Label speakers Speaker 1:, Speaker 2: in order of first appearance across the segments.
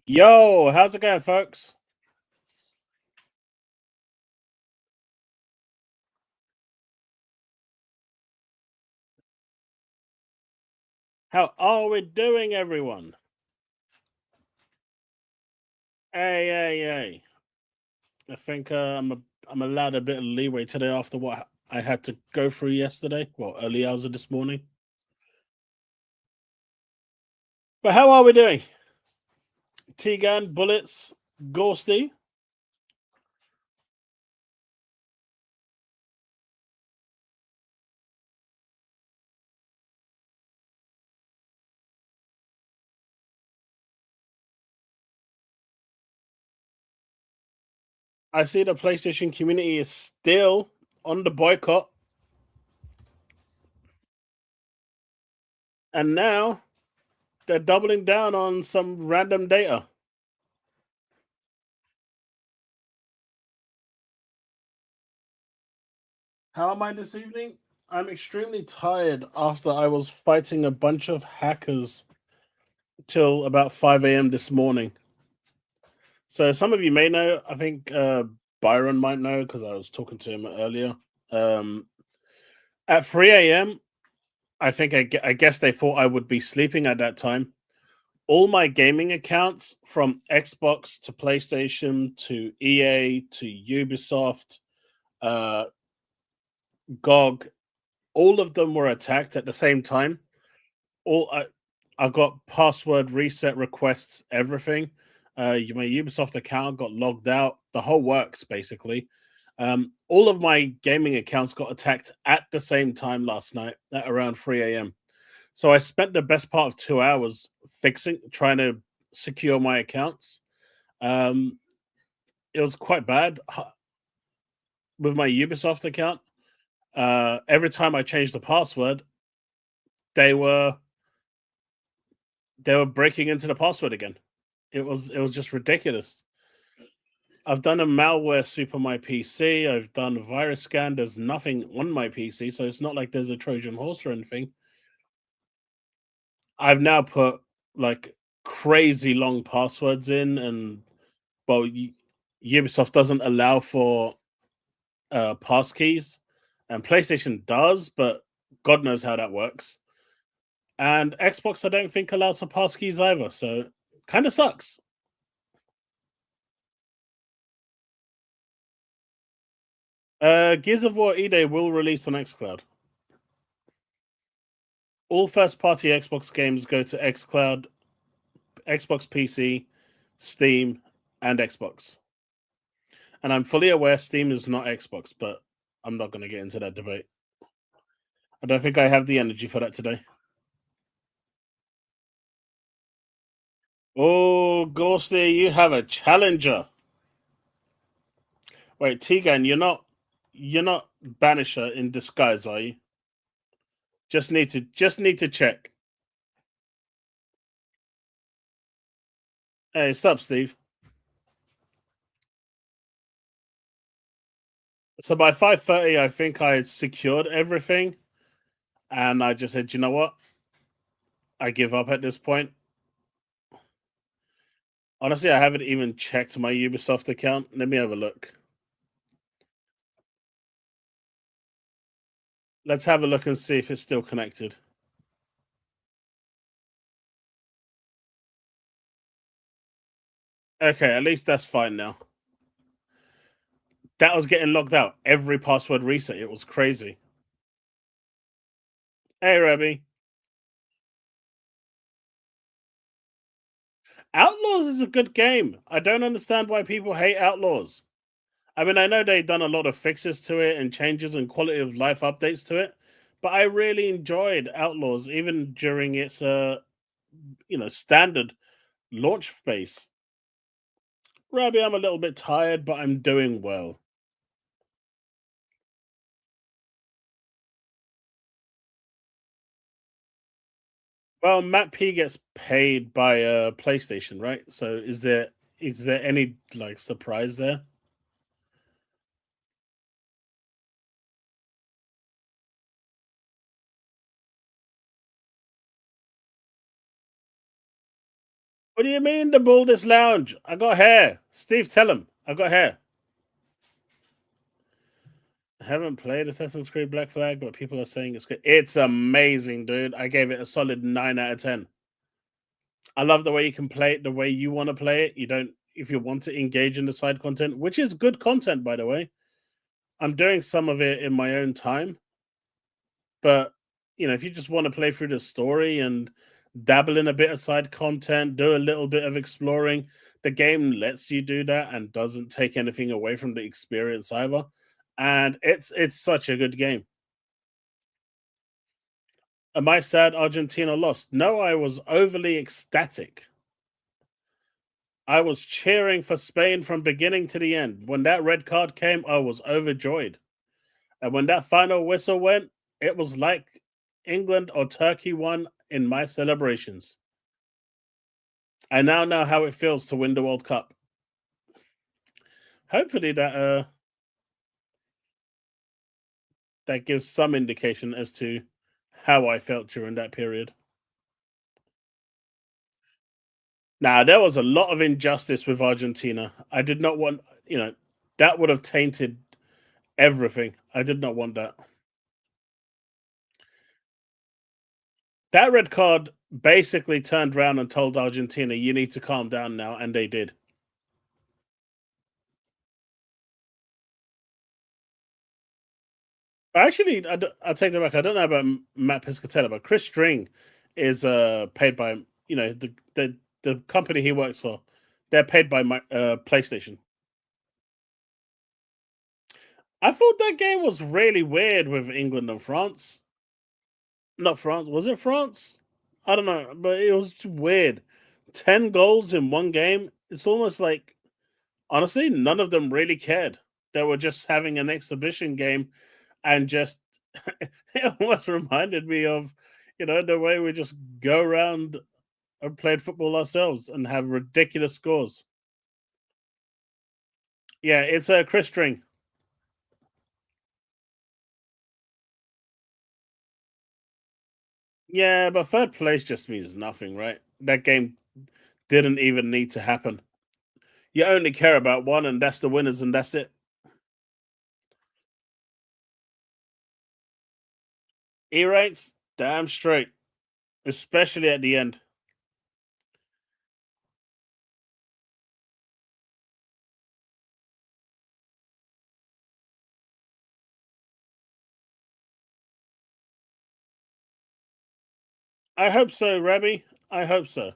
Speaker 1: Yo, how's it going, folks? How are we doing, everyone? Hey, hey, hey. I think I'm allowed a bit of leeway today after what I had to go through yesterday. Well, early hours of this morning. But how are we doing? T-Gun, Bullets, Ghosty. I see the PlayStation community is still on the boycott. And now they're doubling down on some random data. How am I this evening? I'm extremely tired after I was fighting a bunch of hackers till about 5 a.m. this morning. So some of you may know, I think Byron might know because I was talking to him earlier. Um, at 3 a.m., I think I guess they thought I would be sleeping at that time. All my gaming accounts from Xbox to PlayStation to EA to Ubisoft, uh, GOG, all of them were attacked at the same time. All I got password reset requests, everything. My Ubisoft account got logged out. The whole works basically. All of my gaming accounts got attacked at the same time last night at around 3 a.m. So I spent the best part of 2 hours trying to secure my accounts. Um, it was quite bad with my Ubisoft account. Every time I changed the password, they were they were breaking into the password again. It was just ridiculous. I've done a malware sweep on my PC. I've done a virus scan. There's nothing on my PC, so it's not like there's a Trojan horse or anything. I've now put like crazy long passwords in, and well, Ubisoft doesn't allow for pass keys, and PlayStation does, but God knows how that works. And Xbox, I don't think allows for pass keys either, so kind of sucks. Gears of War E Day will release on xCloud. All first party Xbox games go to xCloud, Xbox PC, Steam, and Xbox. And I'm fully aware Steam is not Xbox, but I'm not going to get into that debate. I don't think I have the energy for that today. Oh, Ghosty, you have a challenger. Wait, Tegan, you're not Banisher in disguise, are you? Just need to check. Hey, sup, Steve? So by 5:30, I think I had secured everything, and I just said, you know what? I give up at this point. Honestly, I haven't even checked my Ubisoft account. Let me have a look. Let's have a look and see if it's still connected. Okay, at least that's fine now. That was getting logged out. Every password reset. It was crazy. Hey, Rebby. Outlaws is a good game. I don't understand why people hate Outlaws. I mean, I know they've done a lot of fixes to it and changes and quality of life updates to it, but I really enjoyed Outlaws even during its standard launch phase. Robbie, I'm a little bit tired, but I'm doing well. Well, Matt P gets paid by PlayStation, right? So is there any like surprise there? What do you mean the baldest lounge? I got hair. Steve, tell him I got hair. I haven't played Assassin's Creed Black Flag, but people are saying it's good. It's amazing, dude. I gave it a solid 9 out of 10. I love the way you can play it the way you want to play it. You don't, if you want to engage in the side content, which is good content, by the way. I'm doing some of it in my own time, but if you just want to play through the story and dabble in a bit of side content, do a little bit of exploring, the game lets you do that and doesn't take anything away from the experience either. And it's such a good game. Am I sad Argentina lost? No, I was overly ecstatic. I was cheering for Spain from beginning to the end. When that red card came, I was overjoyed. And when that final whistle went, it was like England or Turkey won in my celebrations. I now know how it feels to win the World Cup. Hopefully that gives some indication as to how I felt during that period. Now, there was a lot of injustice with Argentina. I did not want, that would have tainted everything. I did not want that. That red card basically turned around and told Argentina, you need to calm down now, and they did. Actually, I take that back. I don't know about Matt Piscatella, but Chris String is paid by the company he works for. They're paid by my PlayStation. I thought that game was really weird with England and France. Not France. Was it France? I don't know, but it was weird. 10 goals in one game. It's almost like, honestly, none of them really cared. They were just having an exhibition game, and just it almost reminded me of, the way we just go around and played football ourselves and have ridiculous scores. Yeah, it's a Chris String. Yeah, but third place just means nothing, right? That game didn't even need to happen. You only care about one, and that's the winners, and that's it. E ranks, damn straight, especially at the end. I hope so, Rabbi. I hope so.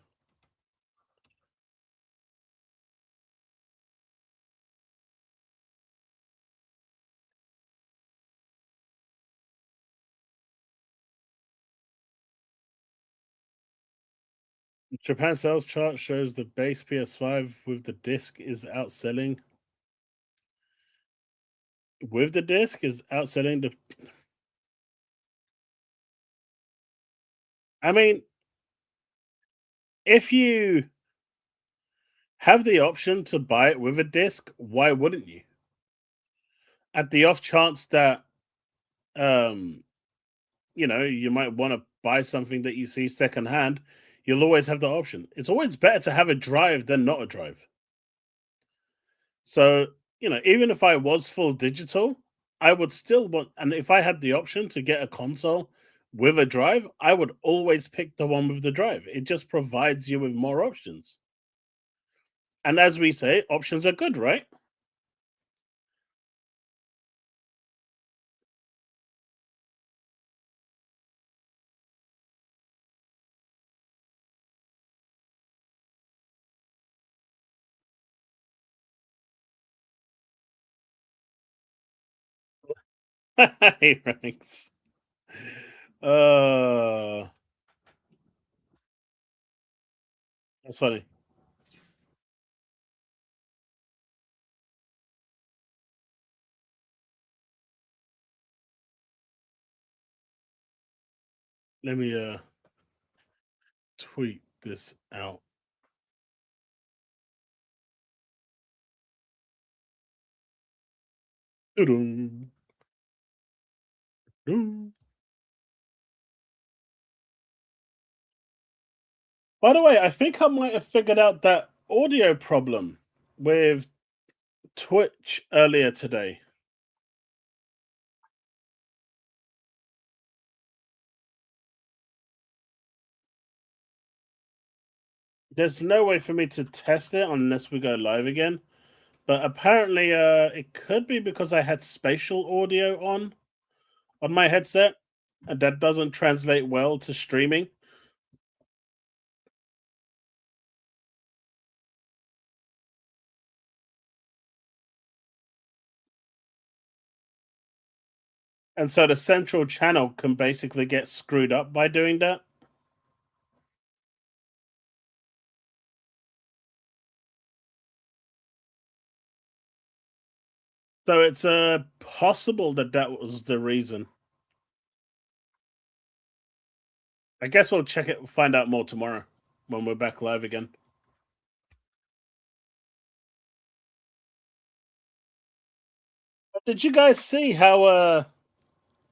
Speaker 1: Japan sales chart shows the base PS5 with the disc is outselling. With the disc is outselling the. I mean, if you have the option to buy it with a disc, why wouldn't you? At the off chance that um you might want to buy something that you see secondhand, you'll always have the option. It's always better to have a drive than not a drive. So, even if I was full digital, I would still want, and if I had the option to get a console with a drive, I would always pick the one with the drive. It just provides you with more options. And as we say, options are good, right? Hey, Ranks. Uh, that's funny. Let me tweet this out. Doo-doo. Doo. By the way, I think I might have figured out that audio problem with Twitch earlier today. There's no way for me to test it unless we go live again. But apparently, it could be because I had spatial audio on my headset, and that doesn't translate well to streaming. And so the central channel can basically get screwed up by doing that. So it's possible that that was the reason. I guess we'll check it, find out more tomorrow when we're back live again. Did you guys see how?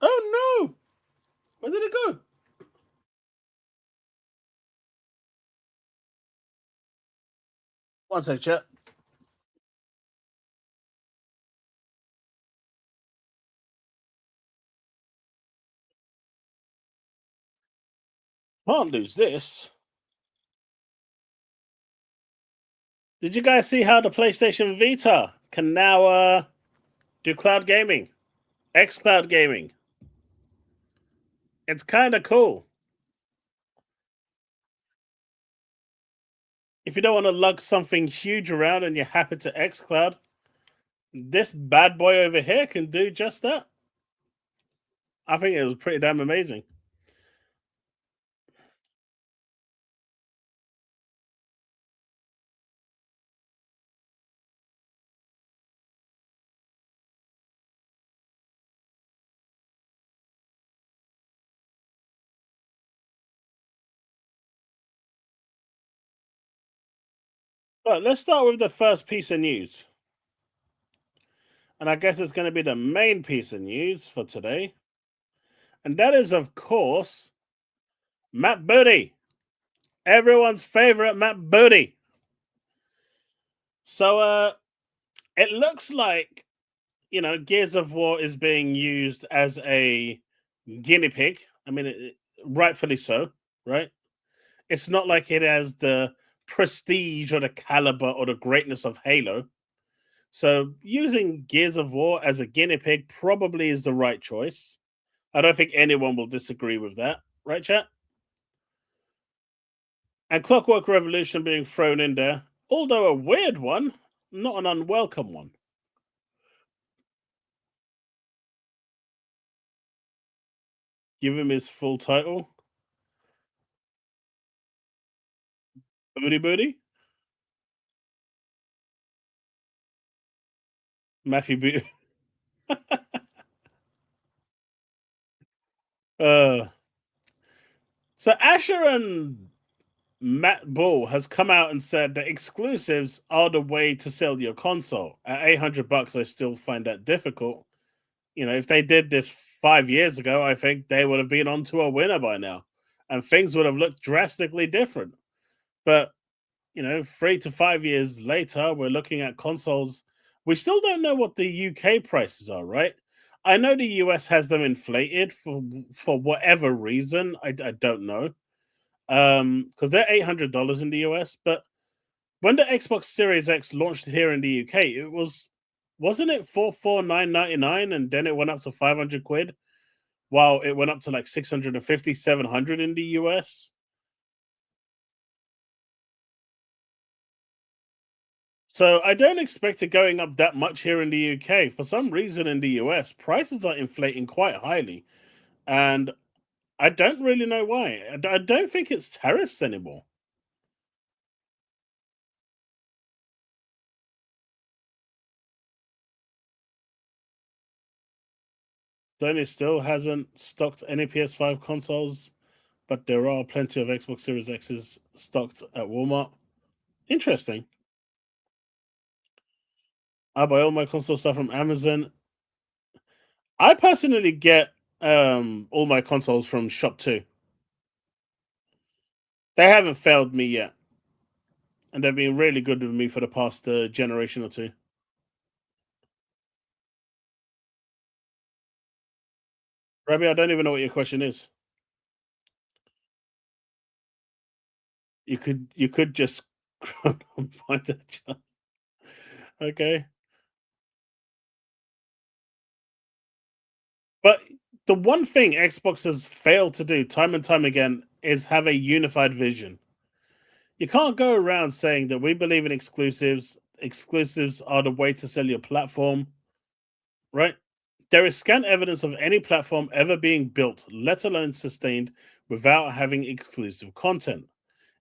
Speaker 1: Oh no! Where did it go? One sec, chat. Can't lose this. Did you guys see how the PlayStation Vita can now do cloud gaming, xCloud gaming? It's kind of cool. If you don't want to lug something huge around and you're happy to xCloud, this bad boy over here can do just that. I think it was pretty damn amazing. But let's start with the first piece of news. And I guess it's going to be the main piece of news for today. And that is, of course, Matt Booty. Everyone's favorite Matt Booty. So it looks like, Gears of War is being used as a guinea pig. I mean, rightfully so, right? It's not like it has the prestige or the caliber or the greatness of Halo. So using Gears of War as a guinea pig probably is the right choice. I don't think anyone will disagree with that, right, chat? And Clockwork Revolution being thrown in there, although a weird one, not an unwelcome one. Give him his full title. Booty Booty? Matthew Booty. uh, so Asher and Matt Bull has come out and said that exclusives are the way to sell your console. At $800, I still find that difficult. If they did this 5 years ago, I think they would have been onto a winner by now, and things would have looked drastically different. But 3 to 5 years later, we're looking at consoles. We still don't know what the UK prices are, right? I know the US has them inflated for whatever reason. I don't know, because they're $800 in the US. But when the Xbox Series X launched here in the UK, wasn't it 449.99, and then it went up to 500 quid, while it went up to like 650, 700 in the US. So I don't expect it going up that much here in the UK. For some reason in the US, prices are inflating quite highly, and I don't really know why. I don't think it's tariffs anymore. Sony still hasn't stocked any PS5 consoles, but there are plenty of Xbox Series X's stocked at Walmart. Interesting. I buy all my console stuff from Amazon. I personally get all my consoles from Shop 2. They haven't failed me yet, and they've been really good with me for the past generation or two. Rabbi, I don't even know what your question is. You could just find a job. Okay, but the one thing Xbox has failed to do time and time again is have a unified vision. You can't go around saying that we believe in exclusives. Exclusives are the way to sell your platform, right? There is scant evidence of any platform ever being built, let alone sustained, without having exclusive content.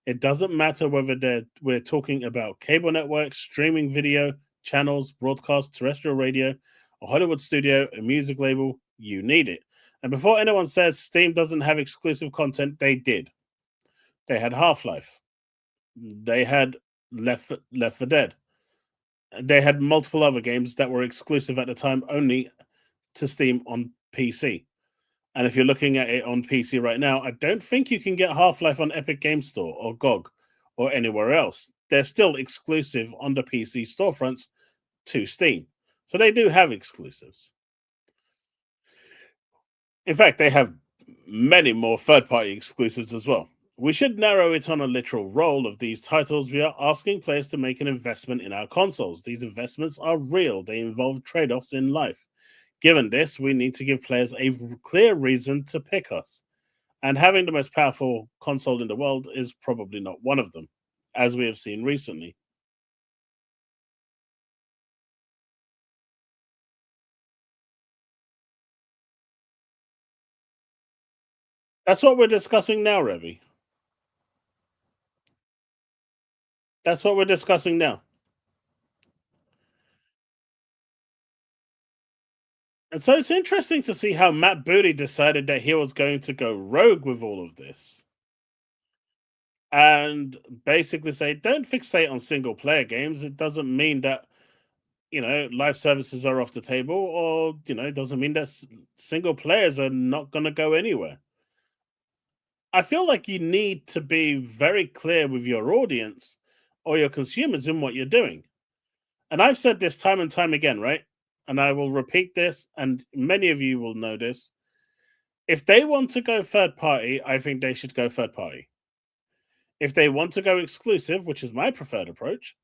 Speaker 1: It doesn't matter whether we're talking about cable networks, streaming video, channels, broadcast, terrestrial radio, a Hollywood studio, a music label, you need it. And before anyone says Steam doesn't have exclusive content, they did. They had Half Life, they had Left 4 Dead, they had multiple other games that were exclusive at the time only to Steam on PC. And if you're looking at it on PC right now, I don't think you can get Half Life on Epic Game Store or GOG or anywhere else. They're still exclusive on the PC storefronts to Steam. So they do have exclusives. In fact, they have many more third party exclusives as well. We should narrow it on a literal role of these titles. We are asking players to make an investment in our consoles. These investments are real, they involve trade offs in life. Given this, we need to give players a clear reason to pick us. And having the most powerful console in the world is probably not one of them, as we have seen recently. That's what we're discussing now, Revy. That's what we're discussing now. And so it's interesting to see how Matt Booty decided that he was going to go rogue with all of this and basically say, don't fixate on single player games. It doesn't mean that, live services are off the table, or, it doesn't mean that single players are not going to go anywhere. I feel like you need to be very clear with your audience or your consumers in what you're doing. And I've said this time and time again, right? And I will repeat this, and many of you will know this. If they want to go third party, I think they should go third party. If they want to go exclusive, which is my preferred approach,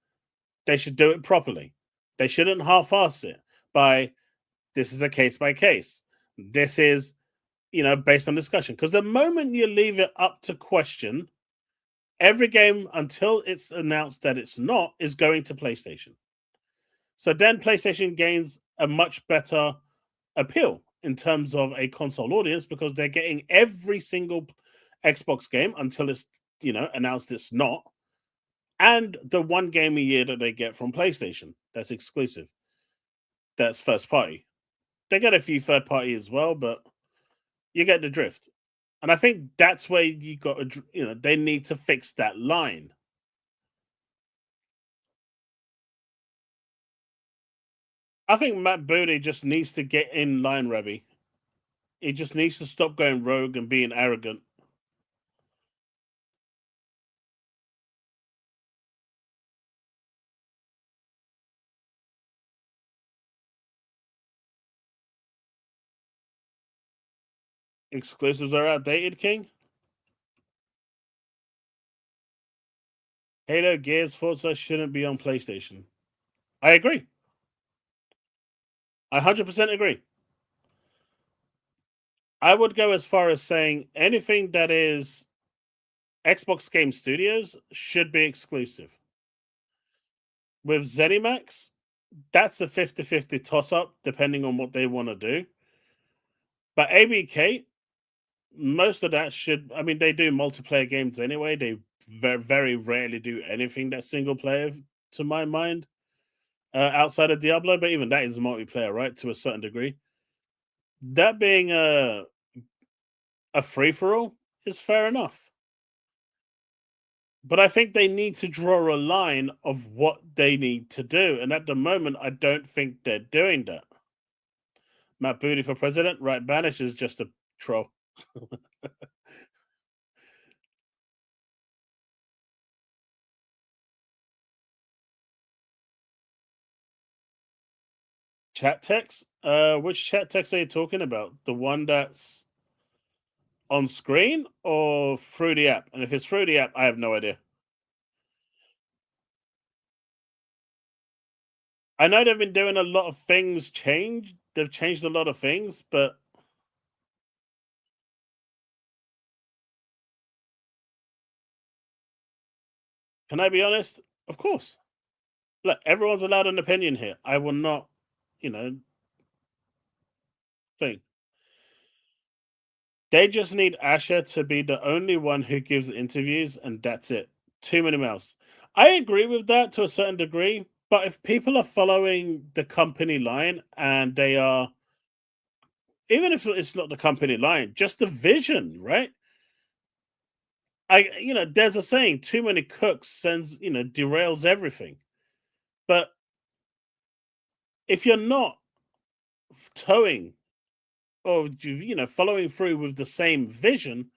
Speaker 1: they should do it properly. They shouldn't half ass it by this is a case by case. This is, based on discussion. Because the moment you leave it up to question, every game until it's announced that it's not is going to PlayStation. So then PlayStation gains a much better appeal in terms of a console audience because they're getting every single Xbox game until it's announced it's not, and the one game a year that they get from PlayStation that's exclusive, that's first party. They get a few third party as well, but you get the drift. And I think that's where you got to, they need to fix that line. I think Matt Booty just needs to get in line, Rebby. He just needs to stop going rogue and being arrogant. Exclusives are outdated, King. Halo, Gears, Forza shouldn't be on PlayStation. I agree. I 100% agree. I would go as far as saying anything that is Xbox Game Studios should be exclusive. With ZeniMax, that's a 50-50 toss up, depending on what they want to do. But ABK, most of that should, I mean, they do multiplayer games anyway. They very, very rarely do anything that's single player, to my mind, outside of Diablo. But even that is multiplayer, right? To a certain degree. That being a free for all is fair enough. But I think they need to draw a line of what they need to do. And at the moment, I don't think they're doing that. Matt Booty for president, right? Banish is just a troll. Chat text? Which chat text are you talking about? The one that's on screen or through the app? And if it's through the app, I have no idea. I know they've been doing a lot of things change. They've changed a lot of things, but can I be honest? Of course. Look, everyone's allowed an opinion here. I will not, you know, think. They just need Asher to be the only one who gives interviews, and that's it. Too many mouths. I agree with that to a certain degree, but if people are following the company line and they are, even if it's not the company line, just the vision, right? There's a saying: too many cooks sends, derails everything. But if you're not towing or following through with the same vision,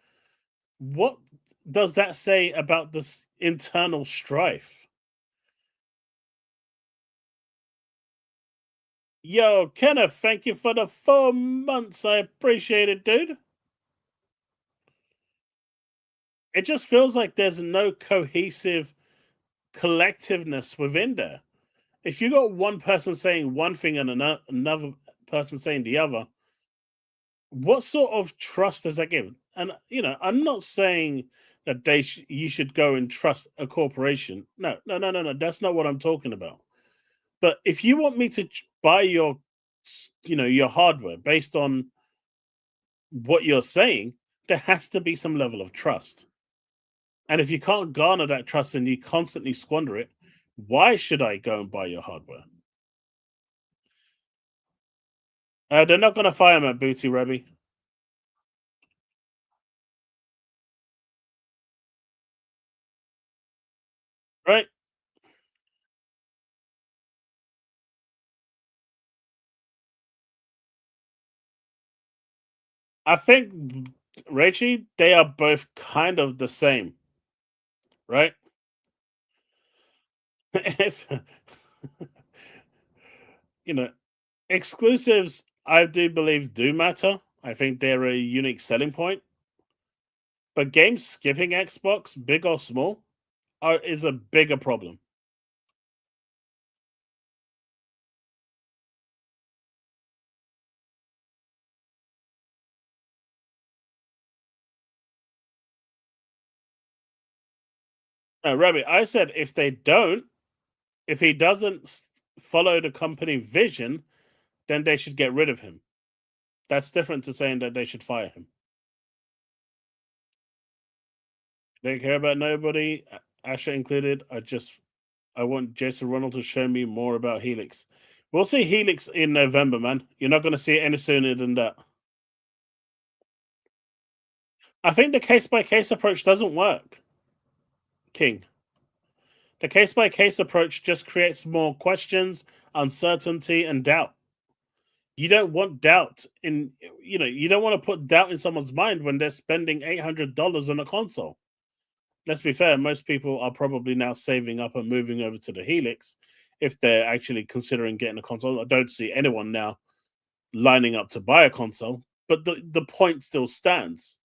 Speaker 1: what does that say about this internal strife? Yo, Kenneth, thank you for the 4 months. I appreciate it, dude. It just feels like there's no cohesive collectiveness within there. If you got one person saying one thing and another person saying the other, what sort of trust does that give? And I'm not saying that you should go and trust a corporation. No, no, no, no, no. That's not what I'm talking about. But if you want me to buy your hardware based on what you're saying, there has to be some level of trust. And if you can't garner that trust and you constantly squander it, why should I go and buy your hardware? They're not going to fire him at Booty Rebby, right? I think, Rachie, they are both kind of the same, right? If you know, exclusives, I do believe do matter. I think they're a unique selling point. But games skipping Xbox, big or small, is a bigger problem. No, Robbie, I said if he doesn't follow the company vision, then they should get rid of him. That's different to saying that they should fire him. They don't care about nobody, Asher included. I want Jason Ronald to show me more about Helix. We'll see Helix in November, man. You're not going to see it any sooner than that. I think the case by case approach doesn't work, King. The case by case approach just creates more questions, uncertainty, and doubt. You don't want doubt you don't want to put doubt in someone's mind when they're spending $800 on a console. Let's be fair, most people are probably now saving up and moving over to the Helix if they're actually considering getting a console. I don't see anyone now lining up to buy a console, but the point still stands.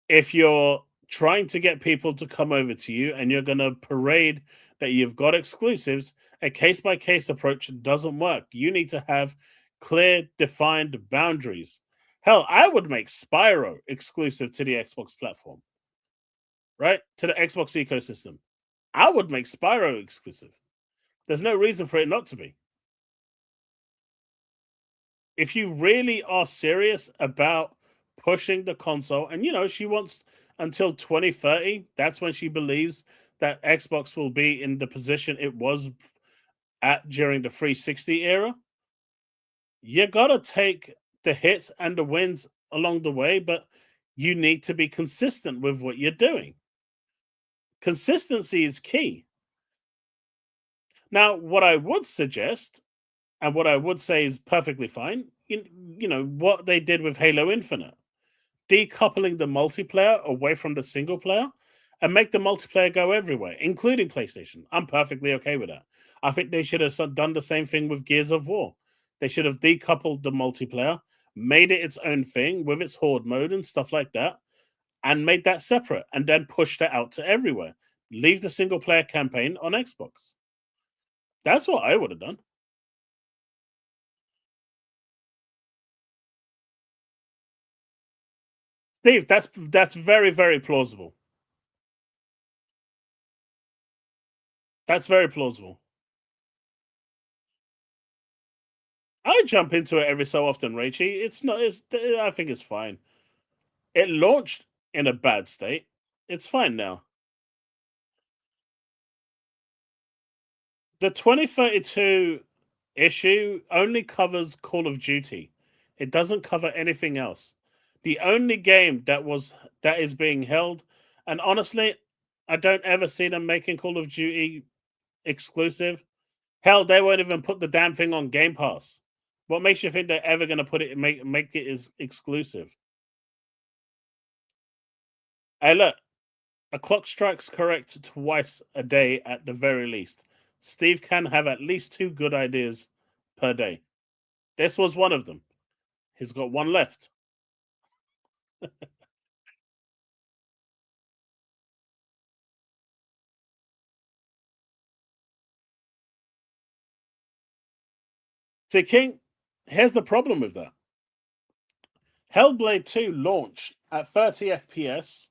Speaker 1: If you're trying to get people to come over to you and you're going to parade that you've got exclusives, a case by case approach doesn't work. You need to have clear, defined boundaries. Hell, I would make Spyro exclusive to the Xbox platform, right? To the Xbox ecosystem. I would make Spyro exclusive. There's no reason for it not to be. If you really are serious about pushing the console, and she wants until 2030, that's when she believes that Xbox will be in the position it was at during the 360 era. You gotta take the hits and the wins along the way, but you need to be consistent with what you're doing. Consistency is key. Now, what I would suggest and what I would say is perfectly fine, what they did with Halo Infinite, decoupling the multiplayer away from the single player and make the multiplayer go everywhere, including PlayStation. I'm perfectly okay with that. I think they should have done the same thing with Gears of War. They should have decoupled the multiplayer, made it its own thing with its horde mode and stuff like that, and made that separate, and then pushed it out to everywhere. Leave the single player campaign on Xbox. That's what I would have done. Steve, that's very, very plausible. That's very plausible. I jump into it every so often, Rachie. It's not. It's. I think it's fine. It launched in a bad state. It's fine now. The 2032 issue only covers Call of Duty. It doesn't cover anything else. The only game that is being held, and honestly, I don't ever see them making Call of Duty exclusive. Hell, they won't even put the damn thing on Game Pass. What makes you think they're ever going to put it make it as exclusive? Hey, look, a clock strikes correct twice a day at the very least. Steve can have at least 2 good ideas per day. This was one of them. He's got one left. See, King, here's the problem with that. Hellblade 2 launched at 30 FPS,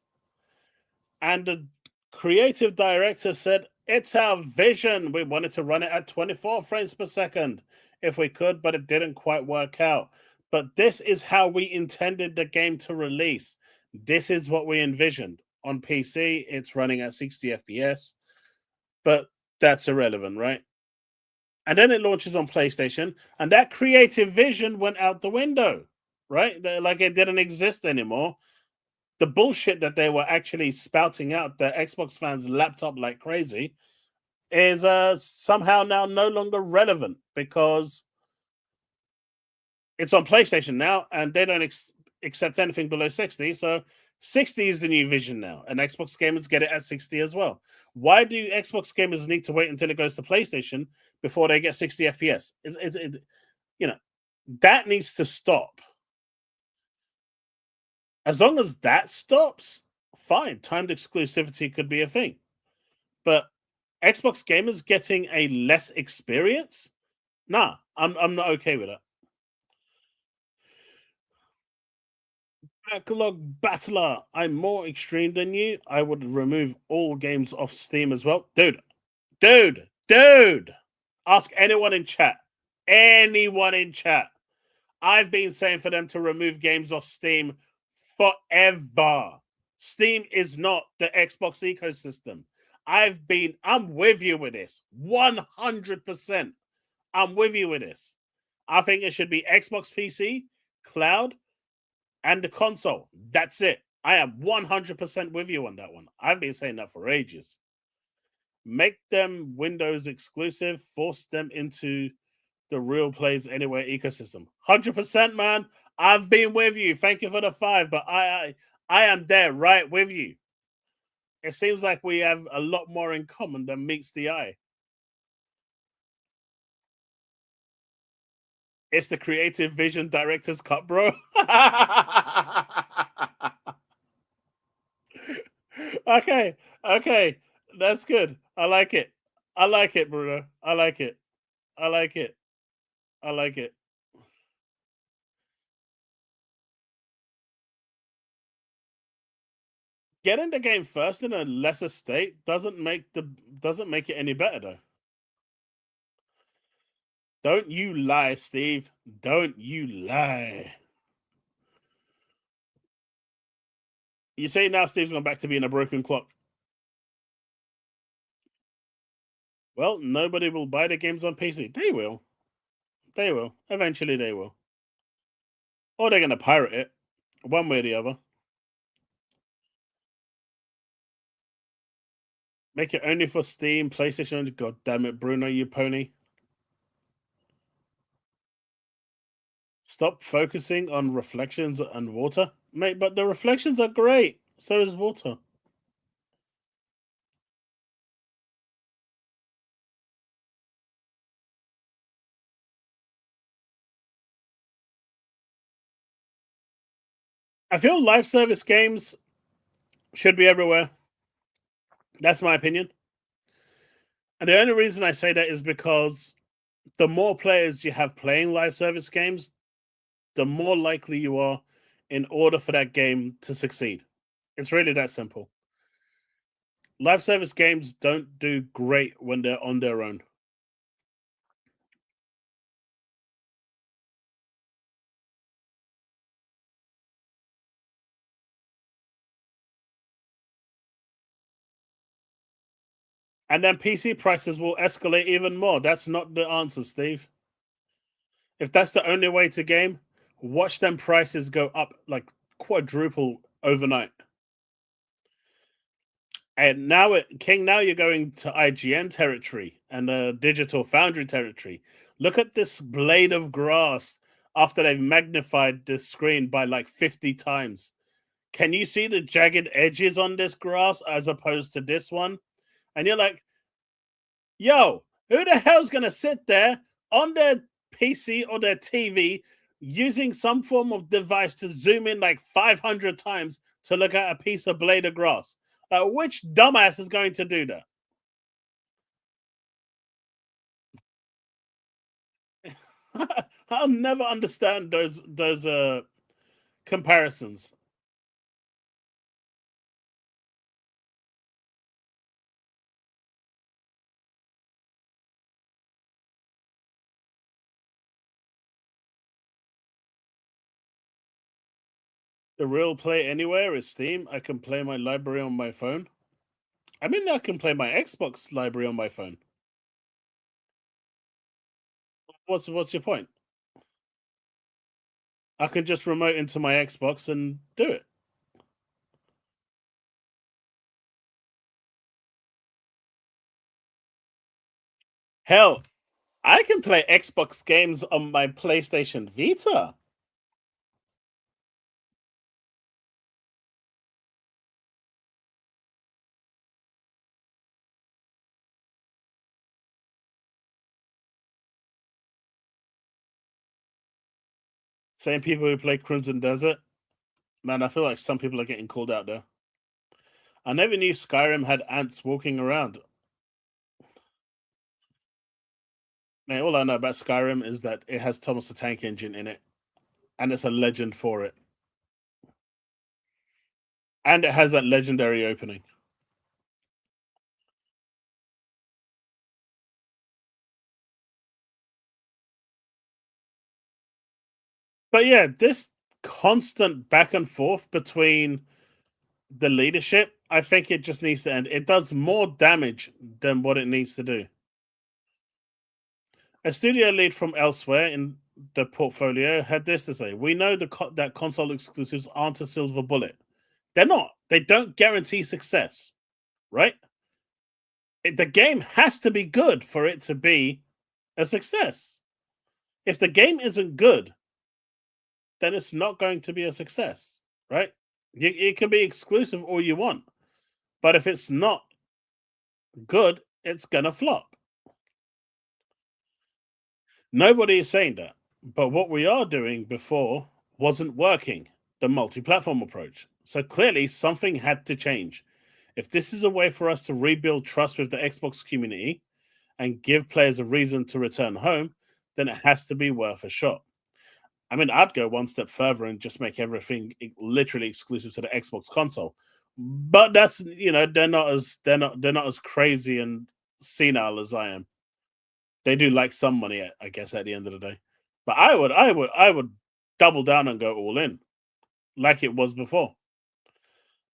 Speaker 1: and the creative director said, "It's our vision. We wanted to run it at 24 frames per second if we could, but it didn't quite work out. But this is how we intended the game to release. This is what we envisioned. On PC, it's running at 60 FPS, but that's irrelevant, right?" And then it launches on PlayStation, and that creative vision went out the window, right? Like it didn't exist anymore. The bullshit that they were actually spouting out that Xbox fans lapped up like crazy is somehow now no longer relevant because it's on PlayStation now, and they don't accept anything below 60. So 60 is the new vision now, and Xbox gamers get it at 60 as well. Why do Xbox gamers need to wait until it goes to PlayStation before they get 60 FPS? You know, that needs to stop. As long as that stops, fine. Timed exclusivity could be a thing. But Xbox gamers getting a less experience? Nah, I'm not okay with that. Backlog Battler. I'm more extreme than you. I would remove all games off Steam as well. Dude. Ask anyone in chat. Anyone in chat. I've been saying for them to remove games off Steam forever. Steam is not the Xbox ecosystem. I'm with you with this. 100%. I'm with you with this. I think it should be Xbox PC, cloud, and the console. That's it. I am 100% with you on that one. I've been saying that for ages. Make them Windows exclusive, force them into the Real Plays Anywhere ecosystem. 100%, man. I've been with you. Thank you for the 5, but I am there right with you. It seems like we have a lot more in common than meets the eye. It's the creative vision director's cut, bro. Okay. That's good. I like it. I like it, Bruno. I like it. I like it. I like it. Getting the game first in a lesser state doesn't make it any better though. Don't you lie, Steve. Don't you lie. You say now Steve's gone back to being a broken clock. Well, nobody will buy the games on PC. They will. They will. Eventually they will. Or they're gonna pirate it. One way or the other. Make it only for Steam, PlayStation. God damn it, Bruno, you pony. Stop focusing on reflections and water. Mate, but the reflections are great. So is water. I feel live service games should be everywhere. That's my opinion. And the only reason I say that is because the more players you have playing live service games, the more likely you are in order for that game to succeed. It's really that simple. Live service games don't do great when they're on their own. And then PC prices will escalate even more. That's not the answer, Steve. If that's the only way to game, watch them prices go up like quadruple overnight. And now, King, now you're going to IGN territory and Digital Foundry territory. Look at this blade of grass after they've magnified the screen by like 50 times. Can you see the jagged edges on this grass as opposed to this one? And you're like, yo, who the hell's going to sit there on their PC or their TV using some form of device to zoom in like 500 times to look at a piece of blade of grass? Which dumbass is going to do that? I'll never understand those comparisons. The real play anywhere is Steam. I can play my library on my phone. I mean, I can play my Xbox library on my phone. What's your point? I can just remote into my Xbox and do it. Hell, I can play Xbox games on my PlayStation Vita. Same people who play Crimson Desert. Man, I feel like some people are getting called out there. I never knew Skyrim had ants walking around. Man, all I know about Skyrim is that it has Thomas the Tank Engine in it, and it's a legend for it. And it has that legendary opening. But yeah, this constant back and forth between the leadership, I think it just needs to end. It does more damage than what it needs to do. A studio lead from elsewhere in the portfolio had this to say: "We know that console exclusives aren't a silver bullet. They're not. They don't guarantee success, right? The game has to be good for it to be a success. If the game isn't good, then it's not going to be a success, right? It can be exclusive all you want, but if it's not good, it's gonna flop. Nobody is saying that, but what we are doing before wasn't working. The multi-platform approach. So clearly, something had to change. If this is a way for us to rebuild trust with the Xbox community and give players a reason to return home, then it has to be worth a shot. I mean, I'd go one step further and just make everything literally exclusive to the Xbox console. But that's they're not as crazy and senile as I am. They do like some money, I guess, at the end of the day. But I would double down and go all in, like it was before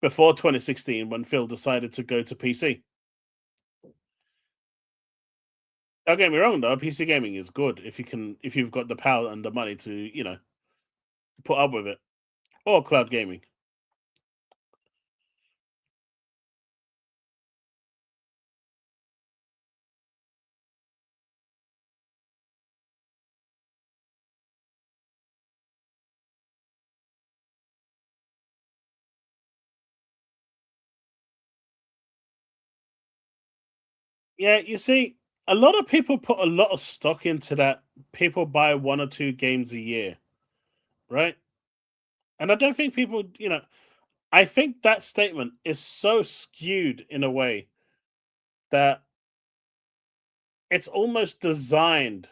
Speaker 1: 2016 when Phil decided to go to PC. Don't get me wrong, though. PC gaming is good if you've got the power and the money to put up with it, or cloud gaming. Yeah, you see, a lot of people put a lot of stock into that. People buy one or two games a year, right? And I don't think people, I think that statement is so skewed in a way that it's almost designed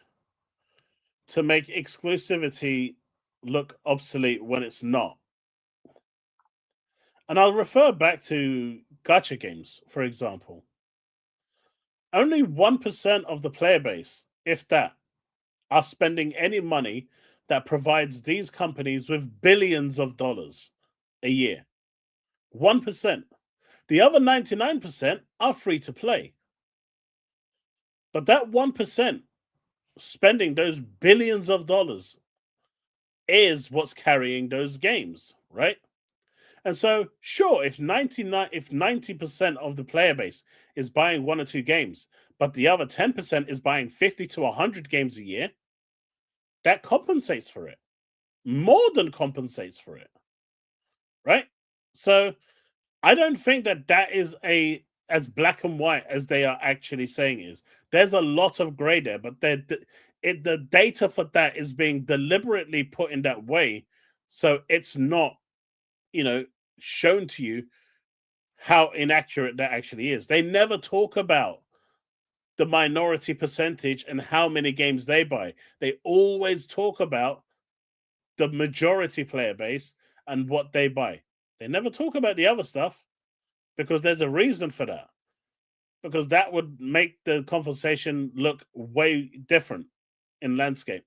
Speaker 1: to make exclusivity look obsolete when it's not. And I'll refer back to gacha games, for example. Only 1% of the player base, if that, are spending any money that provides these companies with billions of dollars a year. 1%. The other 99% are free to play. But that 1% spending those billions of dollars is what's carrying those games, right? And so, sure, if 90% of the player base is buying one or two games, but the other 10% is buying 50 to 100 games a year, that compensates for it. More than compensates for it, right? So, I don't think that that is a as black and white as they are actually saying is. There's a lot of gray there, but the data for that is being deliberately put in that way, so it's not, you know, shown to you how inaccurate that actually is. They never talk about the minority percentage and how many games they buy. They always talk about the majority player base and what they buy. They never talk about the other stuff because there's a reason for that. Because that would make the conversation look way different in landscape.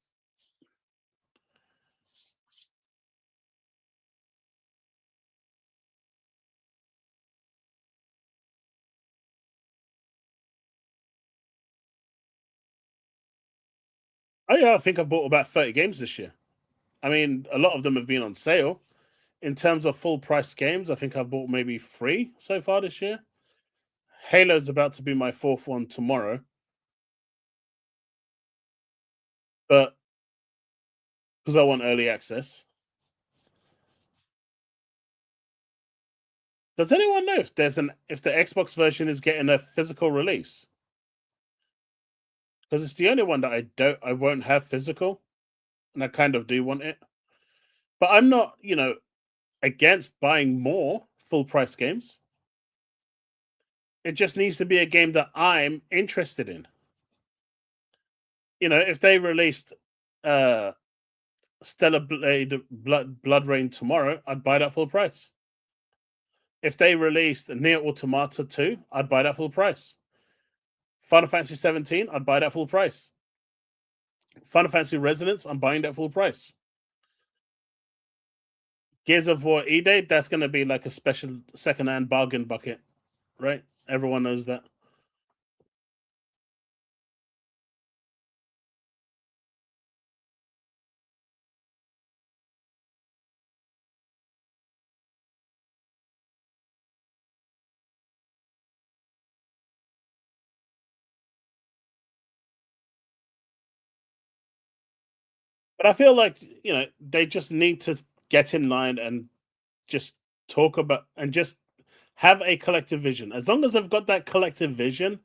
Speaker 1: Oh yeah, I think I've bought about 30 games this year. I mean, a lot of them have been on sale. In terms of full price games, I think I've bought maybe 3 so far this year. Halo's about to be my 4th one tomorrow, but because I want early access. Does anyone know if if the Xbox version is getting a physical release? Because it's the only one that I won't have physical, and I kind of do want it. But I'm not, against buying more full price games. It just needs to be a game that I'm interested in. If they released uh Stellar Blade Blood Rain tomorrow, I'd buy that full price. If they released Nier Automata 2, I'd buy that full price. Final Fantasy 17, I'd buy that full price. Final Fantasy Resonance, I'm buying that full price. Gears of War E-Day, that's going to be like a special second-hand bargain bucket, right? Everyone knows that. But I feel like, they just need to get in line and just talk about and just have a collective vision. As long as they've got that collective vision,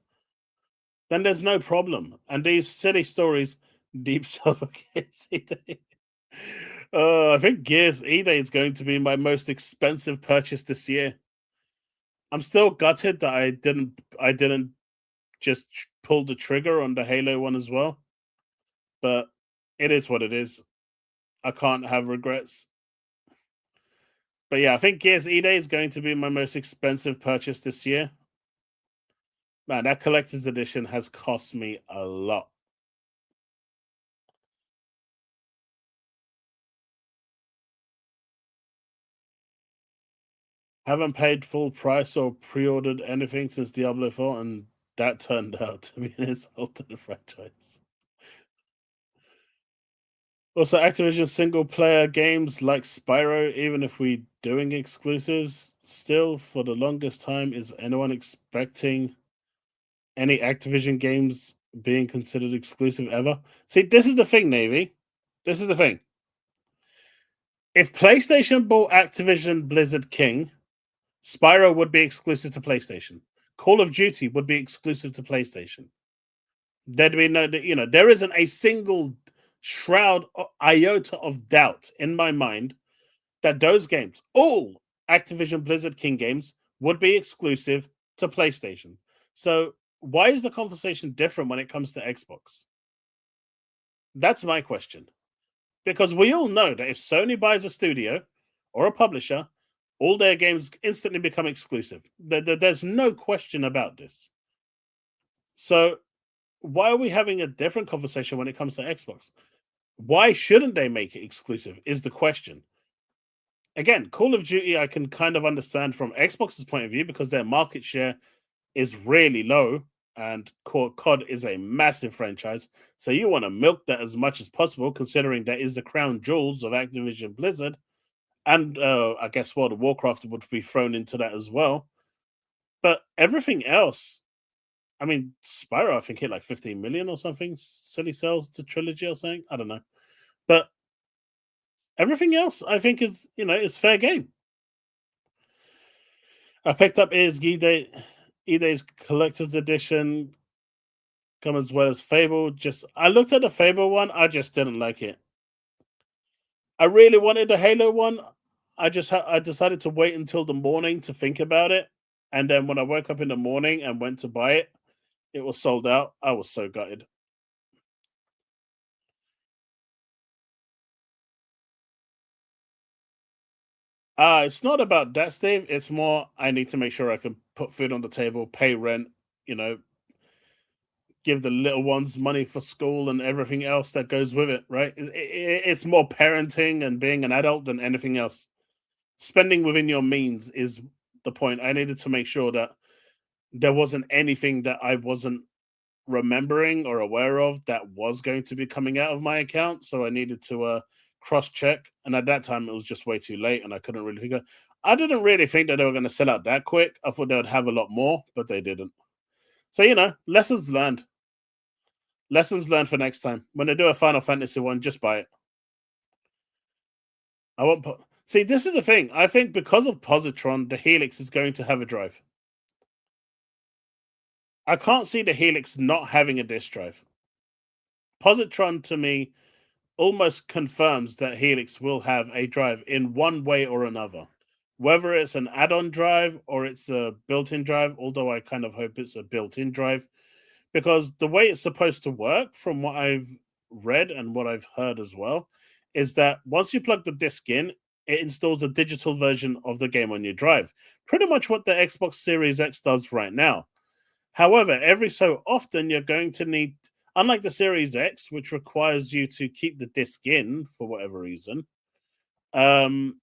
Speaker 1: then there's no problem. And these silly stories, deep silver Gears E-Day. I think Gears E-Day is going to be my most expensive purchase this year. I'm still gutted that I didn't just pull the trigger on the Halo one as well. But it is what it is. I can't have regrets. But yeah, I think Gears E-Day is going to be my most expensive purchase this year. Man, that collector's edition has cost me a lot. Haven't paid full price or pre-ordered anything since Diablo 4, and that turned out to be an insult to the franchise. Also, Activision single player games like Spyro, even if we doing exclusives still for the longest time, is anyone expecting any Activision games being considered exclusive ever? See, this is the thing, Navy. This is the thing. If PlayStation bought Activision Blizzard King, Spyro would be exclusive to PlayStation. Call of Duty would be exclusive to PlayStation. There'd be no, there isn't a single shroud or iota of doubt in my mind that those games, all Activision Blizzard King games, would be exclusive to PlayStation. So why is the conversation different when it comes to Xbox? That's my question. Because we all know that if Sony buys a studio or a publisher, all their games instantly become exclusive. There's no question about this. So why are we having a different conversation when it comes to Xbox? Why shouldn't they make it exclusive is the question. Again, Call of Duty, I can kind of understand from Xbox's point of view because their market share is really low and COD is a massive franchise. So you want to milk that as much as possible, considering that is the crown jewels of Activision Blizzard. And I guess World of Warcraft would be thrown into that as well. But everything else, I mean, Spyro, I think hit like 15 million or something. Silly sales to Trilogy or something. I don't know. But everything else, I think, is fair game. I picked up Ede's collector's edition, come as well as Fable. I looked at the Fable one, I just didn't like it. I really wanted the Halo one. I decided to wait until the morning to think about it, and then when I woke up in the morning and went to buy it, it was sold out. I was so gutted. It's not about that, Steve. It's more I need to make sure I can put food on the table, pay rent, you know, give the little ones money for school and everything else that goes with it, right? It's more parenting and being an adult than anything else. Spending within your means is the point. I needed to make sure that there wasn't anything that I wasn't remembering or aware of that was going to be coming out of my account. So I needed to cross check. And at that time, it was just way too late and I couldn't really figure. I didn't really think that they were going to sell out that quick. I thought they would have a lot more, but they didn't. So, lessons learned. Lessons learned for next time. When they do a Final Fantasy one, just buy it. I won't put. See, this is the thing. I think because of Positron, the Helix is going to have a drive. I can't see the Helix not having a disk drive. Positron, to me, almost confirms that Helix will have a drive in one way or another. Whether it's an add-on drive or it's a built-in drive, although I kind of hope it's a built-in drive, because the way it's supposed to work, from what I've read and what I've heard as well, is that once you plug the disc in, it installs a digital version of the game on your drive. Pretty much what the Xbox Series X does right now. However, every so often you're going to need, unlike the Series X, which requires you to keep the disc in for whatever reason, um,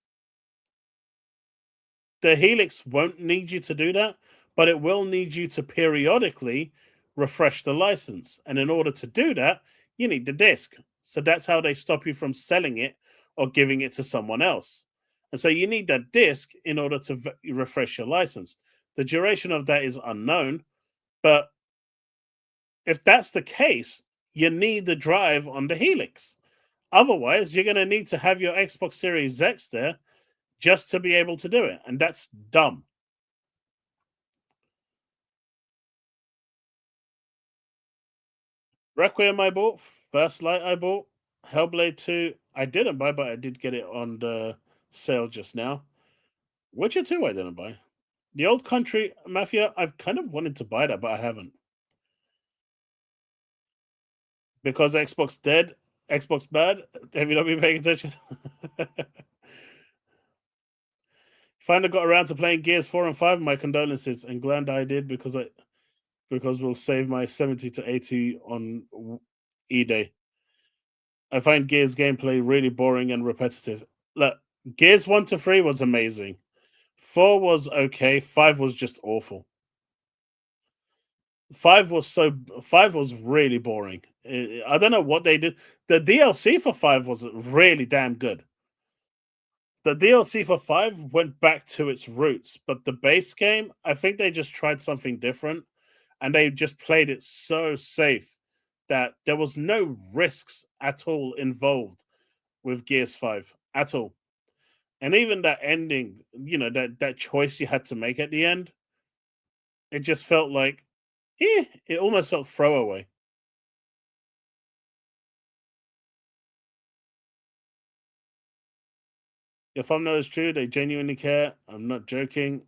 Speaker 1: the Helix won't need you to do that, but it will need you to periodically refresh the license. And in order to do that, you need the disc. So that's how they stop you from selling it or giving it to someone else. And so you need that disc in order to refresh your license. The duration of that is unknown, but if that's the case, you need the drive on the Helix. Otherwise, you're going to need to have your Xbox Series X there just to be able to do it. And that's dumb. Requiem I bought. First Light I bought. Hellblade 2 I didn't buy, but I did get it on the sale just now. Witcher 2 I didn't buy. The Old Country Mafia, I've kind of wanted to buy that, but I haven't. Because Xbox dead, Xbox bad. Have you not been paying attention? Finally got around to playing Gears 4 and 5. My condolences, and glad I did because we'll save my 70 to 80 on E-Day. I find Gears gameplay really boring and repetitive. Look, Gears 1 to 3 was amazing. 4 was okay. 5 was just awful. 5 was really boring. I don't know what they did. The DLC for 5 was really damn good. The DLC for 5 went back to its roots, but the base game, I think they just tried something different and they just played it so safe that there was no risks at all involved with Gears 5 at all. And even that ending, that choice you had to make at the end, it just felt like, it almost felt throwaway. The thumbnail is true. They genuinely care. I'm not joking.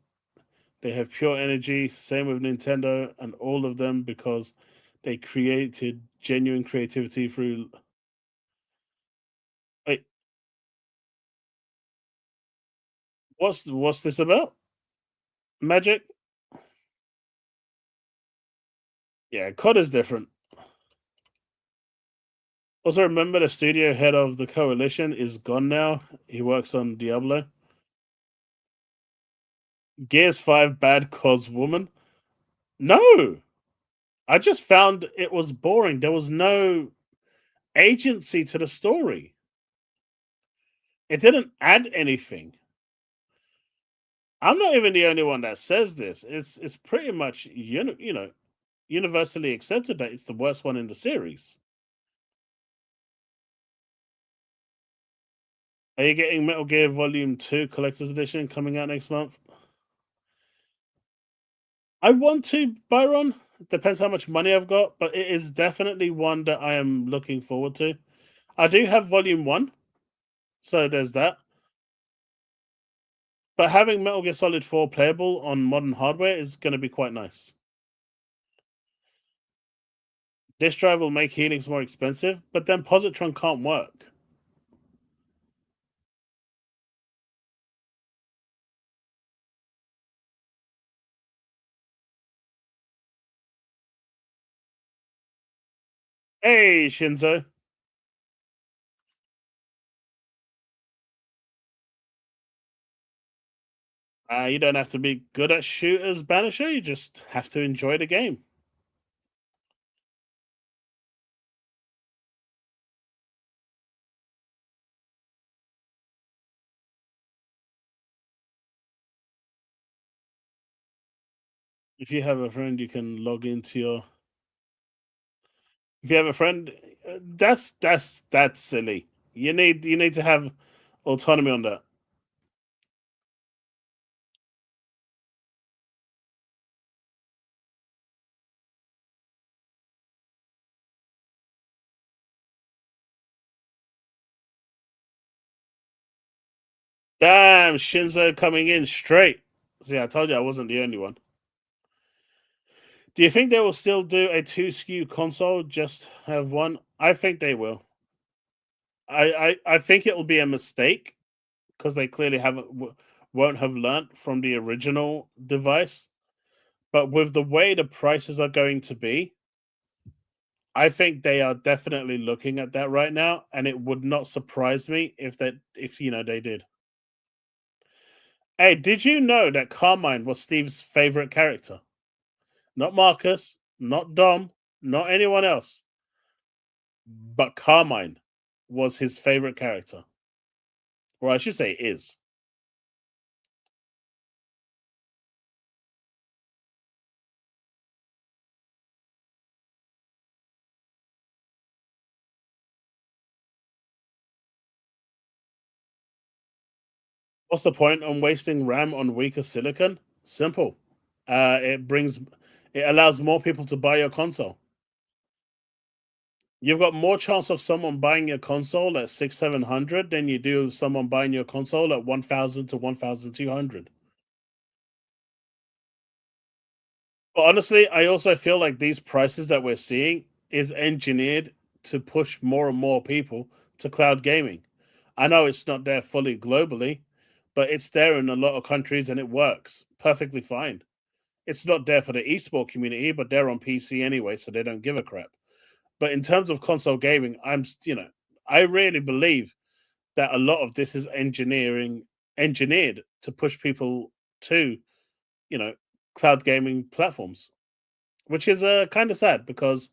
Speaker 1: They have pure energy. Same with Nintendo and all of them because they created genuine creativity through. Wait, what's this about? Magic? Yeah, COD is different. Also, remember the studio head of the coalition is gone now. He works on Diablo. Gears 5 bad cause woman? No! I just found it was boring. There was no agency to the story. It didn't add anything. I'm not even the only one that says this. It's pretty much universally accepted that it's the worst one in the series. Are you getting Metal Gear Volume 2 Collector's Edition coming out next month? I want to, Byron. Depends how much money I've got, but it is definitely one that I am looking forward to. I do have Volume 1, so there's that. But having Metal Gear Solid 4 playable on modern hardware is going to be quite nice. Disk drive will make Helix more expensive, but then Positron can't work. Hey, Shinzo. You don't have to be good at shooters, Banisher. You just have to enjoy the game. If you have a friend, you can log into your. If you have a friend, that's silly. You need to have autonomy on that. Damn, Shinzo coming in straight. See, I told you I wasn't the only one. Do you think they will still do a two SKU console? Just have one? I think they will. I think it will be a mistake because they clearly won't have learnt from the original device. But with the way the prices are going to be, I think they are definitely looking at that right now, and it would not surprise me if they did. Hey, did you know that Carmine was Steve's favorite character? Not Marcus, not Dom, not anyone else, but Carmine was his favorite character. Or I should say is. What's the point on wasting RAM on weaker silicon? Simple. It allows more people to buy your console. You've got more chance of someone buying your console at 600-700 than you do of someone buying your console at 1,000 to 1,200. But honestly, I also feel like these prices that we're seeing is engineered to push more and more people to cloud gaming. I know it's not there fully globally, but it's there in a lot of countries and it works perfectly fine. It's not there for the esport community, but they're on PC anyway, so they don't give a crap. But in terms of console gaming, I really believe that a lot of this is engineered to push people to, you know, cloud gaming platforms, which is kind of sad because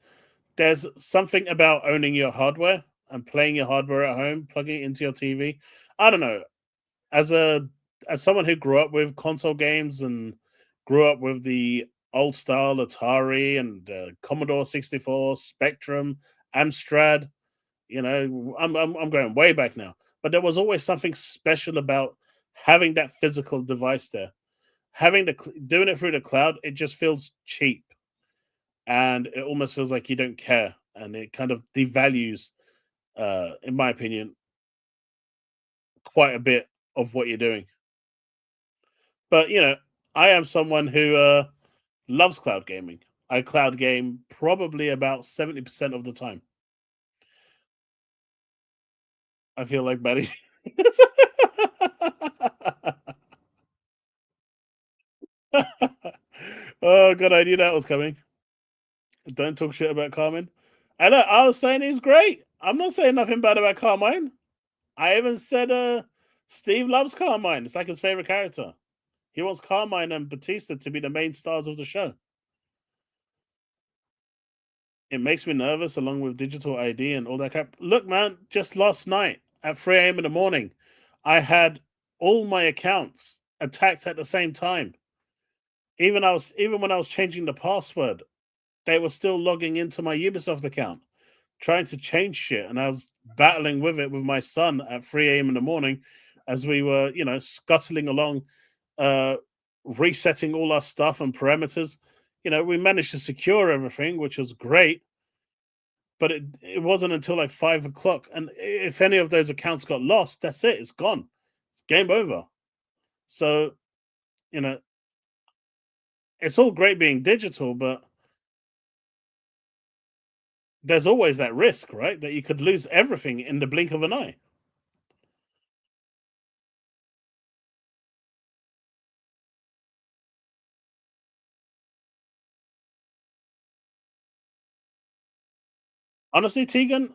Speaker 1: there's something about owning your hardware and playing your hardware at home, plugging it into your TV. I don't know. As a as someone who grew up with console games and grew up with the old style Atari and Commodore 64, Spectrum, Amstrad, I'm going way back now. But there was always something special about having that physical device there. Doing it through the cloud, it just feels cheap, and it almost feels like you don't care, and it kind of devalues, in my opinion, quite a bit of what you're doing. But I am someone who loves cloud gaming. I cloud game probably about 70% of the time. I feel like Betty. Oh god, I knew that was coming. Don't talk shit about Carmen. And I was saying he's great. I'm not saying nothing bad about Carmine. I even said Steve loves Carmine. It's like his favorite character. He wants Carmine and Batista to be the main stars of the show. It makes me nervous along with digital ID and all that crap. Look, man, just last night at 3 a.m. in the morning, I had all my accounts attacked at the same time. Even when I was changing the password, they were still logging into my Ubisoft account, trying to change shit, and I was battling with it with my son at 3 a.m. in the morning as we were, scuttling along, uh, resetting all our stuff and parameters. We managed to secure everything, which was great, but it wasn't until like 5 o'clock. And if any of those accounts got lost, that's it. It's gone. It's game over. So, you know, it's all great being digital, but there's always that risk, right? That you could lose everything in the blink of an eye. Honestly, Tegan,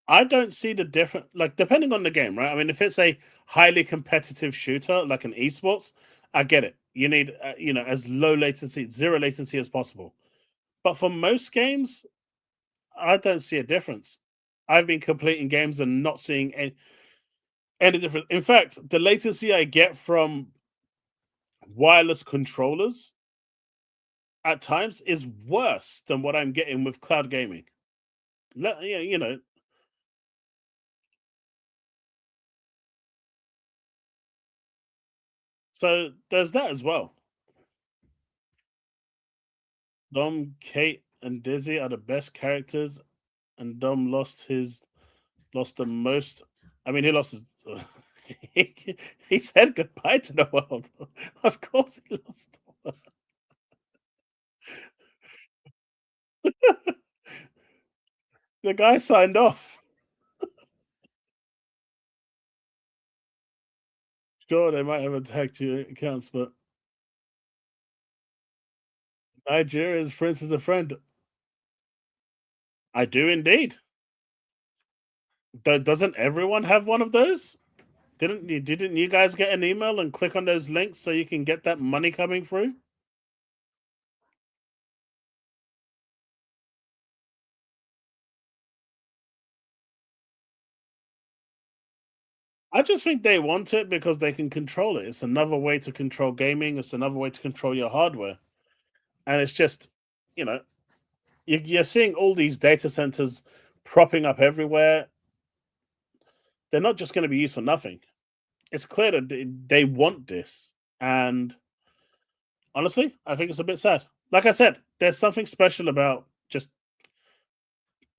Speaker 1: I don't see the difference. Like, depending on the game, right? I mean, if it's a highly competitive shooter, like an esports, I get it. You need, as low latency, zero latency as possible. But for most games, I don't see a difference. I've been completing games and not seeing any difference. In fact, the latency I get from wireless controllers at times is worse than what I'm getting with cloud gaming. Yeah, so there's that as well. Dom, Kate, and Dizzy are the best characters, and Dom lost the most. I mean, he lost his. He said goodbye to the world. Of course, he lost. The guy signed off. Sure, they might have attacked your accounts, but Nigeria's prince is a friend. I do indeed. Doesn't everyone have one of those? Didn't you guys get an email and click on those links so you can get that money coming through? I just think they want it because they can control it. It's another way to control gaming. It's another way to control your hardware, and it's just, you know, you're seeing all these data centers propping up everywhere. They're not just going to be used for nothing. It's clear that they want this, and honestly, I think it's a bit sad. Like I said, there's something special about just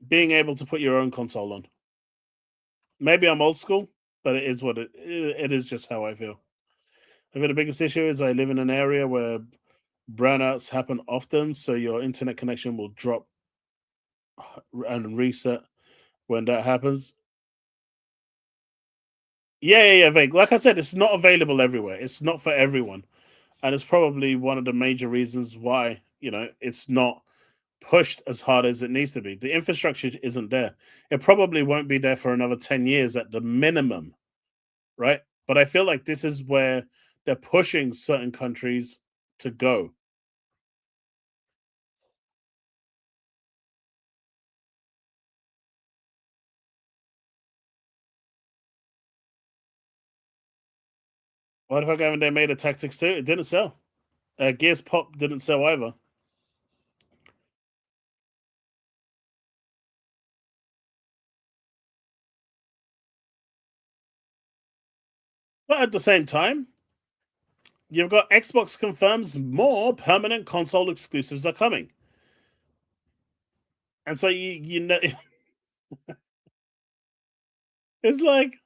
Speaker 1: being able to put your own console on. Maybe I'm old school, but it is what it is. Just how I feel. I think the biggest issue is I live in an area where brownouts happen often, so your internet connection will drop and reset when that happens. Yeah, yeah, yeah. Vague. Like I said, it's not available everywhere. It's not for everyone, and it's probably one of the major reasons why it's not pushed as hard as it needs to be. The infrastructure isn't there. It probably won't be there for another 10 years at the minimum, right? But I feel like this is where they're pushing certain countries to go. What if I go and they made a Tactics 2? It didn't sell. Gears Pop didn't sell either. But at the same time, you've got Xbox confirms more permanent console exclusives are coming. And so you know it's like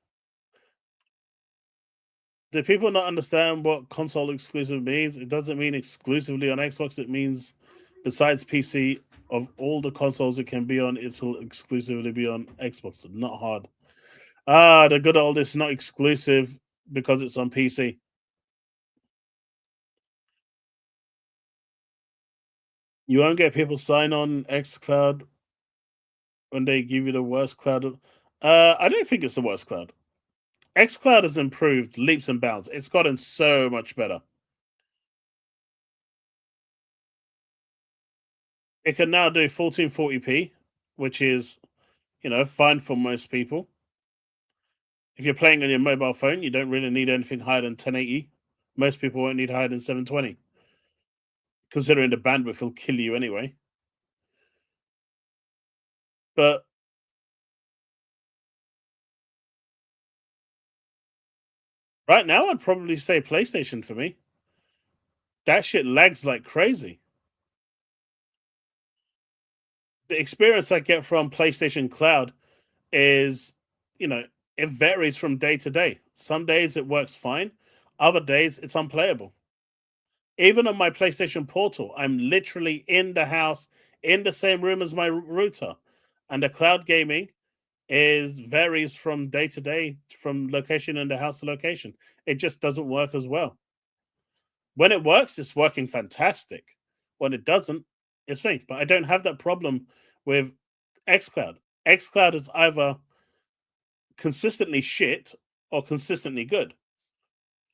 Speaker 1: Do people not understand what console exclusive means? It doesn't mean exclusively on Xbox. It means besides PC, of all the consoles it can be on, it will exclusively be on Xbox. Not hard. The good old it's not exclusive because it's on PC. You won't get people sign on xCloud when they give you the worst cloud. I don't think it's the worst cloud. xCloud has improved leaps and bounds. It's gotten so much better. It can now do 1440p, which is, fine for most people. If you're playing on your mobile phone, you don't really need anything higher than 1080. Most people won't need higher than 720, considering the bandwidth will kill you anyway. But right now, I'd probably say PlayStation for me. That shit lags like crazy. The experience I get from PlayStation Cloud is, it varies from day to day. Some days it works fine, other days it's unplayable. Even on my PlayStation Portal, I'm literally in the house, in the same room as my router, and the cloud gaming is varies from day to day, from location in the house to location. It just doesn't work as well. When it works, it's working fantastic. When it doesn't, it's fine. But I don't have that problem with xCloud. xCloud is either consistently shit or consistently good.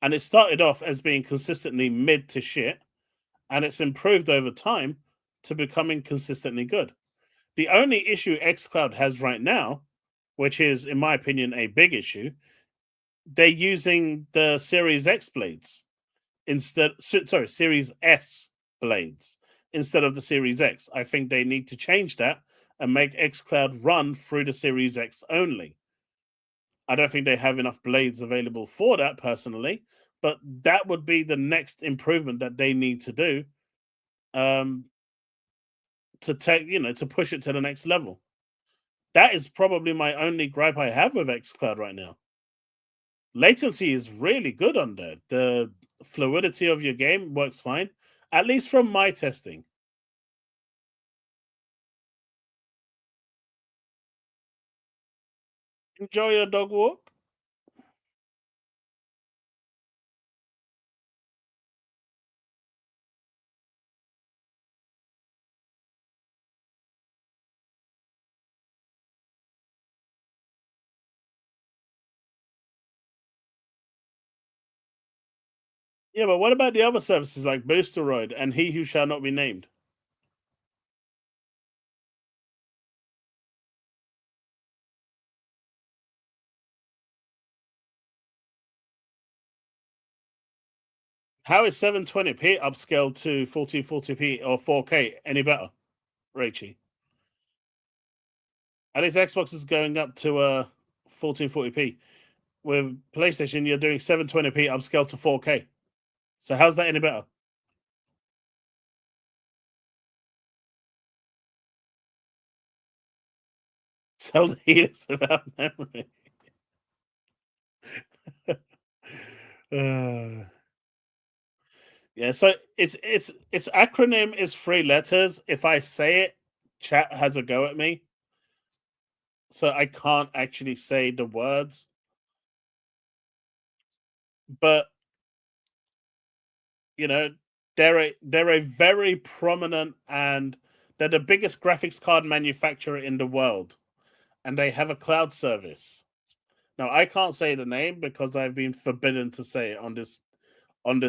Speaker 1: And it started off as being consistently mid to shit, and it's improved over time to becoming consistently good. The only issue xCloud has right now, which is, in my opinion, a big issue, they're using the Series X blades Series S blades instead of the Series X. I think they need to change that and make xCloud run through the Series X only. I don't think they have enough blades available for that personally, but that would be the next improvement that they need to do, um, to take, to push it to the next level. That is probably my only gripe I have with xCloud right now. Latency is really good on there. The fluidity of your game works fine, at least from my testing. Enjoy your dog walk. Yeah, but what about the other services like Boosteroid and He Who Shall Not Be Named? How is 720p upscaled to 1440p or 4K any better, Rachie? At least Xbox is going up to 1440p. With PlayStation, you're doing 720p upscaled to 4K. So how's that any better? Zelda is about memory. uh, yeah, so its acronym is 3 letters. If I say it, chat has a go at me, so I can't actually say the words. But you know, they're a very prominent, and they're the biggest graphics card manufacturer in the world, and they have a cloud service. Now I can't say the name because I've been forbidden to say it on this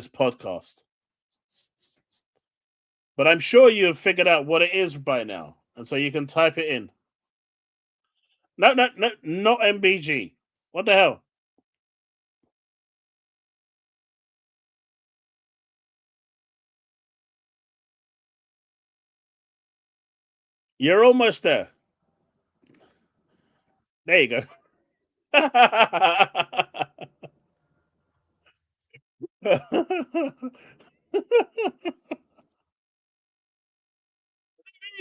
Speaker 1: podcast. But I'm sure you have figured out what it is by now, and so you can type it in. No, no, no, not MBG. What the hell? You're almost there. There you go.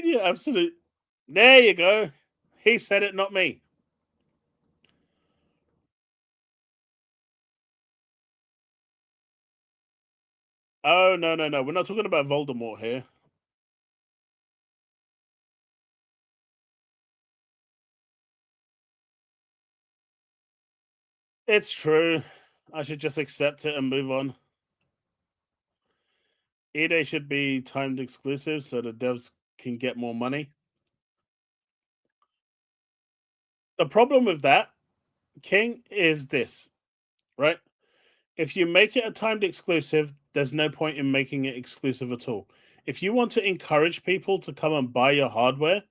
Speaker 1: Yeah, absolutely. There you go. He said it, not me. Oh, no, no, no. We're not talking about Voldemort here. It's true. I should just accept it and move on. EA should be timed exclusive so the devs can get more money. The problem with that, King, is this, right? If you make it a timed exclusive, there's no point in making it exclusive at all. If you want to encourage people to come and buy your hardware,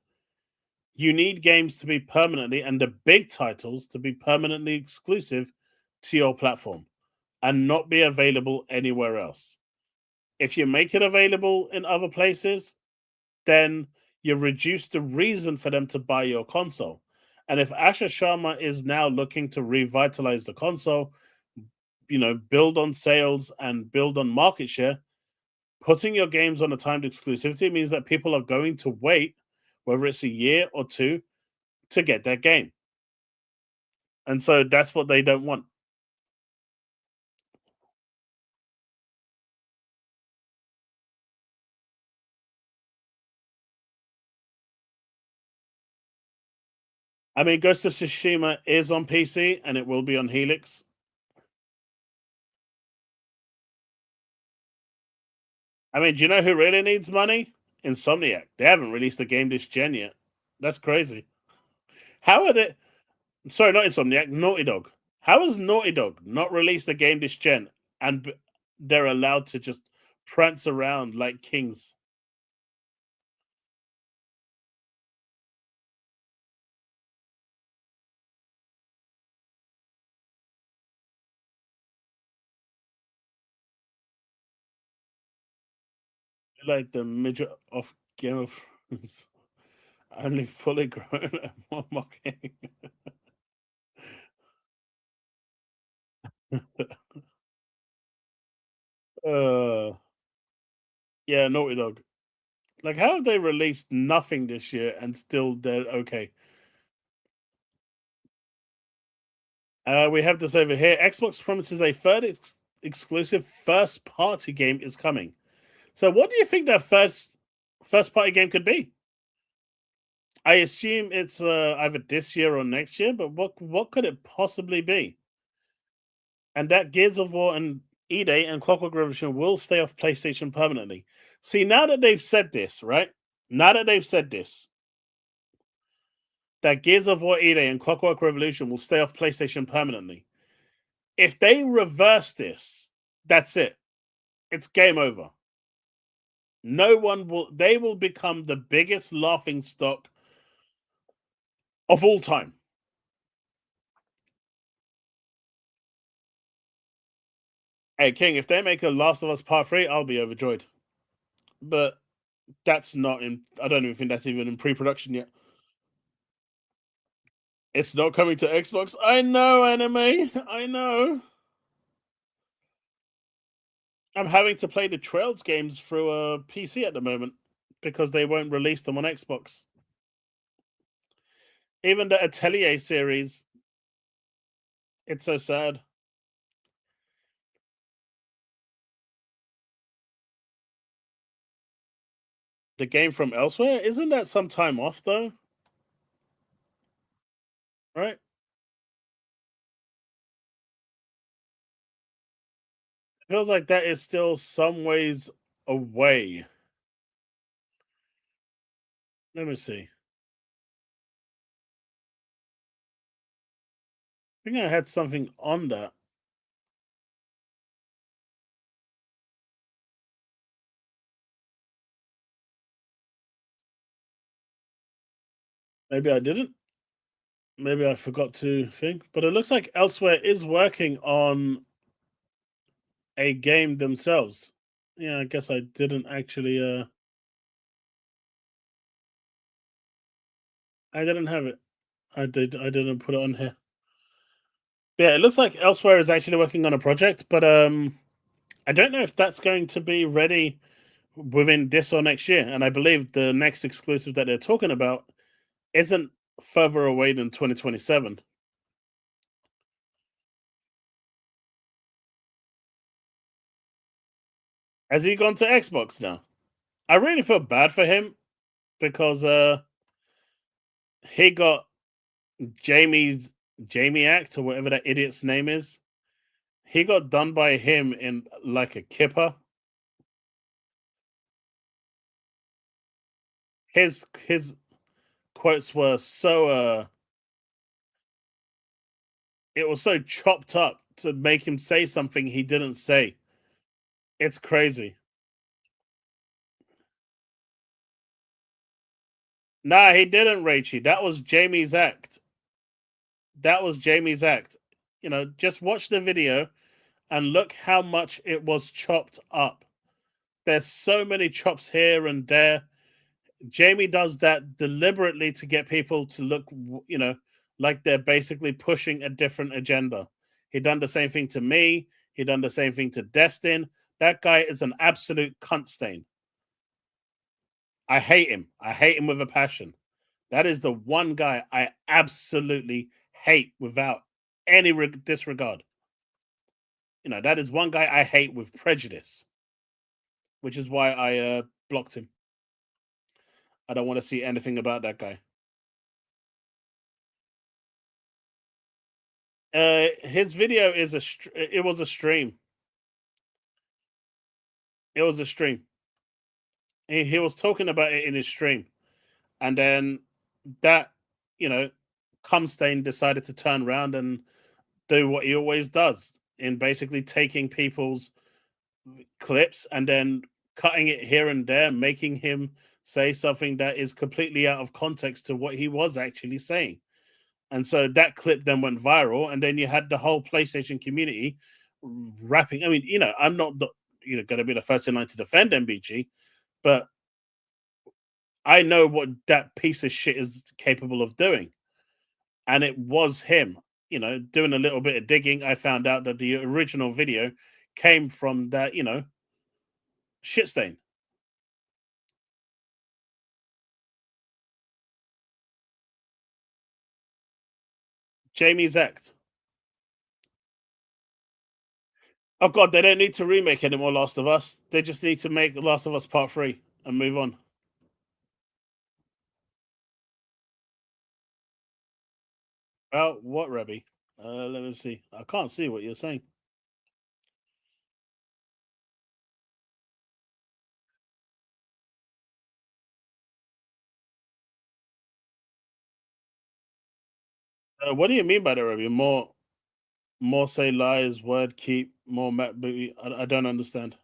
Speaker 1: you need games to be permanently, and the big titles to be permanently exclusive to your platform and not be available anywhere else. If you make it available in other places, then you reduce the reason for them to buy your console. And if Asher Sharma is now looking to revitalize the console, build on sales and build on market share, putting your games on a timed exclusivity means that people are going to wait, whether it's a year or two, to get their game. And so that's what they don't want. I mean, Ghost of Tsushima is on PC and it will be on Helix. I mean, do you know who really needs money? Insomniac. They haven't released a game this gen yet. That's crazy. How are they? Sorry, not Insomniac. Naughty Dog. How has Naughty Dog not released a game this gen and they're allowed to just prance around like kings? Like the midget of Game of Thrones. Only fully grown and more mocking. uh, yeah, Naughty Dog. Like, how have they released nothing this year and still they're okay? We have this over here. Xbox promises a third exclusive first party game is coming. So, what do you think that first party game could be? I assume it's either this year or next year, but what could it possibly be? And that Gears of War and E-Day and Clockwork Revolution will stay off PlayStation permanently. See, now that they've said this, right? Now that they've said this, that Gears of War E-Day and Clockwork Revolution will stay off PlayStation permanently. If they reverse this, that's it. It's game over. No one will. They will become the biggest laughing stock of all time. Hey, King, if they make a Last of Us Part 3, I'll be overjoyed. But that's not in. I don't even think that's even in pre production yet. It's not coming to Xbox. I know, anime. I know. I'm having to play the Trails games through a PC at the moment because they won't release them on Xbox. Even the Atelier series, it's so sad. The game from elsewhere, isn't that some time off though? Right? Feels like that is still some ways away. Let me see. I think I had something on that. Maybe I didn't. Maybe I forgot to think. But it looks like Elsewhere is working on a game themselves. Yeah, I guess I didn't actually I didn't have it. I didn't put it on here. Yeah, it looks like Elsewhere is actually working on a project, but I don't know if that's going to be ready within this or next year. And I believe the next exclusive that they're talking about isn't further away than 2027. Has he gone to Xbox now? I really feel bad for him because he got Jamie Act or whatever that idiot's name is. He got done by him in like a kipper. His quotes were so it was so chopped up to make him say something he didn't say. It's crazy. Nah, he didn't, Rachie. That was Jamie's act. That was Jamie's act. You know, just watch the video and look how much it was chopped up. There's so many chops here and there. Jamie does that deliberately to get people to look, you know, like they're basically pushing a different agenda. He done the same thing to me. He done the same thing to Destin. That guy is an absolute cunt stain. I hate him. I hate him with a passion. That is the one guy I absolutely hate without any disregard. You know, that is one guy I hate with prejudice, which is why I blocked him. I don't want to see anything about that guy. His video is it was a stream. It was a stream. He was talking about it in his stream, and then that, you know, Cumstain decided to turn around and do what he always does in basically taking people's clips and then cutting it here and there, making him say something that is completely out of context to what he was actually saying. And so that clip then went viral, and then you had the whole PlayStation community rapping. I mean, you know, I'm not you know going to be the first in line to defend MBG, but I know what that piece of shit is capable of doing, and it was him. You know, doing a little bit of digging, I found out that the original video came from that, you know, shit stain. Jamie's act. Oh god, they don't need to remake any more Last of Us. They just need to make The Last of Us Part 3 and move on. Well, what, Rebby? Let me see. I can't see what you're saying. What do you mean by that, Rebby? More say lies, word keep, more Matt Booty. I don't understand.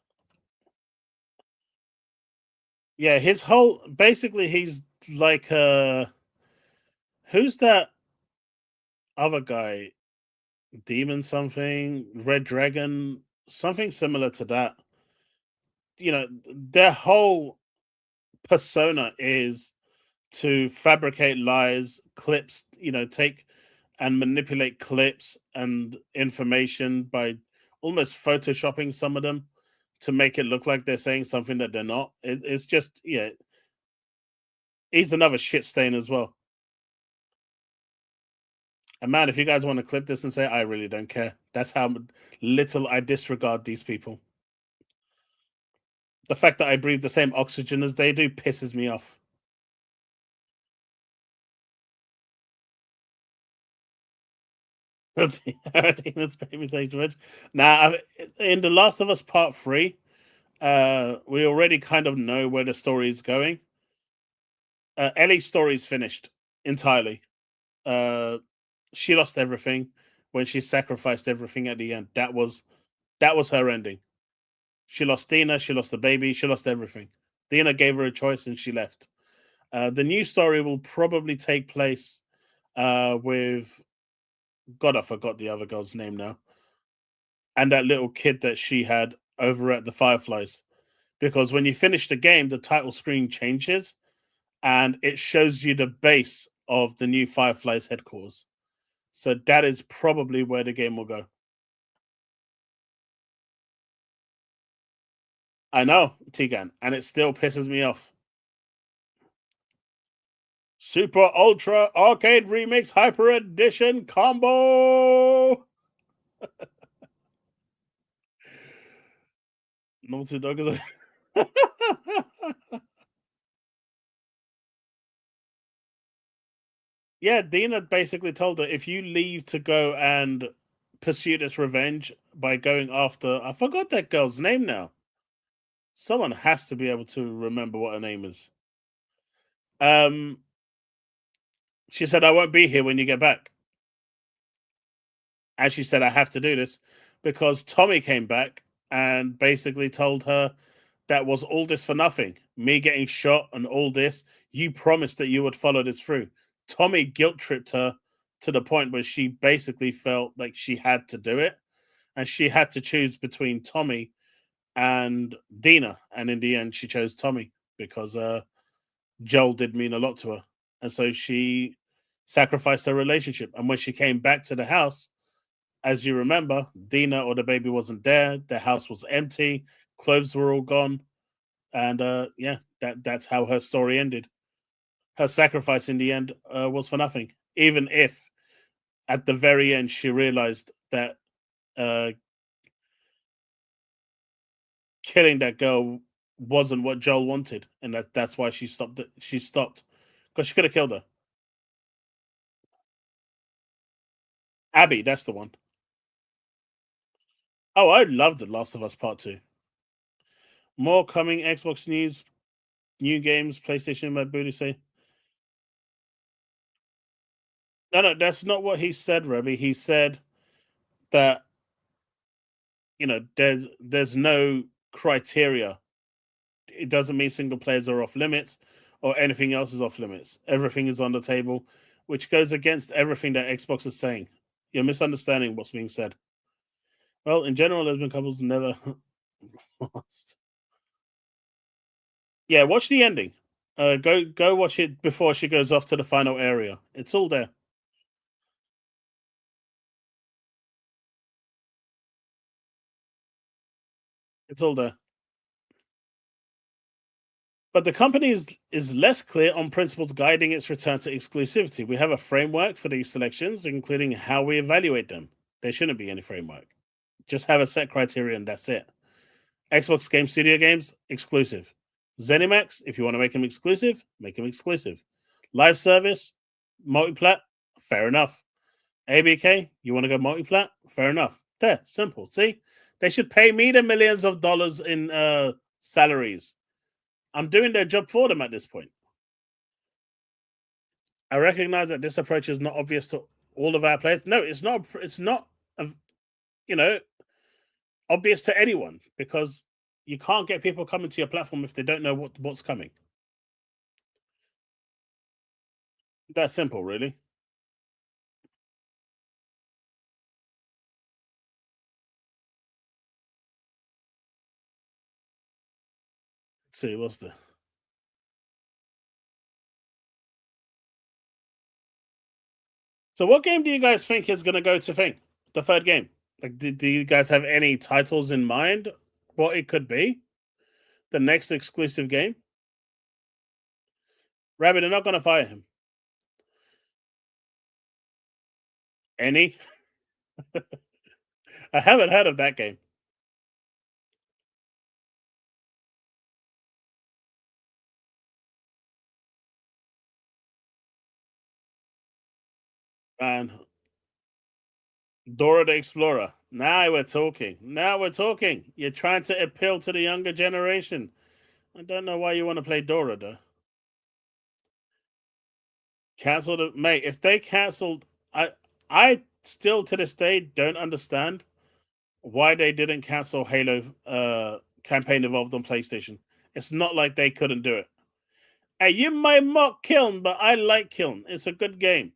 Speaker 1: Yeah, his whole basically he's like who's that other guy? Demon something, Red Dragon, something similar to that. You know, their whole persona is to fabricate lies, clips, you know, take and manipulate clips and information by almost photoshopping some of them to make it look like they're saying something that they're not. It's just, yeah, he's another shit stain as well. And man, if you guys want to clip this and say, I really don't care, that's how little I disregard these people. The fact that I breathe the same oxygen as they do pisses me off. Demons baby takes revenge. Now, in The Last of Us Part 3, we already kind of know where the story is going. Ellie's story is finished entirely. She lost everything when she sacrificed everything at the end. That was her ending. She lost Dina, she lost the baby, she lost everything. Dina gave her a choice and she left. The new story will probably take place with God, I forgot the other girl's name now, and that little kid that she had over at the Fireflies. Because when you finish the game, the title screen changes and it shows you the base of the new Fireflies headquarters. So that is probably where the game will go. I know, Tegan, and it still pisses me off. Super Ultra Arcade Remix Hyper Edition Combo. Naughty Dog is Yeah, Dina basically told her if you leave to go and pursue this revenge by going after I forgot that girl's name now. Someone has to be able to remember what her name is. Um she said, I won't be here when you get back. And she said, I have to do this because Tommy came back and basically told her that was all this for nothing. Me getting shot and all this. You promised that you would follow this through. Tommy guilt tripped her to the point where she basically felt like she had to do it. And she had to choose between Tommy and Dina. And in the end, she chose Tommy because Joel did mean a lot to her. And so she sacrificed her relationship. And when she came back to the house, as you remember, Dina or the baby wasn't there. The house was empty. Clothes were all gone. And yeah, that's how her story ended. Her sacrifice in the end was for nothing. Even if at the very end she realized that uh, killing that girl wasn't what Joel wanted, and that's why she stopped. She stopped because she could have killed her. Abby, that's the one. Oh, I love The Last of Us Part Two. More coming. Xbox news, new games, PlayStation. My booty say. No, no, that's not what he said, Rebby. He said that there's no criteria. It doesn't mean single players are off limits or anything else is off limits. Everything is on the table, which goes against everything that Xbox is saying. You're misunderstanding what's being said. Well, in general, lesbian couples never lost. Yeah, watch the ending. Go watch it before she goes off to the final area. It's all there. It's all there. But the company is less clear on principles guiding its return to exclusivity. We have a framework for these selections, including how we evaluate them. There shouldn't be any framework. Just have a set criteria and that's it. Xbox Game Studio games, exclusive. ZeniMax, if you want to make them exclusive. Live service, multiplat, fair enough. ABK, you want to go multiplat, fair enough. There, simple. See, they should pay me the millions of dollars in salaries. I'm doing their job for them at this point. I recognize that this approach is not obvious to all of our players. No, it's not. It's not. You know, obvious to anyone because you can't get people coming to your platform if they don't know what's coming. That simple, really. Let's see, what's the so? What game do you guys think is going to go to thing? The third game. Like, do you guys have any titles in mind? What it could be? The next exclusive game? Rabbit, they're not going to fire him. Any? I haven't heard of that game. Man, Dora the Explorer. Now we're talking. Now we're talking. You're trying to appeal to the younger generation. I don't know why you want to play Dora, though. Cancel the mate. If they cancelled, I still to this day don't understand why they didn't cancel Halo campaign evolved on PlayStation. It's not like they couldn't do it. Hey, you might mock Kiln, but I like Kiln. It's a good game.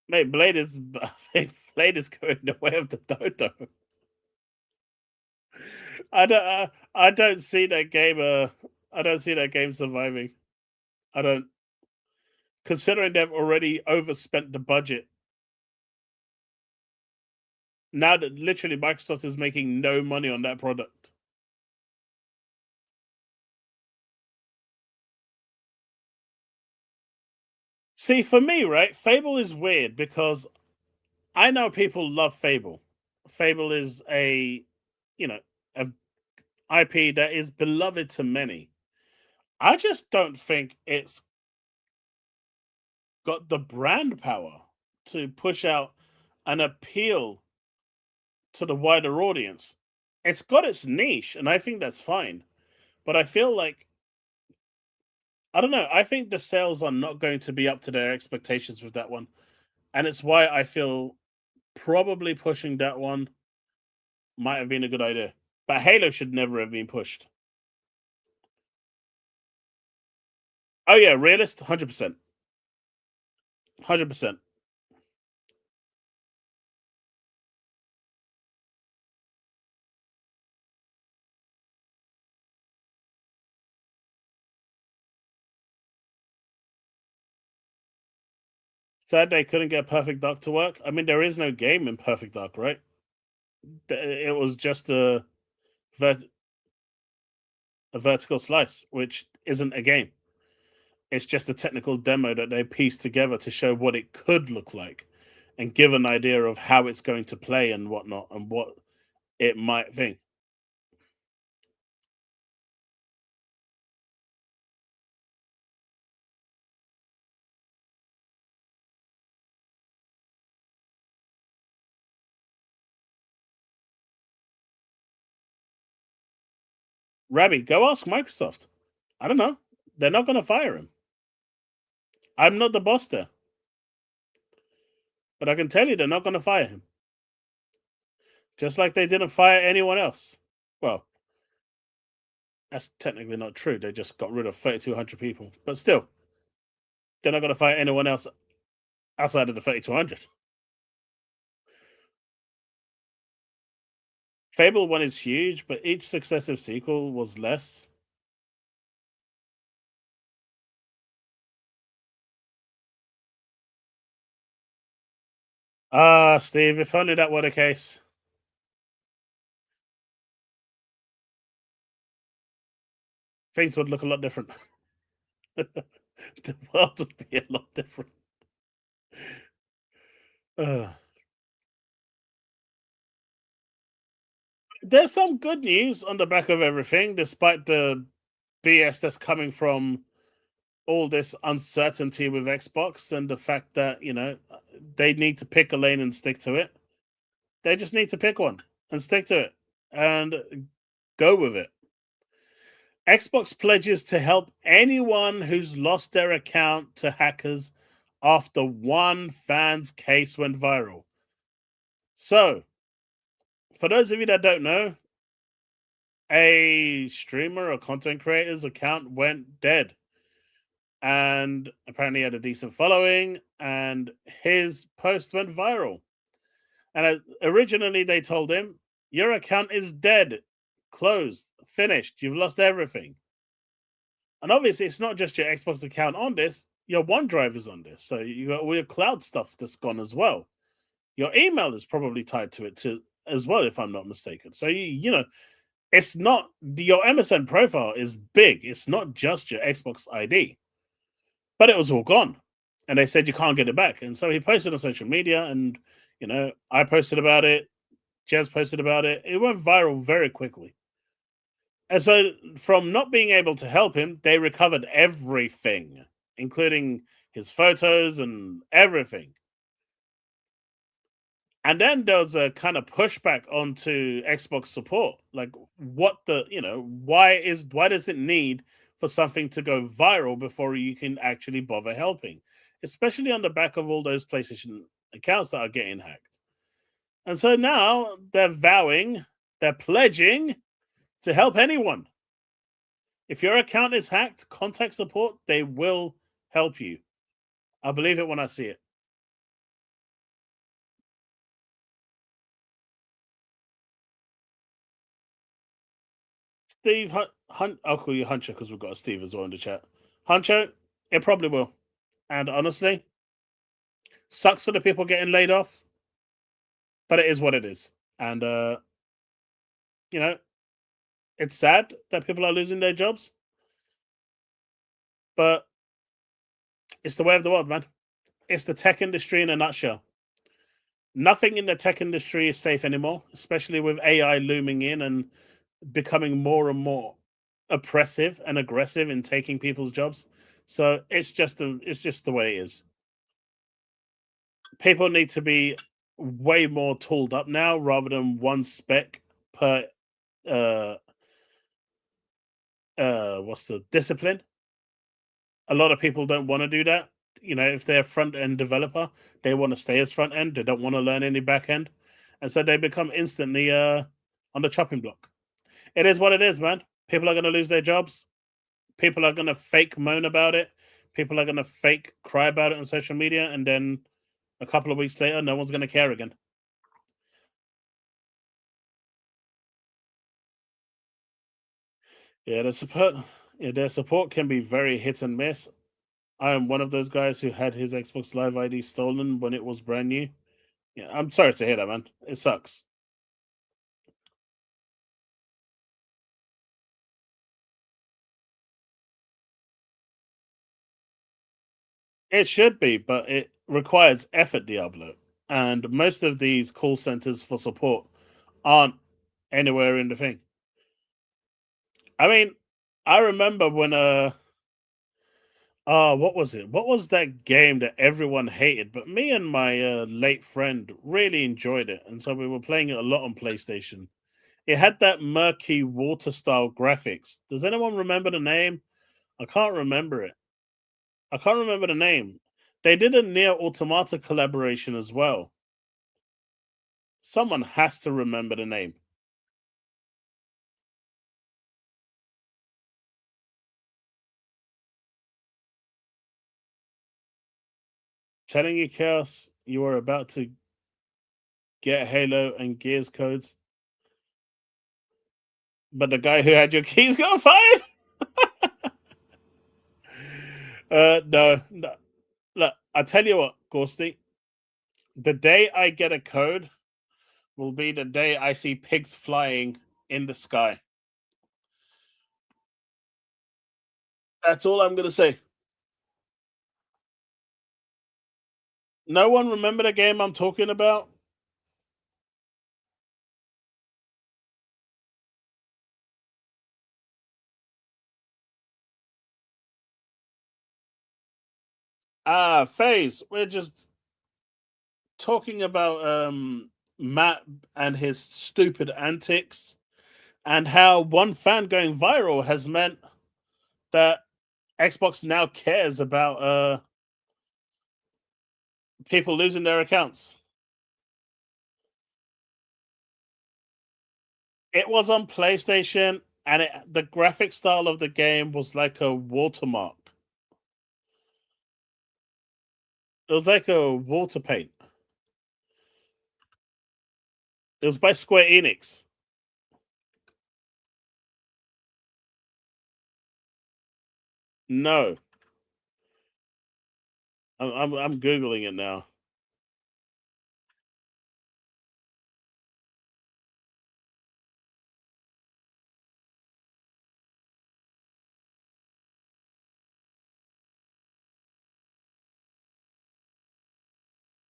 Speaker 1: Mate, Blade is going the way of the dodo. I don't see that game. I don't see that game surviving. I don't. Considering they've already overspent the budget now that literally Microsoft is making no money on that product. See, for me, right, Fable is weird because I know people love Fable. Fable is a IP that is beloved to many. I just don't think it's got the brand power to push out an appeal to the wider audience. It's got its niche, and I think that's fine. But I feel like I don't know. I think the sales are not going to be up to their expectations with that one, and it's why I feel probably pushing that one might have been a good idea. But Halo should never have been pushed. Oh yeah, realist, 100%, 100%. Sad they couldn't get Perfect Dark to work. I mean, there is no game in Perfect Dark, right? It was just vert- a vertical slice, which isn't a game. It's just a technical demo that they pieced together to show what it could look like and give an idea of how it's going to play and whatnot and what it might think. Rabbi, go ask Microsoft. I don't know. They're not going to fire him. I'm not the boss there, but I can tell you they're not going to fire him. Just like they didn't fire anyone else. Well, that's technically not true. They just got rid of 3,200 people. But still, they're not going to fire anyone else outside of the 3,200. Fable 1 is huge, but each successive sequel was less. Ah, Steve, if only that were the case. Things would look a lot different. The world would be a lot different. Ugh. There's some good news on the back of everything, despite the BS that's coming from all this uncertainty with Xbox and the fact that, they need to pick a lane and stick to it. They just need to pick one and stick to it and go with it. Xbox pledges to help anyone who's lost their account to hackers after one fan's case went viral. So, for those of you that don't know, a streamer or content creator's account went dead and apparently had a decent following, and his post went viral. And originally, they told him, "Your account is dead, closed, finished. You've lost everything." And obviously, it's not just your Xbox account on this. Your OneDrive is on this, so you got all your cloud stuff that's gone as well. Your email is probably tied to it too, as well, if I'm not mistaken. So it's not your MSN profile is big. It's not just your Xbox ID, but it was all gone, and they said you can't get it back. And so he posted on social media, and I posted about it. Jez posted about it. It went viral very quickly. And so, from not being able to help him, they recovered everything, including his photos and everything. And then there was a kind of pushback onto Xbox support. Like, why does it need for something to go viral before you can actually bother helping? Especially on the back of all those PlayStation accounts that are getting hacked. And so now they're pledging to help anyone. If your account is hacked, contact support. They will help you. I believe it when I see it. Steve Hunt, I'll call you Huncho because we've got a Steve as well in the chat. Huncho, it probably will. And honestly, sucks for the people getting laid off, but it is what it is. And you know, it's sad that people are losing their jobs, but it's the way of the world, man. It's the tech industry in a nutshell. Nothing in the tech industry is safe anymore, especially with AI looming in and becoming more and more oppressive and aggressive in taking people's jobs. So it's just the way it is. People need to be way more tooled up now rather than one spec per uh what's the discipline. A lot of people don't want to do that. You know, if they're a front end developer, they want to stay as front end. They don't want to learn any back end, and so they become instantly on the chopping block. It is what it is, man. People are going to lose their jobs. People are going to fake moan about it. People are going to fake cry about it on social media, and then a couple of weeks later, no one's going to care again. Yeah, their support can be very hit and miss. I am one of those guys who had his Xbox Live ID stolen when it was brand new. Yeah, I'm sorry to hear that, man. It sucks. It should be, but it requires effort, Diablo. And most of these call centers for support aren't anywhere in the thing. I mean, I remember when what was it? What was that game that everyone hated? But me and my late friend really enjoyed it, and so we were playing it a lot on PlayStation. It had that murky water style graphics. Does anyone remember the name? I can't remember it. I can't remember the name. They did a Near Automata collaboration as well. Someone has to remember the name. Telling you, Chaos, you are about to get Halo and Gears codes, but the guy who had your keys got fired. No, no. Look, I tell you what, Ghosty. The day I get a code will be the day I see pigs flying in the sky. That's all I'm gonna say. No one remember the game I'm talking about? Phase. We're just talking about Matt and his stupid antics and how one fan going viral has meant that Xbox now cares about people losing their accounts. It was on PlayStation, and the graphic style of the game was like a watermark. It was like a water paint. It was by Square Enix. No, I'm googling it now.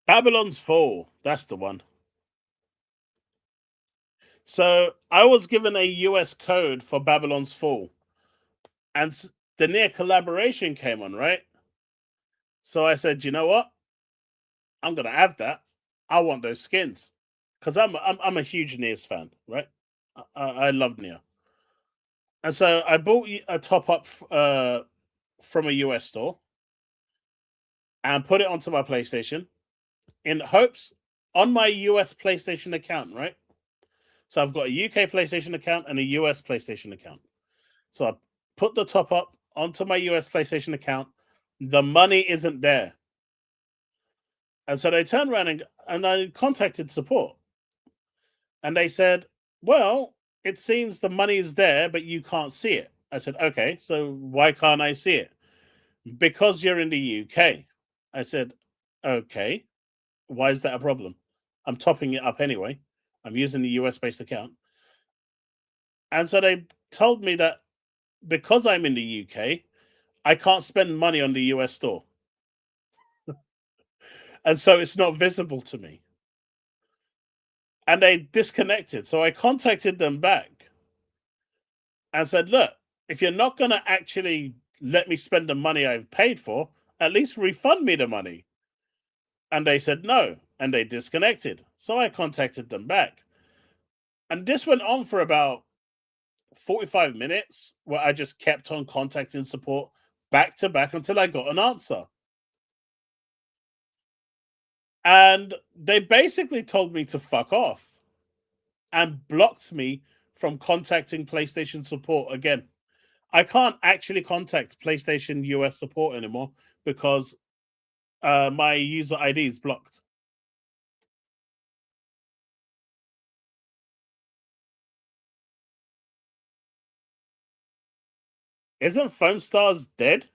Speaker 1: Babylon's Fall. That's the one. So I was given a US code for Babylon's Fall, and the near collaboration came on, right? So I said, you know what? I'm gonna have that. I want those skins because I'm a huge Niers fan, right? I love Nier, and so I bought a top up from a US store and put it onto my PlayStation in hopes on my US PlayStation account, right? So I've got a UK PlayStation account and a US PlayStation account. So I put the top up onto my US PlayStation account. The money isn't there. And so they turned around and I contacted support. And they said, well, it seems the money is there, but you can't see it. I said, okay, so why can't I see it? Because you're in the UK. I said, okay, why is that a problem? I'm topping it up anyway. I'm using the US based account. And so they told me that because I'm in the UK, I can't spend money on the US store. And so it's not visible to me. and they disconnected. So I contacted them back and said, look, if you're not going to actually let me spend the money I've paid for, at least refund me the money. And they said no, and they disconnected. So I contacted them back. And this went on for about 45 minutes where I just kept on contacting support back to back until I got an answer. And they basically told me to fuck off and blocked me from contacting PlayStation support again. I can't actually contact PlayStation US support anymore because my user ID is blocked. Isn't Foam Stars dead?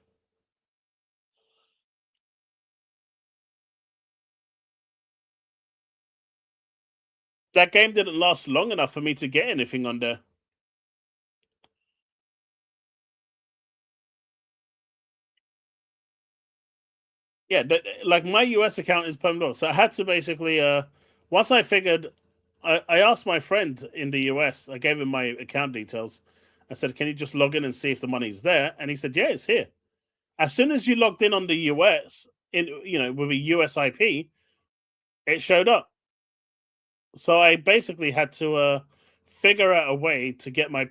Speaker 1: That game didn't last long enough for me to get anything on there. Yeah, like my US account is permed off, so I had to basically once I figured, I asked my friend in the US. I gave him my account details. I said, "Can you just log in and see if the money's there?" And he said, "Yeah, it's here." As soon as you logged in on the US, with a US IP, it showed up. So I basically had to figure out a way to get my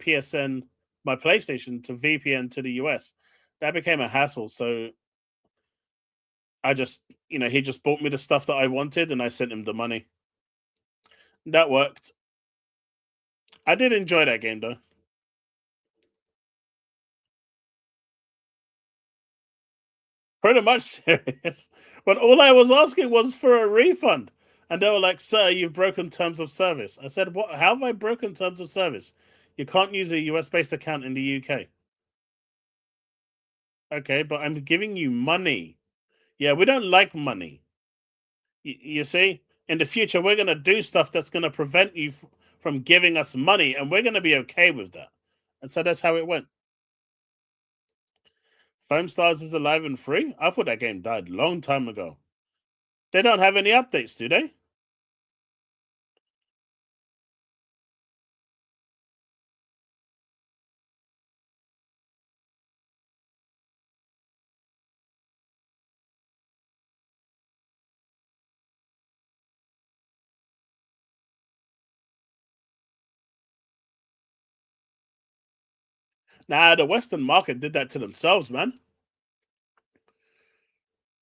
Speaker 1: my PlayStation to VPN to the US. That became a hassle. So I just, he just bought me the stuff that I wanted and I sent him the money. That worked. I did enjoy that game though. Pretty much serious. But all I was asking was for a refund. And they were like, "Sir, you've broken terms of service." I said, "What? How have I broken terms of service? You can't use a US based account in the UK." Okay, but I'm giving you money. Yeah, we don't like money. You see? In the future, we're going to do stuff that's going to prevent you from giving us money, and we're going to be okay with that. And so that's how it went. Foam Stars is alive and free? I thought that game died long time ago. They don't have any updates, do they? Nah, the Western market did that to themselves, man.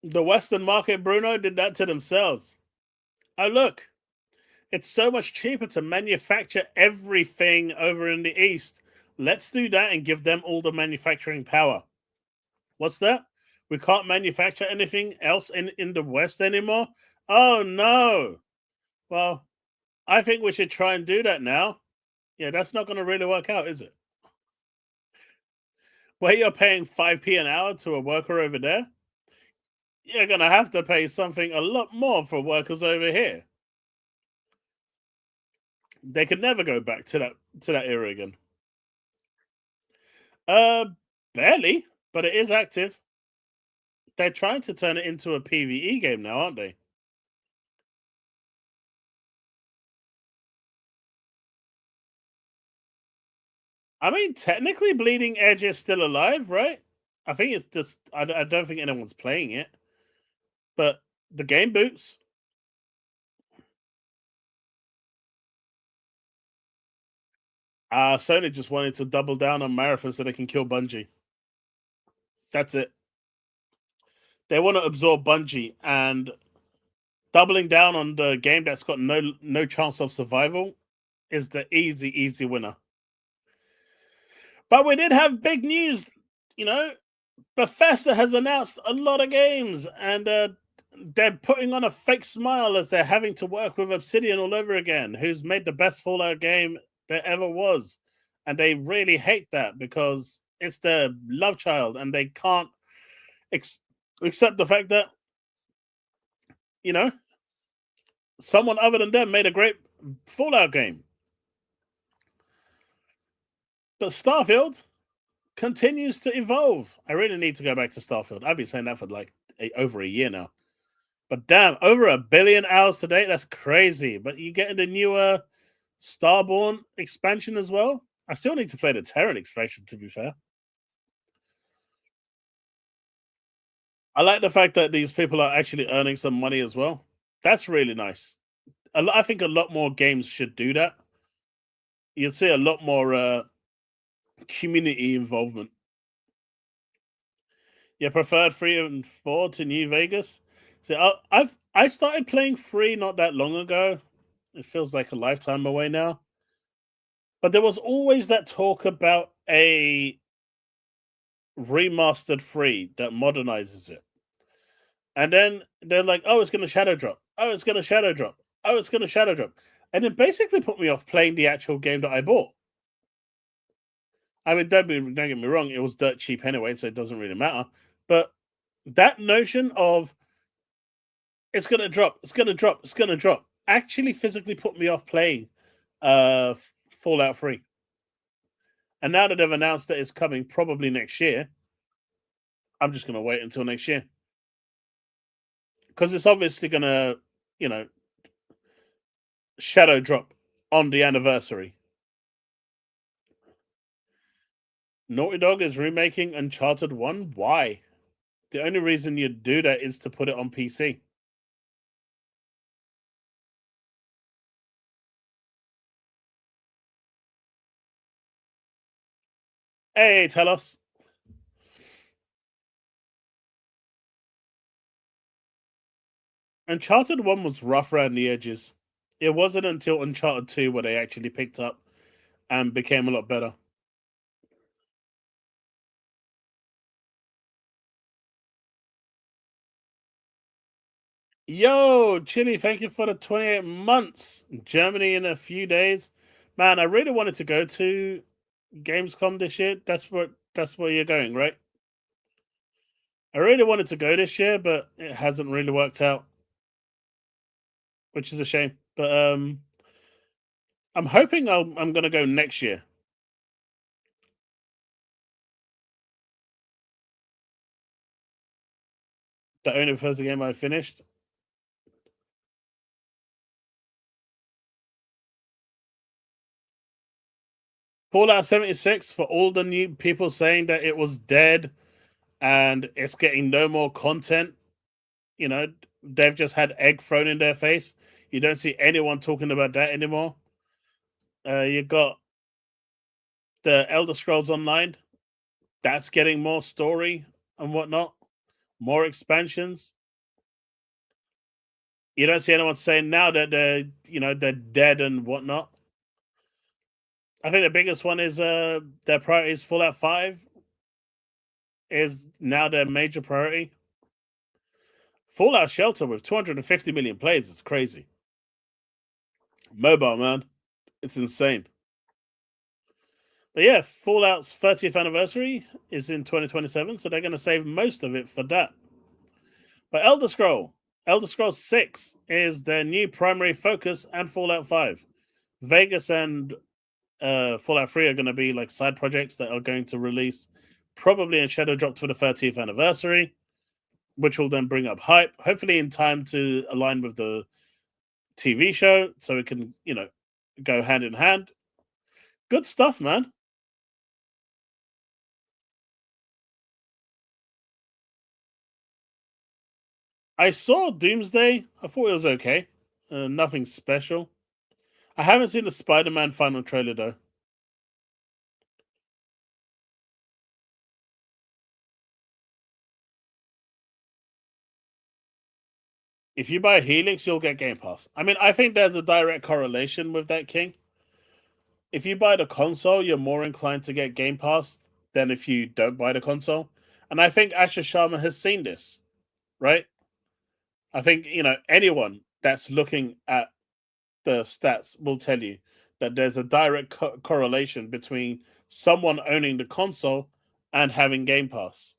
Speaker 1: The Western market, Bruno, did that to themselves. Oh, look, it's so much cheaper to manufacture everything over in the East. Let's do that and give them all the manufacturing power. What's that? We can't manufacture anything else in the West anymore? Oh, no. Well, I think we should try and do that now. Yeah, that's not going to really work out, is it? Where you're paying 5p an hour to a worker over there, you're going to have to pay something a lot more for workers over here. They could never go back to that era again. Uh, barely, but it is active. They're trying to turn it into a PvE game now, aren't they? I mean, technically, Bleeding Edge is still alive, right? I think it's just I don't think anyone's playing it, but the game boots. Sony just wanted to double down on Marathon so they can kill Bungie. That's it. They want to absorb Bungie, and doubling down on the game that's got no chance of survival is the easy winner. But we did have big news, you know. Bethesda has announced a lot of games, and they're putting on a fake smile as they're having to work with Obsidian all over again, who's made the best Fallout game there ever was. And they really hate that because it's their love child, and they can't accept the fact that, you know, someone other than them made a great Fallout game. But Starfield continues to evolve. I really need to go back to Starfield. I've been saying that for like over a year now. But damn, over 1 billion hours to date. That's crazy. But you getting the newer Starborn expansion as well? I still need to play the Terran expansion, to be fair. I like the fact that these people are actually earning some money as well. That's really nice. I think a lot more games should do that. You'd see a lot more community involvement. Yeah, preferred 3 and 4 to New Vegas. So I started playing 3 not that long ago. It feels like a lifetime away now. But there was always that talk about a remastered 3 that modernizes it. And then they're like, "Oh, it's going to shadow drop. Oh, it's going to shadow drop. Oh, it's going to shadow drop." And it basically put me off playing the actual game that I bought. I mean, don't get me wrong, it was dirt cheap anyway, so it doesn't really matter. But that notion of it's gonna drop, it's gonna drop, it's gonna drop, actually physically put me off playing Fallout 3. And now that they've announced that it's coming probably next year, I'm just gonna wait until next year. Because it's obviously gonna, you know, shadow drop on the anniversary. Naughty Dog is remaking Uncharted 1. Why? The only reason you'd do that is to put it on PC. Hey, tell us. Uncharted 1 was rough around the edges. It wasn't until Uncharted 2 where they actually picked up and became a lot better. Yo, Chili, thank you for the 28 months. Germany in a few days. Man, I really wanted to go to Gamescom this year. That's where you're going, right? I really wanted to go this year, but it hasn't really worked out, which is a shame. But I'm hoping I'm gonna go next year. The only first game I finished. Fallout 76 for all the new people saying that it was dead and it's getting no more content. You know, they've just had egg thrown in their face. You don't see anyone talking about that anymore. You got the Elder Scrolls Online. That's getting more story and whatnot, more expansions. You don't see anyone saying now that they're dead and whatnot. I think the biggest one is their priority is Fallout 5 is now their major priority. Fallout Shelter with 250 million plays is crazy. Mobile, man. It's insane. But yeah, Fallout's 30th anniversary is in 2027, so they're going to save most of it for that. But Elder Scrolls 6 is their new primary focus, and Fallout 5. Vegas and Fallout 3 are going to be like side projects that are going to release probably in shadow drop for the 30th anniversary, which will then bring up hype, hopefully in time to align with the TV show so it can, go hand in hand. Good stuff, man. I saw Doomsday. I thought it was okay. Nothing special. I haven't seen the Spider-Man final trailer though. If you buy Helix, you'll get Game Pass. I mean, I think there's a direct correlation with that, King. If you buy the console, you're more inclined to get Game Pass than if you don't buy the console. And I think Asher Sharma has seen this, right? I think, anyone that's looking at the stats will tell you that there's a direct correlation between someone owning the console and having Game Pass.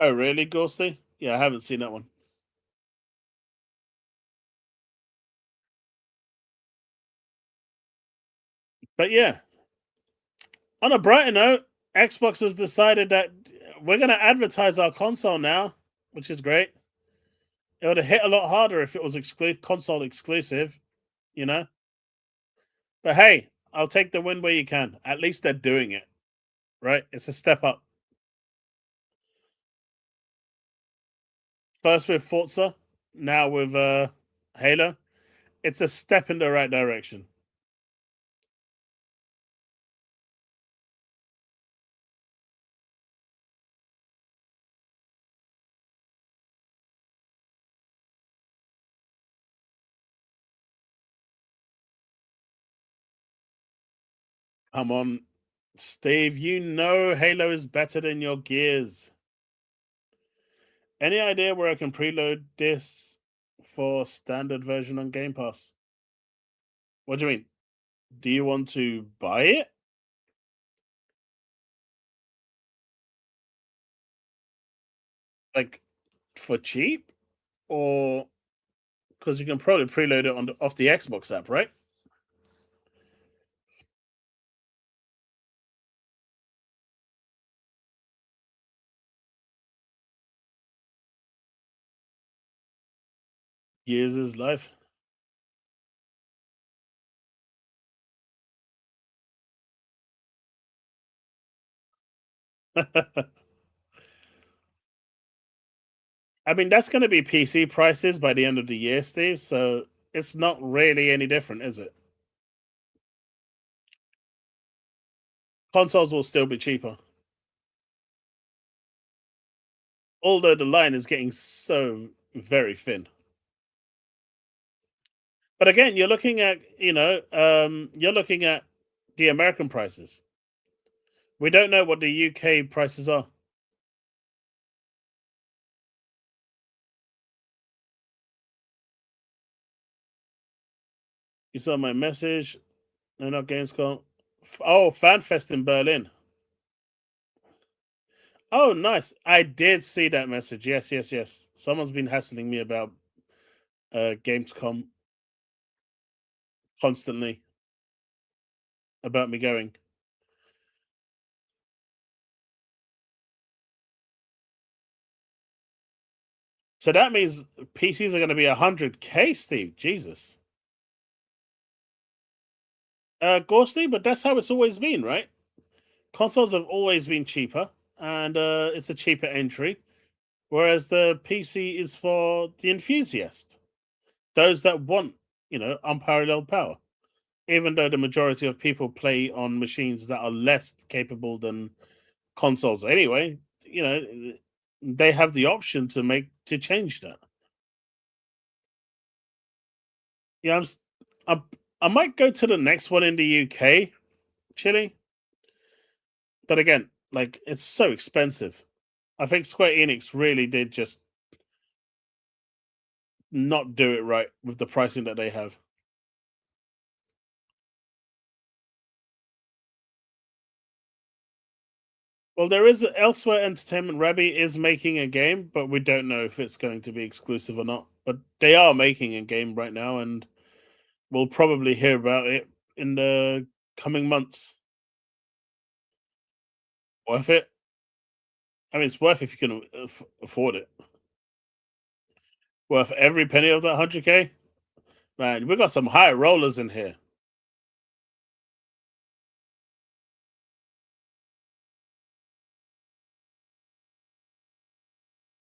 Speaker 1: Oh, really, Ghosty? Yeah, I haven't seen that one. But yeah, on a brighter note, Xbox has decided that we're going to advertise our console now, which is great. It would have hit a lot harder if it was console exclusive, you know? But hey, I'll take the win where you can. At least they're doing it, right? It's a step up. First with Forza, now with Halo. It's a step in the right direction. Come on, Steve. You know Halo is better than your Gears. Any idea where I can preload this for standard version on Game Pass? What do you mean? Do you want to buy it? Like for cheap? Or because you can probably preload it off the Xbox app, right? Gears is life. I mean, that's going to be PC prices by the end of the year, Steve. So it's not really any different, is it? Consoles will still be cheaper. Although the line is getting so very thin. But again, you're looking at, you're looking at the American prices. We don't know what the UK prices are. You saw my message. No, not Gamescom. Oh, FanFest in Berlin. Oh, nice. I did see that message. Yes, yes, yes. Someone's been hassling me about Gamescom constantly about me going. So that means PCs are going to be 100K, Steve. Jesus. Ghostly, but that's how it's always been, right? Consoles have always been cheaper, and it's a cheaper entry, whereas the PC is for the enthusiast, those that want, unparalleled power. Even though the majority of people play on machines that are less capable than consoles anyway, they have the option to change that. Yeah, I might go to the next one in the UK, Chile, but again, like it's so expensive. I think Square Enix really did just not do it right with the pricing that they have. Well, there is elsewhere Entertainment. Rabby is making a game, but we don't know if it's going to be exclusive or not. But they are making a game right now, and we'll probably hear about it in the coming months. Worth it? I mean, it's worth if you can afford it. Worth every penny of that 100K? Man, we got some high rollers in here.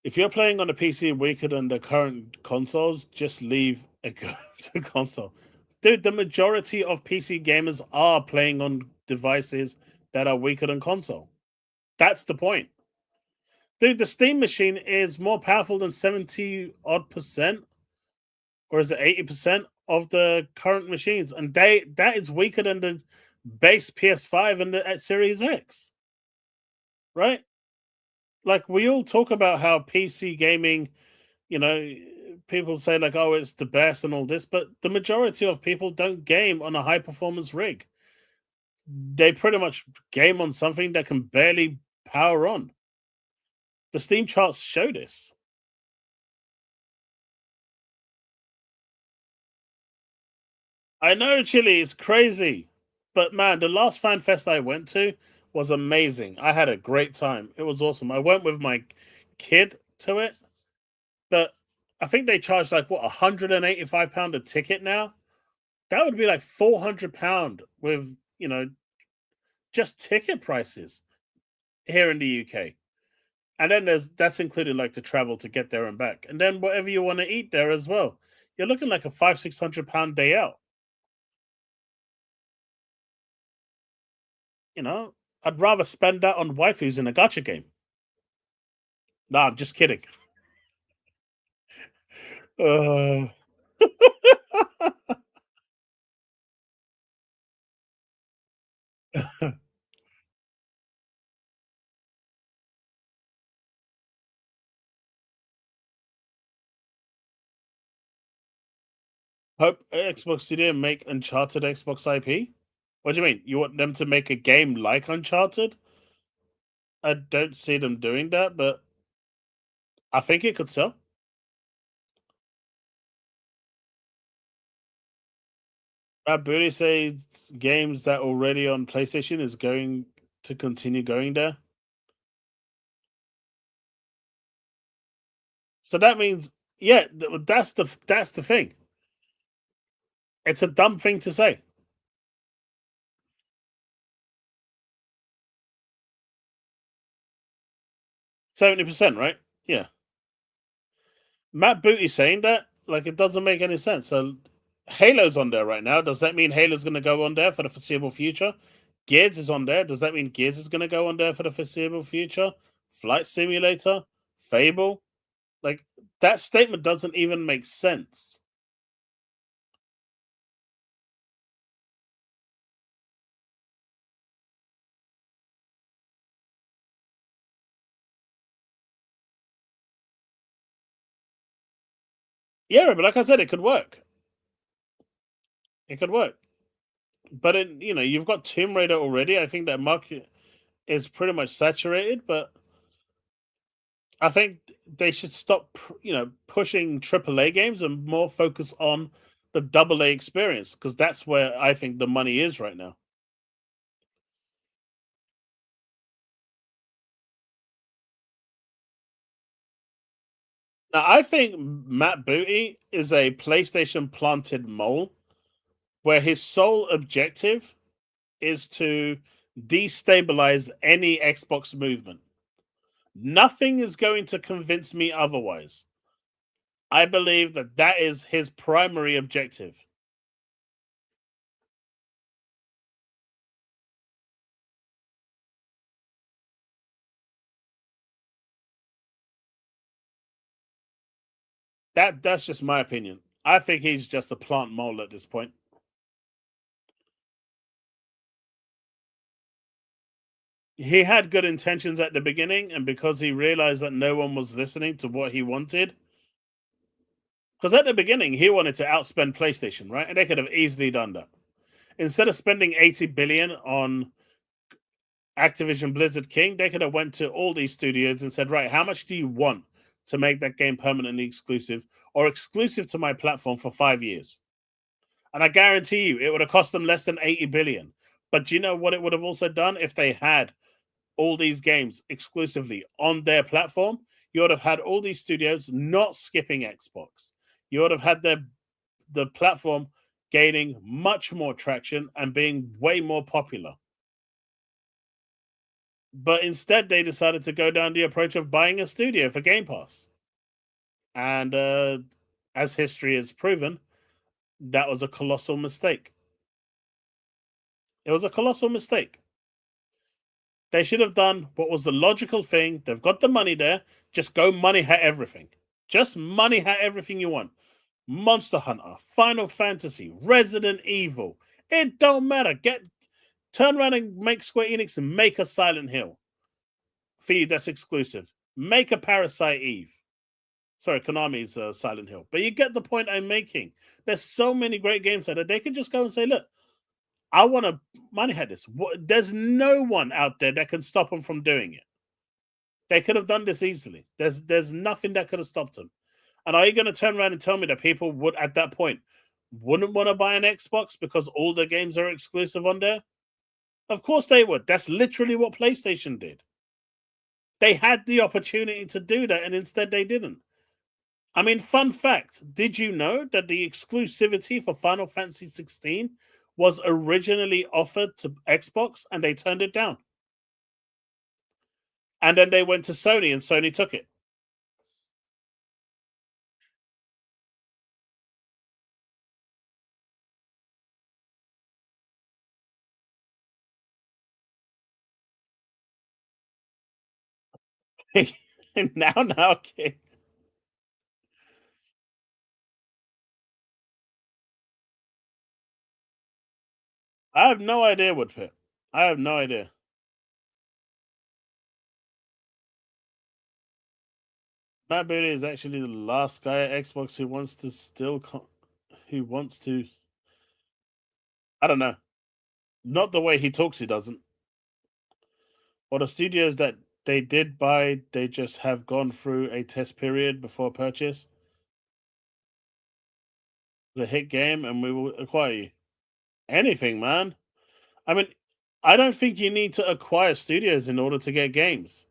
Speaker 1: If you're playing on a PC weaker than the current consoles, just leave a console. Dude, the majority of PC gamers are playing on devices that are weaker than console. That's the point. Dude, the Steam machine is more powerful than 70 odd percent, or is it 80% of the current machines? And that is weaker than the base PS5 and the Series X. Right? Like we all talk about how PC gaming, you know, people say like, oh, it's the best and all this, but the majority of people don't game on a high performance rig. They pretty much game on something that can barely power on. The Steam charts show this. I know, Chile, it's crazy. But man, the last fan fest I went to was amazing. I had a great time. It was awesome. I went with my kid to it, but I think they charge like what £185 a ticket now. That would be like £400 with just ticket prices here in the UK. And then that's included like the travel to get there and back. And then whatever you want to eat there as well. You're looking like a £500-600 day out. I'd rather spend that on waifus in a gacha game. Nah, I'm just kidding. Uh, Hope Xbox didn't make Uncharted Xbox IP. What do you mean? You want them to make a game like Uncharted? I don't see them doing that, but I think it could sell. Booty says games that already on PlayStation is going to continue going there. So that means, yeah, that's the thing. It's a dumb thing to say. 70%, right? Yeah. Matt Booty saying that, like, it doesn't make any sense. So Halo's on there right now. Does that mean Halo's going to go on there for the foreseeable future? Gears is on there. Does that mean Gears is going to go on there for the foreseeable future? Flight Simulator, Fable, like that statement doesn't even make sense. Yeah, but like I said, it could work. It could work. But you've got Tomb Raider already. I think that market is pretty much saturated. But I think they should stop, pushing AAA games and more focus on the AA experience because that's where I think the money is right now. Now, I think Matt Booty is a PlayStation planted mole where his sole objective is to destabilize any Xbox movement. Nothing is going to convince me otherwise. I believe that is his primary objective. That's just my opinion. I think he's just a plant mole at this point. He had good intentions at the beginning, and because he realized that no one was listening to what he wanted, because at the beginning he wanted to outspend PlayStation, right? And they could have easily done that. Instead of spending 80 billion on Activision Blizzard King, they could have went to all these studios and said, right, how much do you want to make that game permanently exclusive or exclusive to my platform for 5 years? And I guarantee you it would have cost them less than 80 billion. But do you know what it would have also done if they had all these games exclusively on their platform? You would have had all these studios not skipping Xbox. You would have had the platform gaining much more traction and being way more popular. But instead, they decided to go down the approach of buying a studio for Game Pass. And as history has proven, that was a colossal mistake. It was a colossal mistake. They should have done what was the logical thing. They've got the money there. Just go money hat everything. Just money hat everything you want. Monster Hunter, Final Fantasy, Resident Evil. It don't matter. Turn around and make Square Enix and make a Silent Hill for you that's exclusive. Make a Parasite Eve. Sorry, Konami's Silent Hill. But you get the point I'm making. There's so many great games out there. They can just go and say, look, I want to money head this. There's no one out there that can stop them from doing it. They could have done this easily. There's nothing that could have stopped them. And are you going to turn around and tell me that people would, at that point, wouldn't want to buy an Xbox because all the games are exclusive on there? Of course they would. That's literally what PlayStation did. They had the opportunity to do that, and instead they didn't. I mean, fun fact, did you know that the exclusivity for Final Fantasy 16 was originally offered to Xbox and they turned it down? And then they went to Sony and Sony took it. And now, okay. I have no idea what fit. I have no idea. Matt Booty is actually the last guy at Xbox who wants to who wants to. I don't know. Not the way he talks, he doesn't. Or the studios that they did buy, they just have gone through a test period before purchase. The hit game, and we will acquire you. Anything, man. I mean, I don't think you need to acquire studios in order to get games.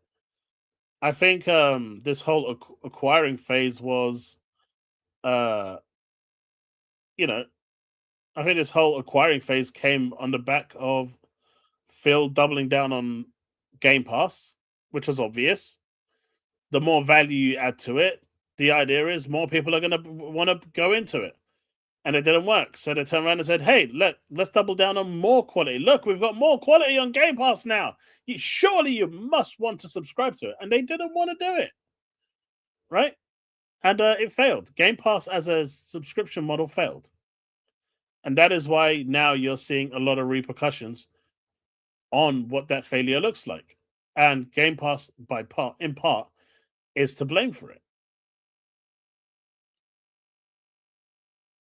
Speaker 1: I think this whole acquiring phase was, uh, you know, I think this whole acquiring phase came on the back of Phil doubling down on Game Pass, which was obvious. The more value you add to it, the idea is more people are going to want to go into it. And it didn't work. So they turned around and said, hey, let's double down on more quality. Look, we've got more quality on Game Pass now. Surely you must want to subscribe to it. And they didn't want to do it. Right? And it failed. Game Pass as a subscription model failed. And that is why now you're seeing a lot of repercussions on what that failure looks like. And Game Pass, in part, is to blame for it.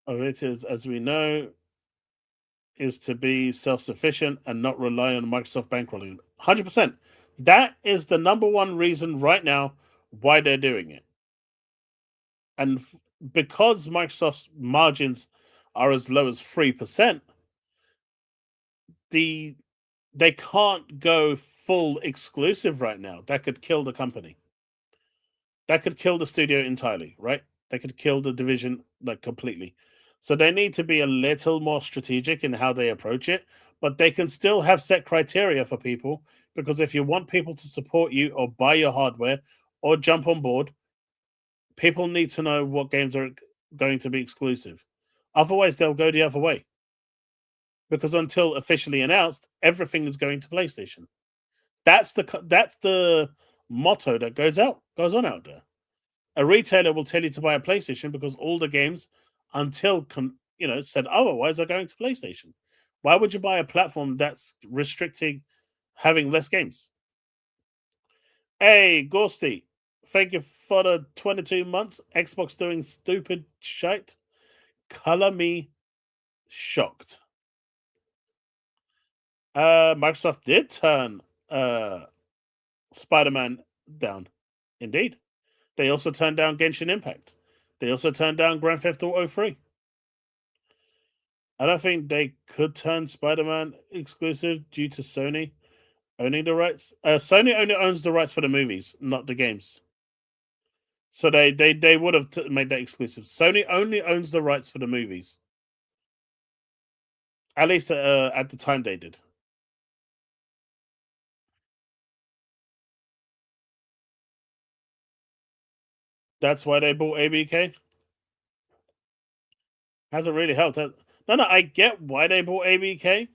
Speaker 1: It is, as we know, is to be self-sufficient and not rely on Microsoft bankrolling. 100%. That is the number one reason right now why they're doing it. And because Microsoft's margins are as low as 3%, they can't go full exclusive right now. That could kill the company. That could kill the studio entirely, right? That could kill the division like completely. So they need to be a little more strategic in how they approach it, but they can still have set criteria for people, because if you want people to support you or buy your hardware or jump on board, people need to know what games are going to be exclusive. Otherwise, they'll go the other way. Because until officially announced, everything is going to PlayStation. That's the motto that goes on out there. A retailer will tell you to buy a PlayStation because all the games, until said otherwise, are going to PlayStation. Why would you buy a platform that's restricting having less games? Hey, Ghosty, thank you for the 22 months. Xbox doing stupid shit. Color me shocked. Microsoft did turn Spider-Man down. Indeed. They also turned down Genshin Impact. They also turned down Grand Theft Auto 3. I don't think they could turn Spider-Man exclusive due to Sony owning the rights. Sony only owns the rights for the movies, not the games. So they would have made that exclusive. Sony only owns the rights for the movies. At least at the time they did. That's why they bought ABK. Hasn't really helped. No, I get why they bought ABK.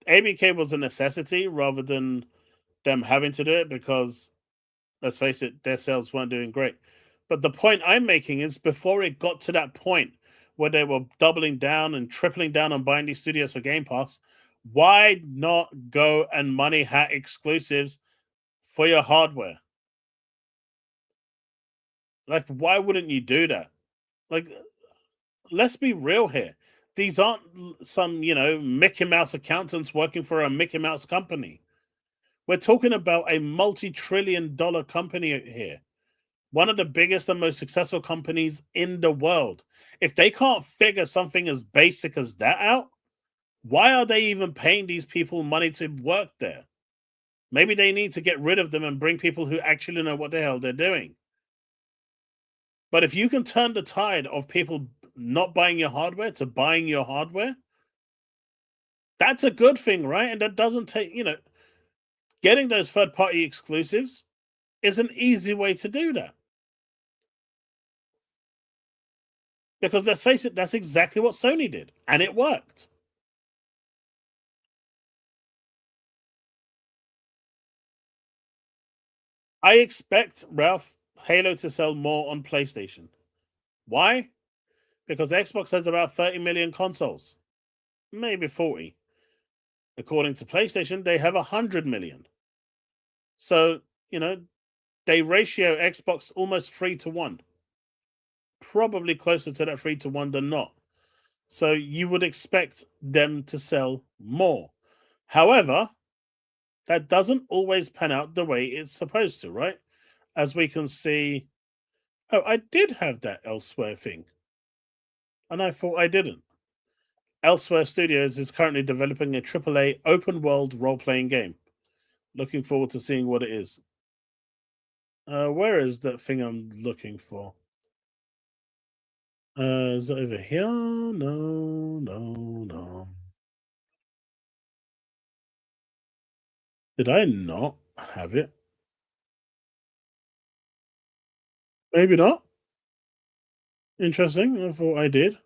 Speaker 1: ABK was a necessity rather than them having to do it, because let's face it, their sales weren't doing great. But the point I'm making is, before it got to that point where they were doubling down and tripling down on buying these studios for Game Pass, why not go and money hat exclusives for your hardware? Like, why wouldn't you do that? Like, let's be real here. These aren't some, Mickey Mouse accountants working for a Mickey Mouse company. We're talking about a multi-trillion-dollar company here. one of the biggest and most successful companies in the world. If they can't figure something as basic as that out, why are they even paying these people money to work there? Maybe they need to get rid of them and bring people who actually know what the hell they're doing. But if you can turn the tide of people not buying your hardware to buying your hardware, that's a good thing, right? And that doesn't take, getting those third party exclusives is an easy way to do that. Because let's face it, that's exactly what Sony did, and it worked. I expect, Ralph, Halo to sell more on PlayStation. Why? Because Xbox has about 30 million consoles, maybe 40. According to PlayStation, they have 100 million. So, they ratio Xbox almost 3-1. Probably closer to that 3-1 than not. So you would expect them to sell more. However, that doesn't always pan out the way it's supposed to, right? As we can see. Oh, I did have that Elsewhere thing, and I thought I didn't. Elsewhere Studios is currently developing a AAA open world role playing game. Looking forward to seeing what it is. Where is that thing I'm looking for? Is it over here? No, no, no. Did I not have it? Maybe not. Interesting. I thought I did.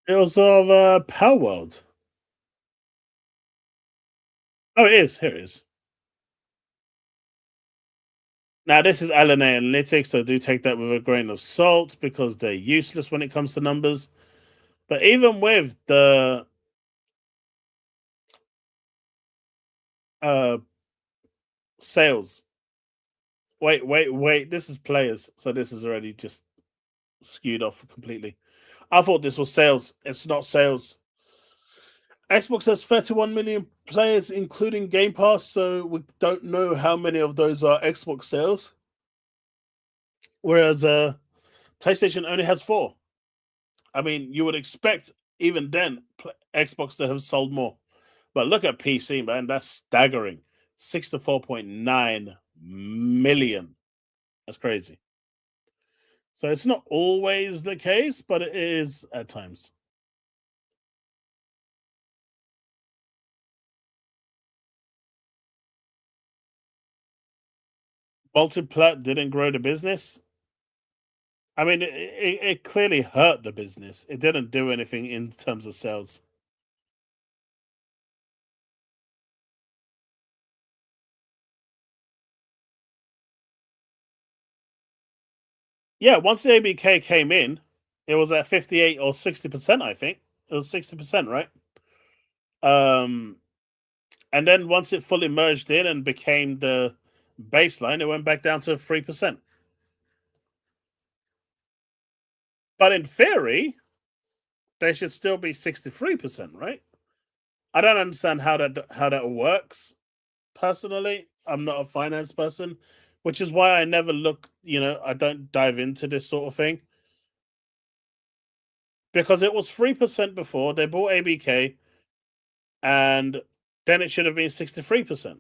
Speaker 1: It was of Power World. Oh, it is. Here it is. Now, this is LNA Analytics, so do take that with a grain of salt because they're useless when it comes to numbers. But even with the uh sales, wait, this is players, so this is already just skewed off completely. I thought this was sales. It's not sales. Xbox has 31 million players, including Game Pass, so we don't know how many of those are Xbox sales. Whereas PlayStation only has 4. I mean, you would expect even then Xbox to have sold more. But look at PC, man. That's staggering. 64.9 million. That's crazy. So it's not always the case, but it is at times. Multiplat didn't grow the business. I mean, it clearly hurt the business. It didn't do anything in terms of sales. Yeah, once the ABK came in, it was at 58 or 60%, I think. It was 60%, right? Um, and then once it fully merged in and became the baseline, it went back down to 3%. But in theory, they should still be 63%, right? I don't understand how that works personally. I'm not a finance person, which is why I never look, I don't dive into this sort of thing. Because it was 3% before they bought ABK, and then it should have been 63%.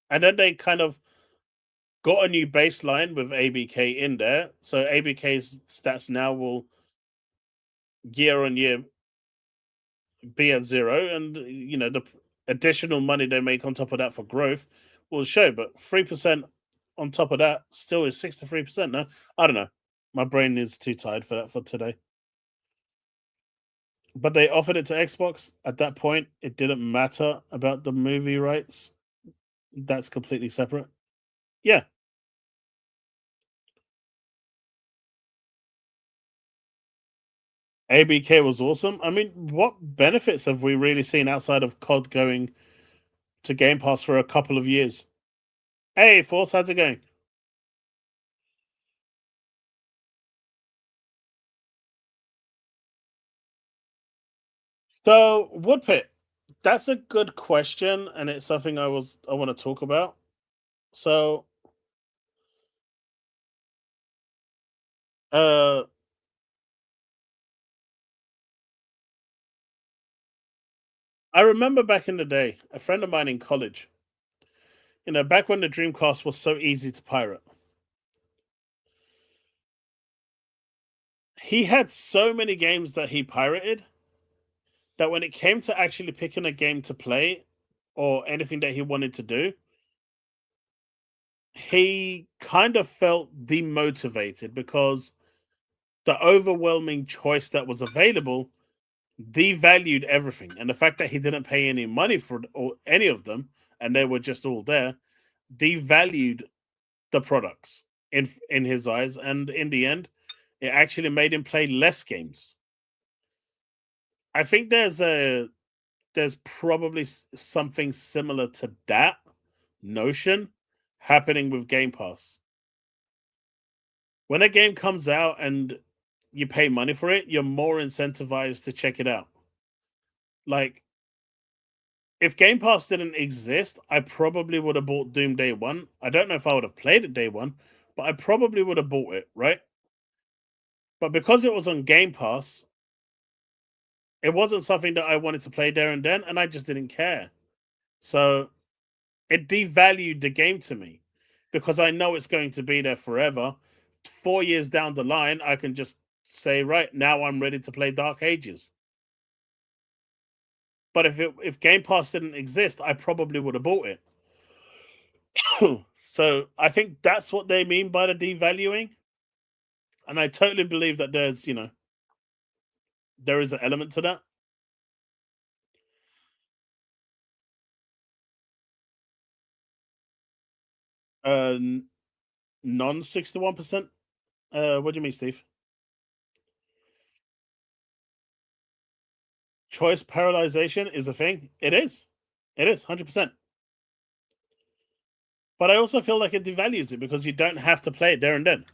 Speaker 1: And then they kind of got a new baseline with ABK in there. So ABK's stats now will year on year be at 0. And, the additional money they make on top of that for growth will show. But 3% on top of that still is 63%. No, I don't know. My brain is too tired for that for today. But they offered it to Xbox. At that point, it didn't matter about the movie rights. That's completely separate. Yeah, ABK was awesome. I mean, what benefits have we really seen outside of COD going to Game Pass for a couple of years? Hey, Force, how's it going? So, Woodpit, that's a good question, and it's something I want to talk about. So, uh, I remember back in the day, a friend of mine in college, back when the Dreamcast was so easy to pirate, he had so many games that he pirated that when it came to actually picking a game to play or anything that he wanted to do, he kind of felt demotivated because the overwhelming choice that was available devalued everything. And the fact that he didn't pay any money for any of them and they were just all there devalued the products in his eyes. And in the end, it actually made him play less games. I think there's probably something similar to that notion happening with Game Pass. When a game comes out and you pay money for it, you're more incentivized to check it out. Like, if Game Pass didn't exist, I probably would have bought Doom day one. I don't know if I would have played it day one, but I probably would have bought it, right? But because it was on Game Pass, it wasn't something that I wanted to play there and then, and I just didn't care. So it devalued the game to me because I know it's going to be there forever. 4 years down the line, I can just say, right now I'm ready to play Dark Ages. But if Game Pass didn't exist, I probably would have bought it. So I think that's what they mean by the devaluing, and I totally believe that there is an element to that. Uh, non 61%. What do you mean, Steve? Choice paralyzation is a thing. It is. It is 100%. But I also feel like it devalues it because you don't have to play it there and then.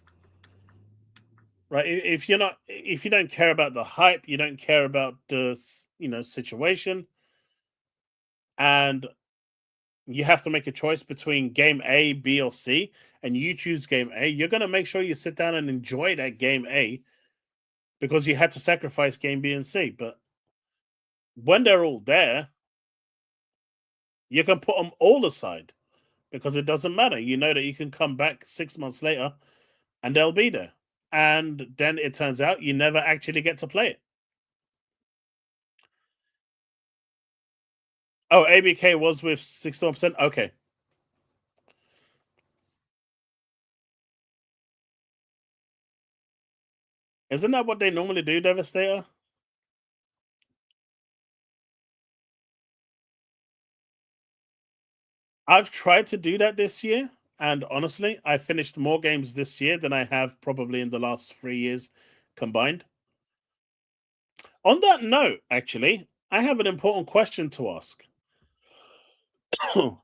Speaker 1: Right? If you don't care about the hype, you don't care about the situation, and you have to make a choice between game A, B, or C, and you choose game A, you're gonna make sure you sit down and enjoy that game A because you had to sacrifice game B and C. But when they're all there, you can put them all aside because it doesn't matter. You know that you can come back 6 months later and they'll be there. And then it turns out you never actually get to play it. Oh, ABK was with 61%. Okay. Isn't that what they normally do, Devastator? I've tried to do that this year, and honestly, I finished more games this year than I have probably in the last 3 years combined. On that note, actually, I have an important question to ask.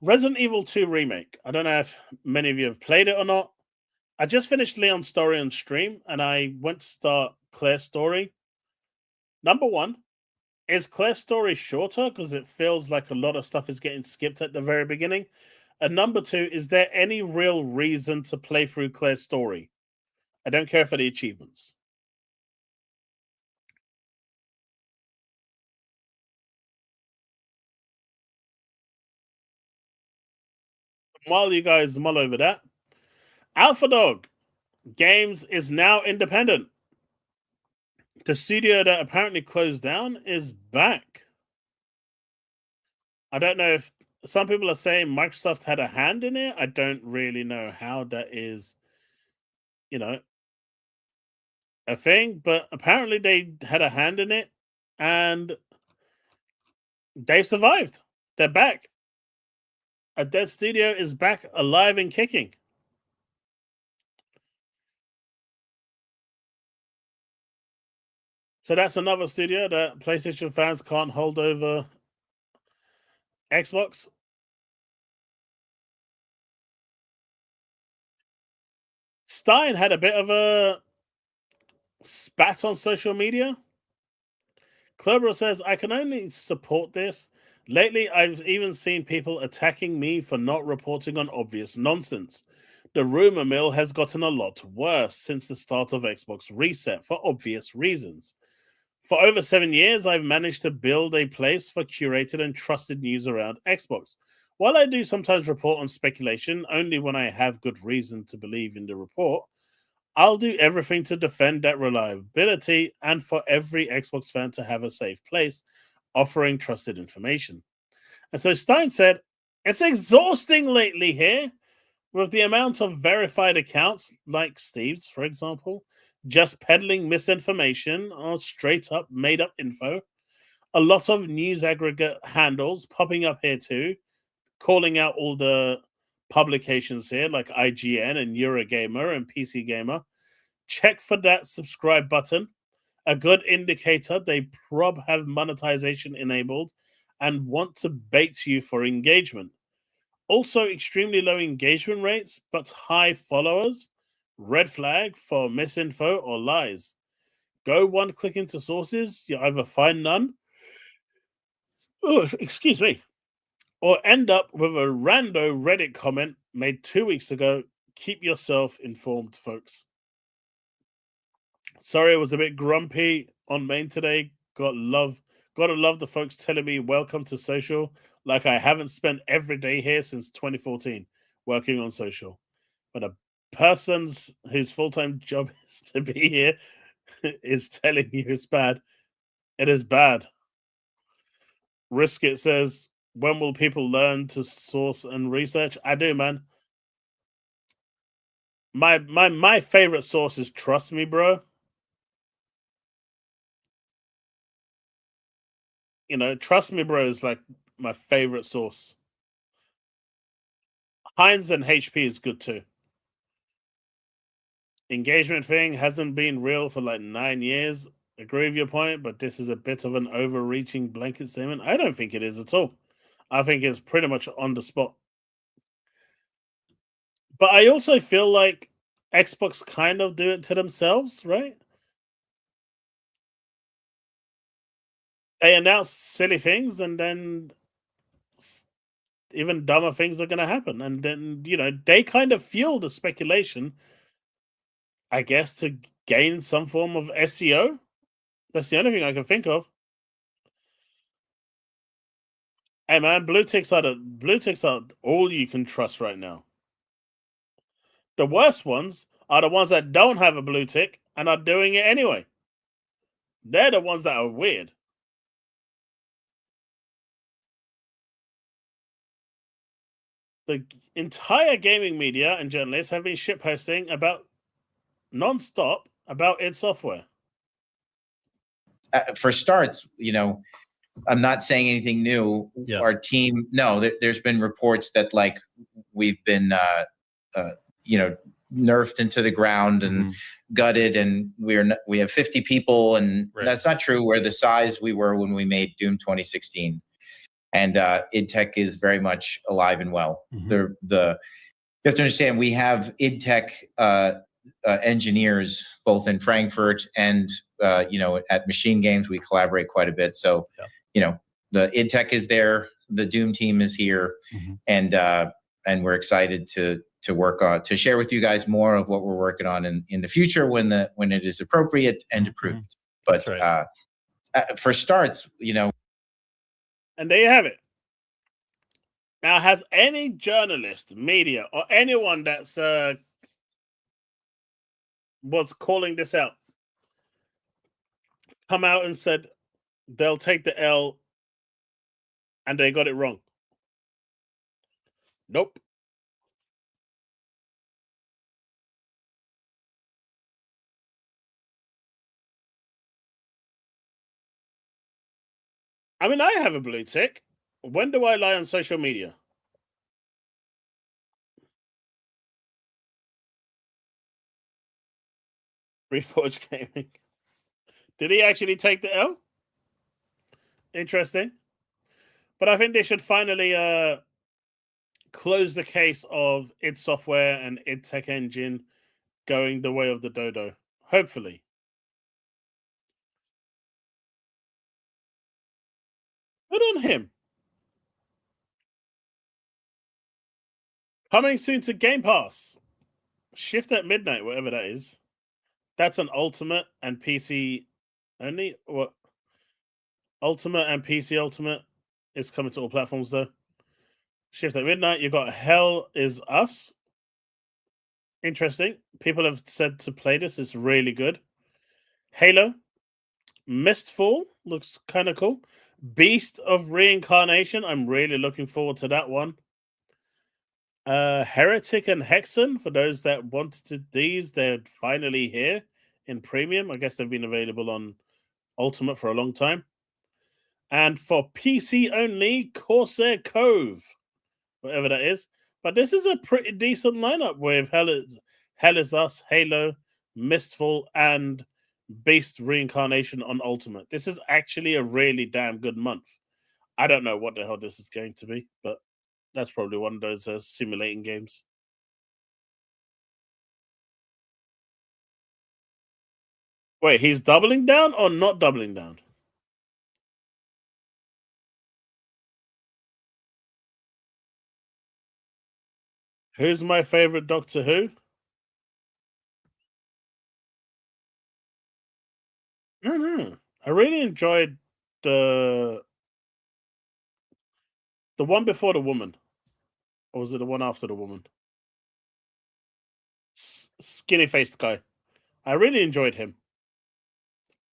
Speaker 1: Resident Evil 2 Remake. I don't know if many of you have played it or not. I just finished Leon's story on stream and I went to start Claire's story. Number one, is Claire's story shorter because it feels like a lot of stuff is getting skipped at the very beginning? And number two, is there any real reason to play through Claire's story? I don't care for the achievements. While you guys mull over that, Alpha Dog Games is now independent. The studio that apparently closed down is back. I don't know if some people are saying Microsoft had a hand in it. I don't really know how that is, you know, a thing, but apparently they had a hand in it and they've survived. They're back. A Dead Studio is back alive and kicking. So that's another studio that PlayStation fans can't hold over Xbox. Stein had a bit of a spat on social media. Kleber says, I can only support this. Lately, I've even seen people attacking me for not reporting on obvious nonsense. The rumor mill has gotten a lot worse since the start of Xbox Reset for obvious reasons. For over 7 years, I've managed to build a place for curated and trusted news around Xbox. While I do sometimes report on speculation only when I have good reason to believe in the report, I'll do everything to defend that reliability and for every Xbox fan to have a safe place offering trusted information. And so Stein said, it's exhausting lately here with the amount of verified accounts, like Steve's, for example, just peddling misinformation or straight up made up info. A lot of news aggregate handles popping up here too, calling out all the publications here like IGN and Eurogamer and PC Gamer. Check for that subscribe button. A good indicator they prob have monetization enabled and want to bait you for engagement. Also, extremely low engagement rates, but high followers. Red flag for misinfo or lies. Go one click into sources, you either find none, excuse me, or end up with a rando Reddit comment made 2 weeks ago. Keep yourself informed, folks. Sorry, I was a bit grumpy on main today. Gotta love the folks telling me welcome to social. Like I haven't spent every day here since 2014 working on social. But a person's whose full-time job is to be here is telling you it's bad. It is bad. Risk It says, when will people learn to source and research? I do, man. My favorite source is Trust Me, bro. You know, Trust Me, bro is like my favorite source. Heinz and HP is good too. Engagement thing hasn't been real for like 9 years. Agree with your point, but this is a bit of an overreaching blanket statement. I don't think it is at all. I think it's pretty much on the spot. But I also feel like Xbox kind of do it to themselves, right? They announce silly things and then even dumber things are going to happen. And then, you know, they kind of fuel the speculation, I guess, to gain some form of SEO. That's the only thing I can think of. Hey man, blue ticks are all you can trust right now. The worst ones are the ones that don't have a blue tick and are doing it anyway. They're the ones that are weird. The entire gaming media and journalists have been shitposting about non-stop about id Software.
Speaker 2: For starts, you know, I'm not saying anything new.
Speaker 3: Yeah.
Speaker 2: Our team, no, there's been reports that like we've been, you know, nerfed into the ground and gutted, and we have 50 people, and that's not true. We're the size we were when we made Doom 2016, and id Tech is very much alive and well. You have to understand, we have id Tech engineers both in Frankfurt and you know, at Machine Games. We collaborate quite a bit, so you know, the id Tech is there, the Doom team is here, and we're excited to work on, to share with you guys more of what we're working on in the future when it is appropriate and approved. But for starts, you know,
Speaker 1: and there you have it. Now, has any journalist, media, or anyone that's was calling this out come out and said they'll take the L and they got it wrong? Nope. I mean, I have a blue tick. When do I lie on social media? Reforge Gaming. Did he actually take the L? Interesting. But I think they should finally close the case of id Software and id Tech Engine going the way of the dodo. Hopefully. Good on him. Coming soon to Game Pass. Shift at Midnight, whatever that is. That's an Ultimate and PC only. What? Ultimate and PC Ultimate is coming to all platforms though. Shift at Midnight. You got Hell Is Us. Interesting. People have said to play this. It's really good. Halo. Mistfall looks kind of cool. Beast of Reincarnation. I'm really looking forward to that one. Heretic and Hexen. For those that wanted these, they're finally here in premium. I guess they've been available on Ultimate for a long time. And for PC only, Corsair Cove, whatever that is. But this is a pretty decent lineup with Hell Is Us, Halo, Mistfall, and Beast Reincarnation on Ultimate. This is actually a really damn good month. I don't know what the hell this is going to be, but that's probably one of those simulating games. Wait, he's doubling down or not doubling down? Who's my favorite Doctor Who? I don't know. I really enjoyed the one before the woman, or was it the one after the woman? Skinny faced guy. I really enjoyed him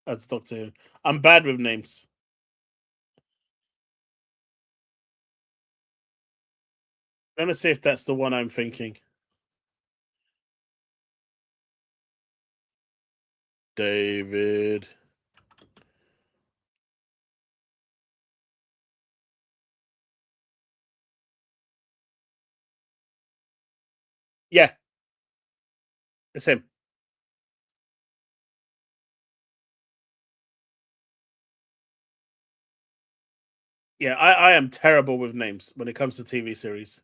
Speaker 1: as Doctor Who. I'm bad with names. Let me see if that's the one I'm thinking. David. Yeah, it's him. Yeah, I am terrible with names when it comes to TV series.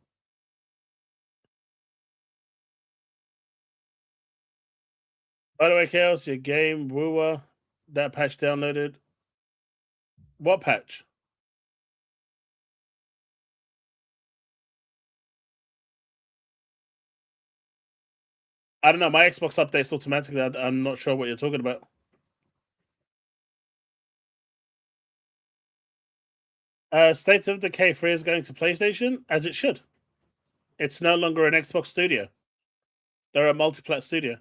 Speaker 1: By the way, Chaos, your game, Woowa, that patch downloaded. What patch? I don't know. My Xbox updates automatically. I'm not sure what you're talking about. State of Decay 3 is going to PlayStation, as it should. It's no longer an Xbox studio. They're a multi-plat studio.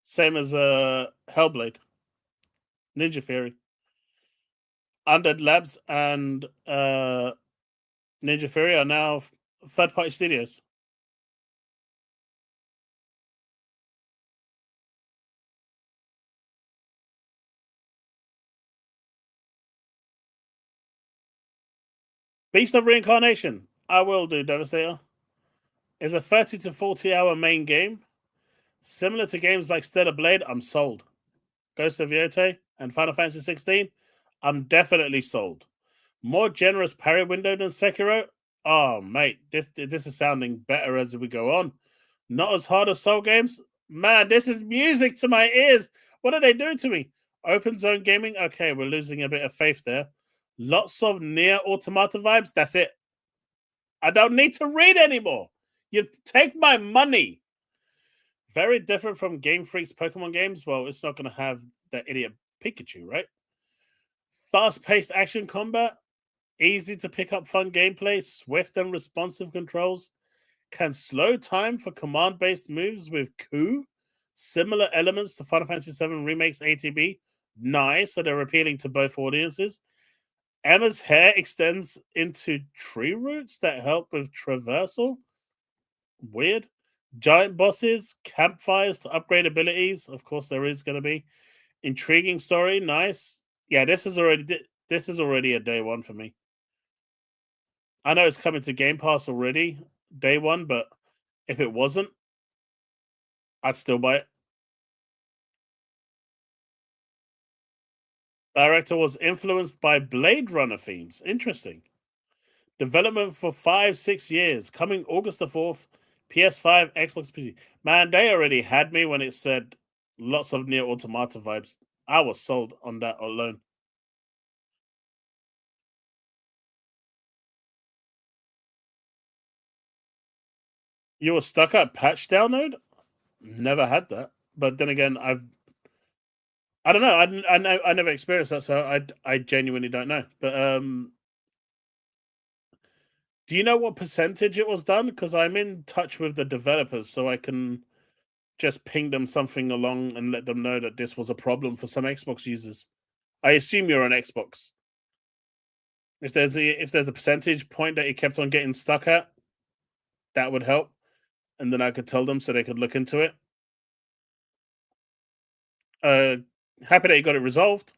Speaker 1: Same as Hellblade, Ninja Theory, Undead Labs, and Ninja Theory are now third-party studios. Beast of Reincarnation, I will do, Devastator. Is a 30 to 40 hour main game. Similar to games like Stellar Blade, I'm sold. Ghost of Yotei and Final Fantasy 16, I'm definitely sold. More generous parry window than Sekiro. Oh, mate, this is sounding better as we go on. Not as hard as Soul games. Man, this is music to my ears. What are they doing to me? Open zone gaming. Okay, we're losing a bit of faith there. Lots of Nier Automata vibes. That's it. I don't need to read anymore. You take my money. Very different from Game Freak's Pokemon games. Well, it's not going to have that idiot Pikachu, right? Fast-paced action combat, easy to pick up fun gameplay, swift and responsive controls, can slow time for command-based moves with coup. Similar elements to Final Fantasy VII Remake's ATB. Nice, so they're appealing to both audiences. Emma's hair extends into tree roots that help with traversal. Weird. Giant bosses, campfires to upgrade abilities. Of course, there is going to be intriguing story. Nice. Yeah, this is already a day one for me. I know it's coming to Game Pass already, day one, but if it wasn't, I'd still buy it. Director was influenced by Blade Runner themes. Interesting. Development for 5-6 years. Coming August the 4th. PS5, Xbox, PC. Man, they already had me when it said lots of Nier Automata vibes. I was sold on that alone. You were stuck at patch download? Never had that. But then again, I don't know. I never experienced that, so I genuinely don't know. But do you know what percentage it was done? Because I'm in touch with the developers, so I can just ping them something along and let them know that this was a problem for some Xbox users. I assume you're on Xbox. If there's a percentage point that it kept on getting stuck at, that would help, and then I could tell them so they could look into it. Happy that you got it resolved.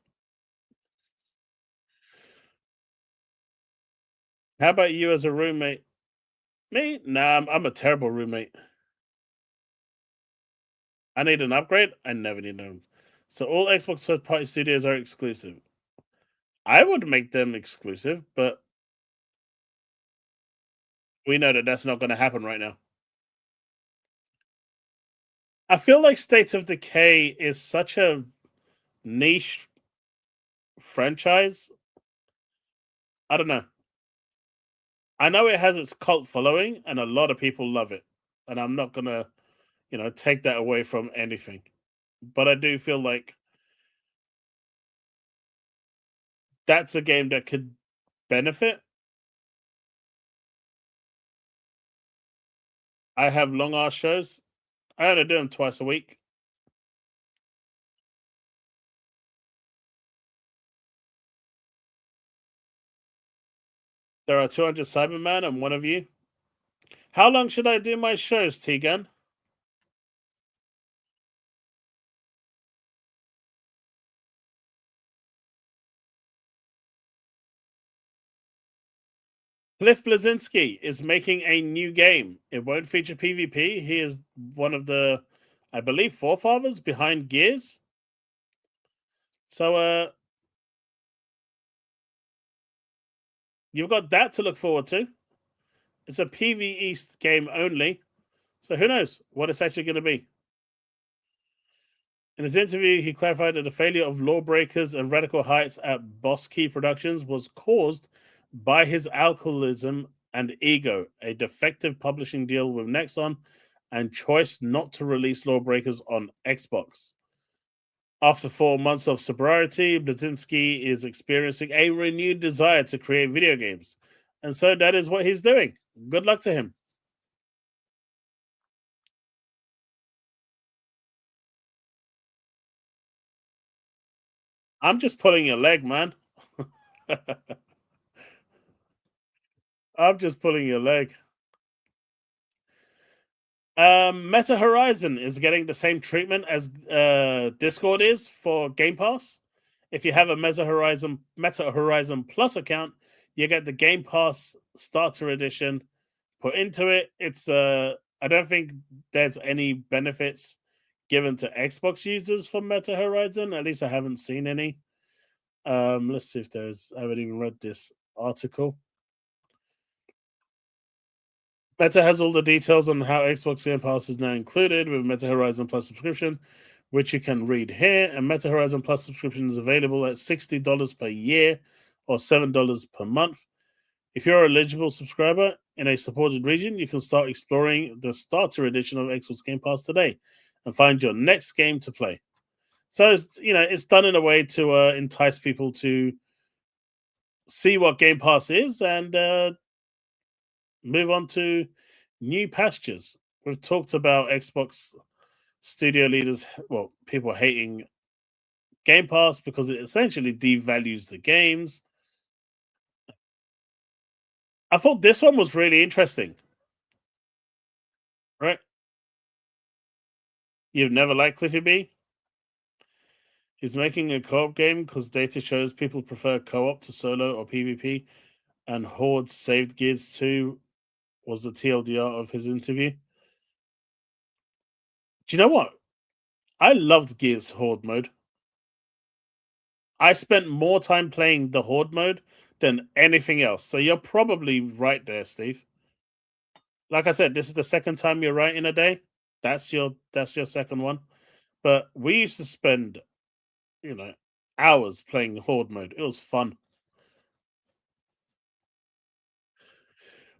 Speaker 1: How about you as a roommate? Me? Nah, I'm a terrible roommate. I need an upgrade. I never need them. So all Xbox third-party studios are exclusive. I would make them exclusive, but we know that that's not going to happen right now. I feel like State of Decay is such a niche franchise. I don't know. I know it has its cult following, and a lot of people love it, and I'm not gonna, take that away from anything. But I do feel like that's a game that could benefit. I have long ass shows. I only do them twice a week. There are 200 Cybermen and one of you. How long should I do my shows, Tegan? Cliff Blazinski is making a new game. It won't feature PvP. He is one of the, I believe, forefathers behind Gears. So, you've got that to look forward to. It's a PvE game only. So who knows what it's actually going to be. In his interview, he clarified that the failure of Lawbreakers and Radical Heights at Boss Key Productions was caused by his alcoholism and ego, a defective publishing deal with Nexon, and choice not to release Lawbreakers on Xbox. After 4 months of sobriety, Blazinski is experiencing a renewed desire to create video games. And so that is what he's doing. Good luck to him. I'm just pulling your leg, man. I'm just pulling your leg. Meta Horizon is getting the same treatment as Discord is for Game Pass. If you have a Meta Horizon Plus account, you get the Game Pass Starter Edition put into it. It's I don't think there's any benefits given to Xbox users for Meta Horizon. At least I haven't seen any. Let's see if there's. I haven't even read this article. Meta has all the details on how Xbox Game Pass is now included with Meta Horizon Plus subscription, which you can read here. And Meta Horizon Plus subscription is available at $60 per year or $7 per month. If you're an eligible subscriber in a supported region, you can start exploring the starter edition of Xbox Game Pass today and find your next game to play. So, it's done in a way to entice people to see what Game Pass is and move on to new pastures. We've talked about Xbox studio leaders, people hating Game Pass because it essentially devalues the games. I thought this one was really interesting. Right? You've never liked Cliffy B? He's making a co-op game because data shows people prefer co-op to solo or PvP, and Horde saved Gears 2 was the TLDR of his interview. Do you know what? I loved Gears Horde mode. I spent more time playing the Horde mode than anything else. So you're probably right there, Steve. Like I said, this is the second time you're right in a day. That's your second one. But we used to spend, hours playing Horde mode. It was fun.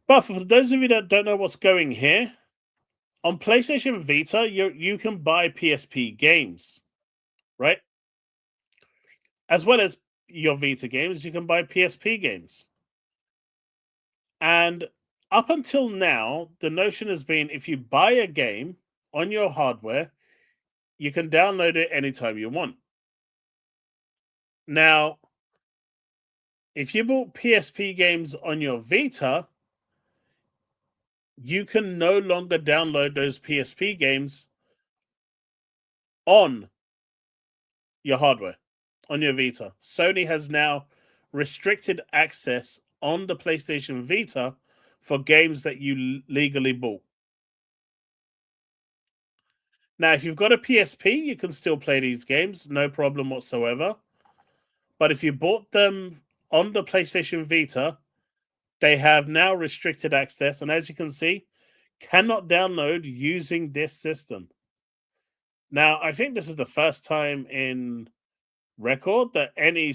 Speaker 1: But for those of you that don't know what's going here, On PlayStation Vita, you can buy PSP games, right? As well as your Vita games, you can buy PSP games. And up until now, the notion has been if you buy a game on your hardware, you can download it anytime you want. Now, if you bought PSP games on your Vita, you can no longer download those PSP games on your hardware, on your Vita. Sony has now restricted access on the PlayStation Vita for games that you legally bought. Now, if you've got a PSP, you can still play these games, no problem whatsoever. But if you bought them on the PlayStation Vita, they have now restricted access, and as you can see, cannot download using this system. Now, I think this is the first time in record that any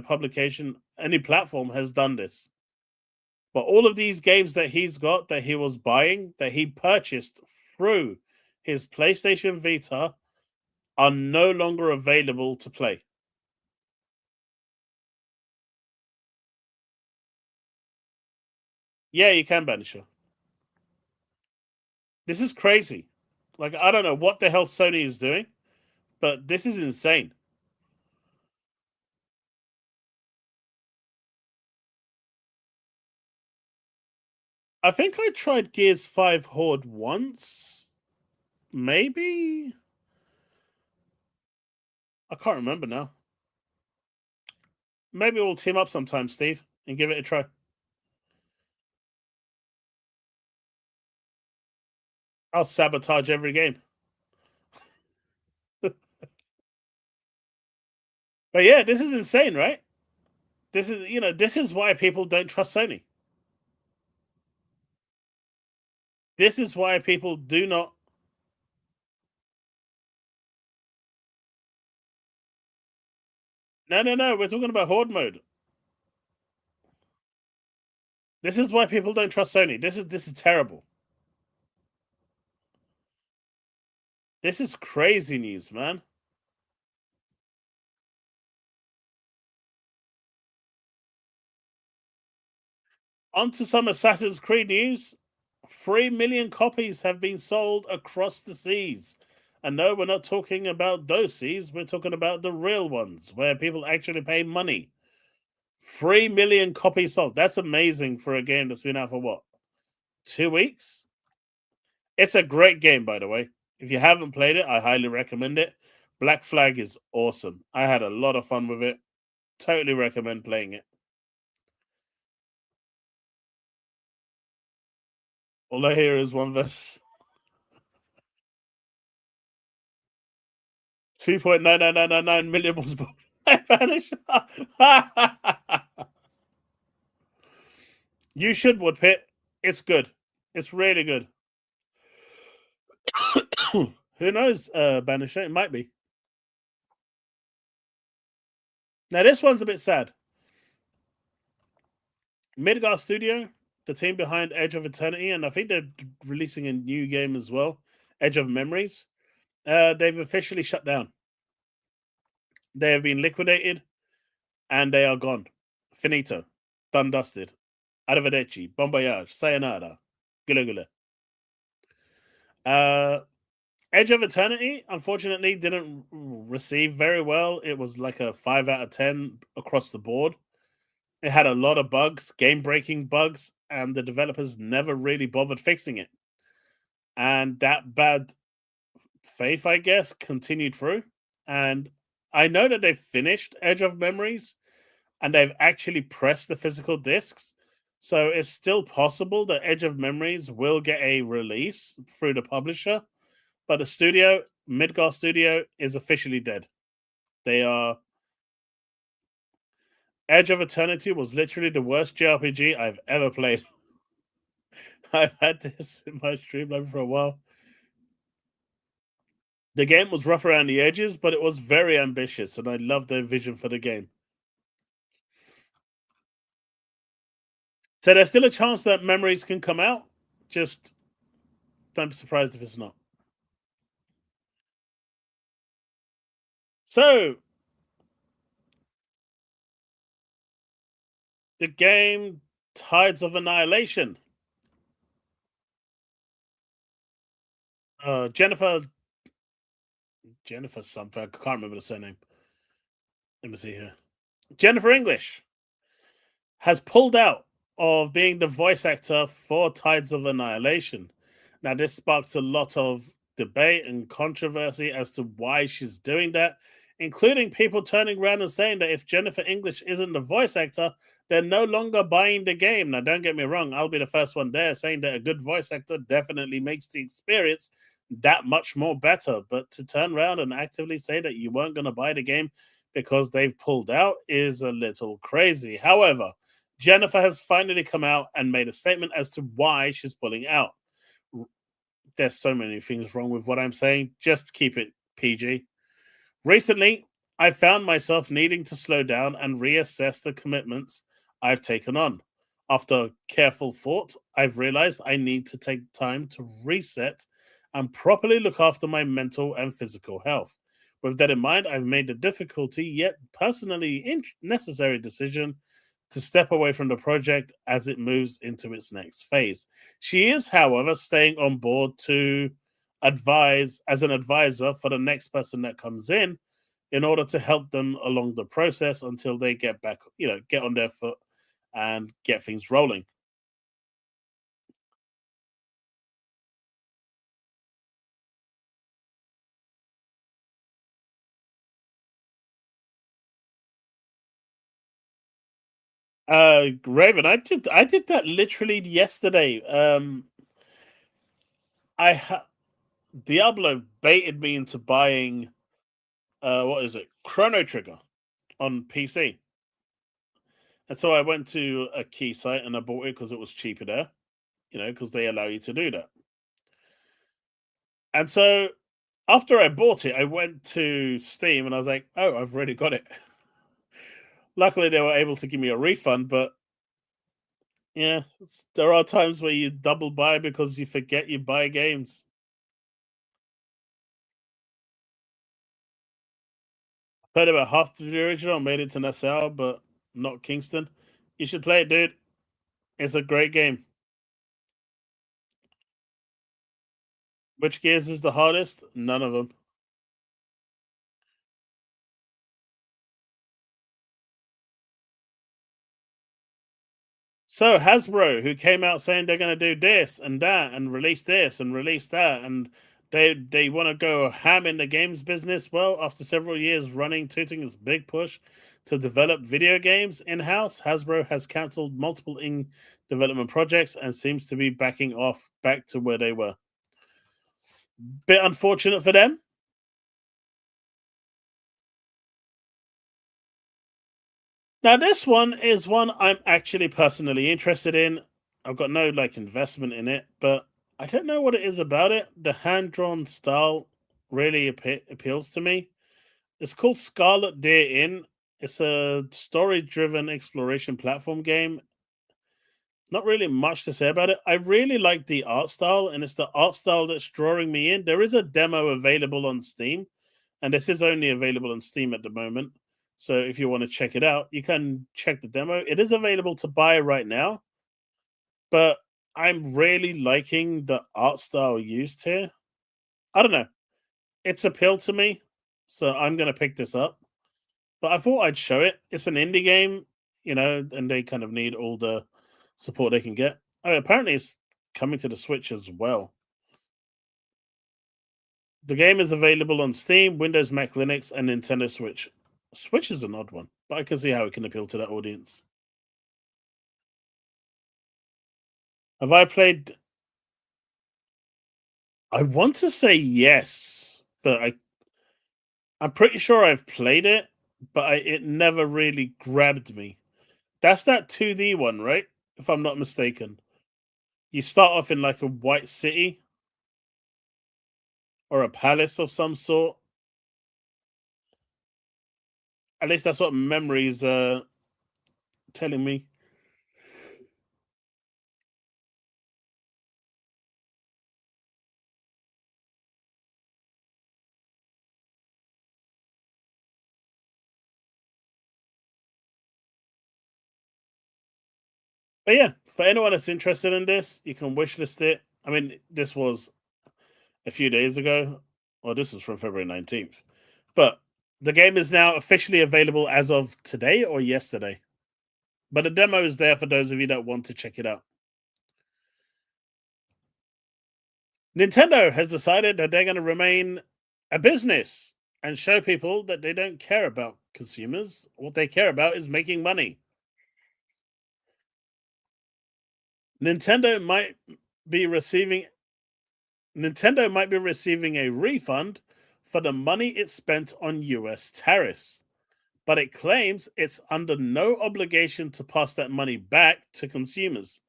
Speaker 1: publication, any platform has done this. But all of these games that he's got, that he was buying, that he purchased through his PlayStation Vita, are no longer available to play. Yeah, you can, Banisher. This is crazy. Like, I don't know what the hell Sony is doing, but this is insane. I think I tried Gears 5 Horde once. Maybe? I can't remember now. Maybe we'll team up sometime, Steve, and give it a try. I'll sabotage every game. But yeah, this is insane, right? This is why people don't trust Sony. This is why people do not. No. We're talking about Horde mode. This is why people don't trust Sony. This is terrible. This is crazy news, man. On to some Assassin's Creed news. 3 million copies have been sold across the seas. And no, we're not talking about those seas. We're talking about the real ones where people actually pay money. 3 million copies sold. That's amazing for a game that's been out for what? 2 weeks? It's a great game, by the way. If you haven't played it, I highly recommend it. Black Flag is awesome. I had a lot of fun with it. Totally recommend playing it. All I hear is one verse. 2.99999 million was Spanish. You should, Woodpit. It's good. It's really good. Who knows, Banisher? It might be. Now, this one's a bit sad. Midgar Studio, the team behind Edge of Eternity, and I think they're releasing a new game as well, Edge of Memories. They've officially shut down. They have been liquidated, and they are gone. Finito. Done dusted. Arrivederci. Bon voyage. Sayonara. Gula gula. Edge of Eternity, unfortunately, didn't receive very well. It was like a 5 out of 10 across the board. It had a lot of bugs, game-breaking bugs, and the developers never really bothered fixing it. And that bad faith, I guess, continued through. And I know that they've finished Edge of Memories, and they've actually pressed the physical discs. So it's still possible that Edge of Memories will get a release through the publisher. But the studio, Midgar Studio, is officially dead. They are. Edge of Eternity was literally the worst JRPG I've ever played. I've had this in my stream for a while. The game was rough around the edges, but it was very ambitious, and I loved their vision for the game. So there's still a chance that Memories can come out. Just Don't be surprised if it's not. So, the game Tides of Annihilation. Jennifer something. I can't remember the surname. Let me see here. Jennifer English has pulled out of being the voice actor for Tides of Annihilation. Now, this sparks a lot of debate and controversy as to why she's doing that, including people turning around and saying that if Jennifer English isn't the voice actor, they're no longer buying the game. Now, don't get me wrong, I'll be the first one there saying that a good voice actor definitely makes the experience that much more better. But to turn around and actively say that you weren't going to buy the game because they've pulled out is a little crazy. However, Jennifer has finally come out and made a statement as to why she's pulling out. There's so many things wrong with what I'm saying. Just keep it PG. Recently, I found myself needing to slow down and reassess the commitments I've taken on. After careful thought, I've realized I need to take time to reset and properly look after my mental and physical health. With that in mind, I've made the difficulty yet personally necessary decision to step away from the project as it moves into its next phase. She is, however, staying on board to advise as an advisor for the next person that comes in order to help them along the process until they get back, get on their foot and get things rolling. Raven, I did that literally yesterday. Diablo baited me into buying what is it? Chrono Trigger on PC. And so I went to a key site and I bought it because it was cheaper there, because they allow you to do that. And so after I bought it, I went to Steam and I was like, oh, I've already got it. Luckily, they were able to give me a refund, but yeah, there are times where you double buy because you forget you buy games. Played about half the original, made it to Nassau, but not Kingston. You should play it, dude. It's a great game. Which Gears is the hardest? None of them. So Hasbro, who came out saying they're going to do this and that and release this and release that, and they want to go ham in the games business. Well, after several years running, tooting this big push to develop video games in-house, Hasbro has cancelled multiple in-development projects and seems to be backing off back to where they were. Bit unfortunate for them. Now, this one is one I'm actually personally interested in. I've got no investment in it, but I don't know what it is about it. The hand drawn style really appeals to me. It's called Scarlet Deer Inn. It's a story driven exploration platform game. Not really much to say about it. I really like the art style, and it's the art style that's drawing me in. There is a demo available on Steam, and this is only available on Steam at the moment. So if you want to check it out, you can check the demo. It is available to buy right now, but I'm really liking the art style used here. I don't know. It's appealed to me, so I'm going to pick this up. But I thought I'd show it. It's an indie game, and they kind of need all the support they can get. Oh, apparently it's coming to the Switch as well. The game is available on Steam, Windows, Mac, Linux, and Nintendo Switch. Switch is an odd one, but I can see how it can appeal to that audience. Have I played? I want to say yes, but I'm pretty sure I've played it, but it never really grabbed me. That's that 2D one, right? If I'm not mistaken. You start off in like a white city or a palace of some sort. At least that's what memories are telling me. But yeah, for anyone that's interested in this, you can wishlist it. I mean, this was a few days ago. Well, this was from February 19th. But the game is now officially available as of today or yesterday. But the demo is there for those of you that want to check it out. Nintendo has decided that they're going to remain a business and show people that they don't care about consumers. What they care about is making money. Nintendo might be receiving a refund for the money it spent on US tariffs, but it claims it's under no obligation to pass that money back to consumers,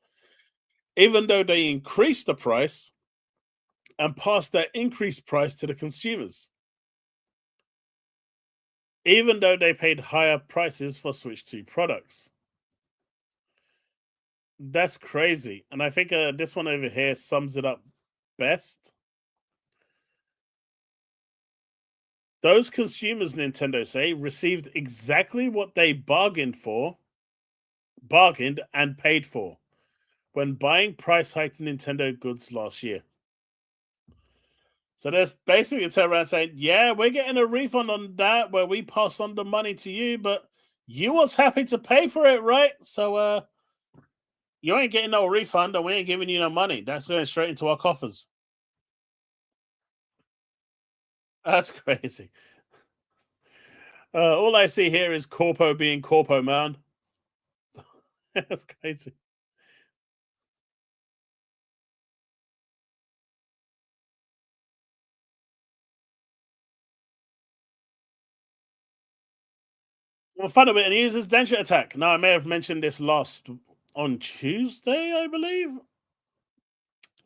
Speaker 1: even though they increased the price and passed that increased price to the consumers, even though they paid higher prices for Switch 2 products. That's crazy. And I think this one over here sums it up best. Those consumers, Nintendo say, received exactly what they bargained and paid for when buying price hiked Nintendo goods last year. So there's basically a turn around saying, yeah, we're getting a refund on that where we pass on the money to you, but you was happy to pay for it, right? So you ain't getting no refund and we ain't giving you no money. That's going straight into our coffers. That's crazy. All I see here is Corpo being Corpo, man. That's crazy. Well, final bit of news is Densha Attack. Now, I may have mentioned this on Tuesday, I believe.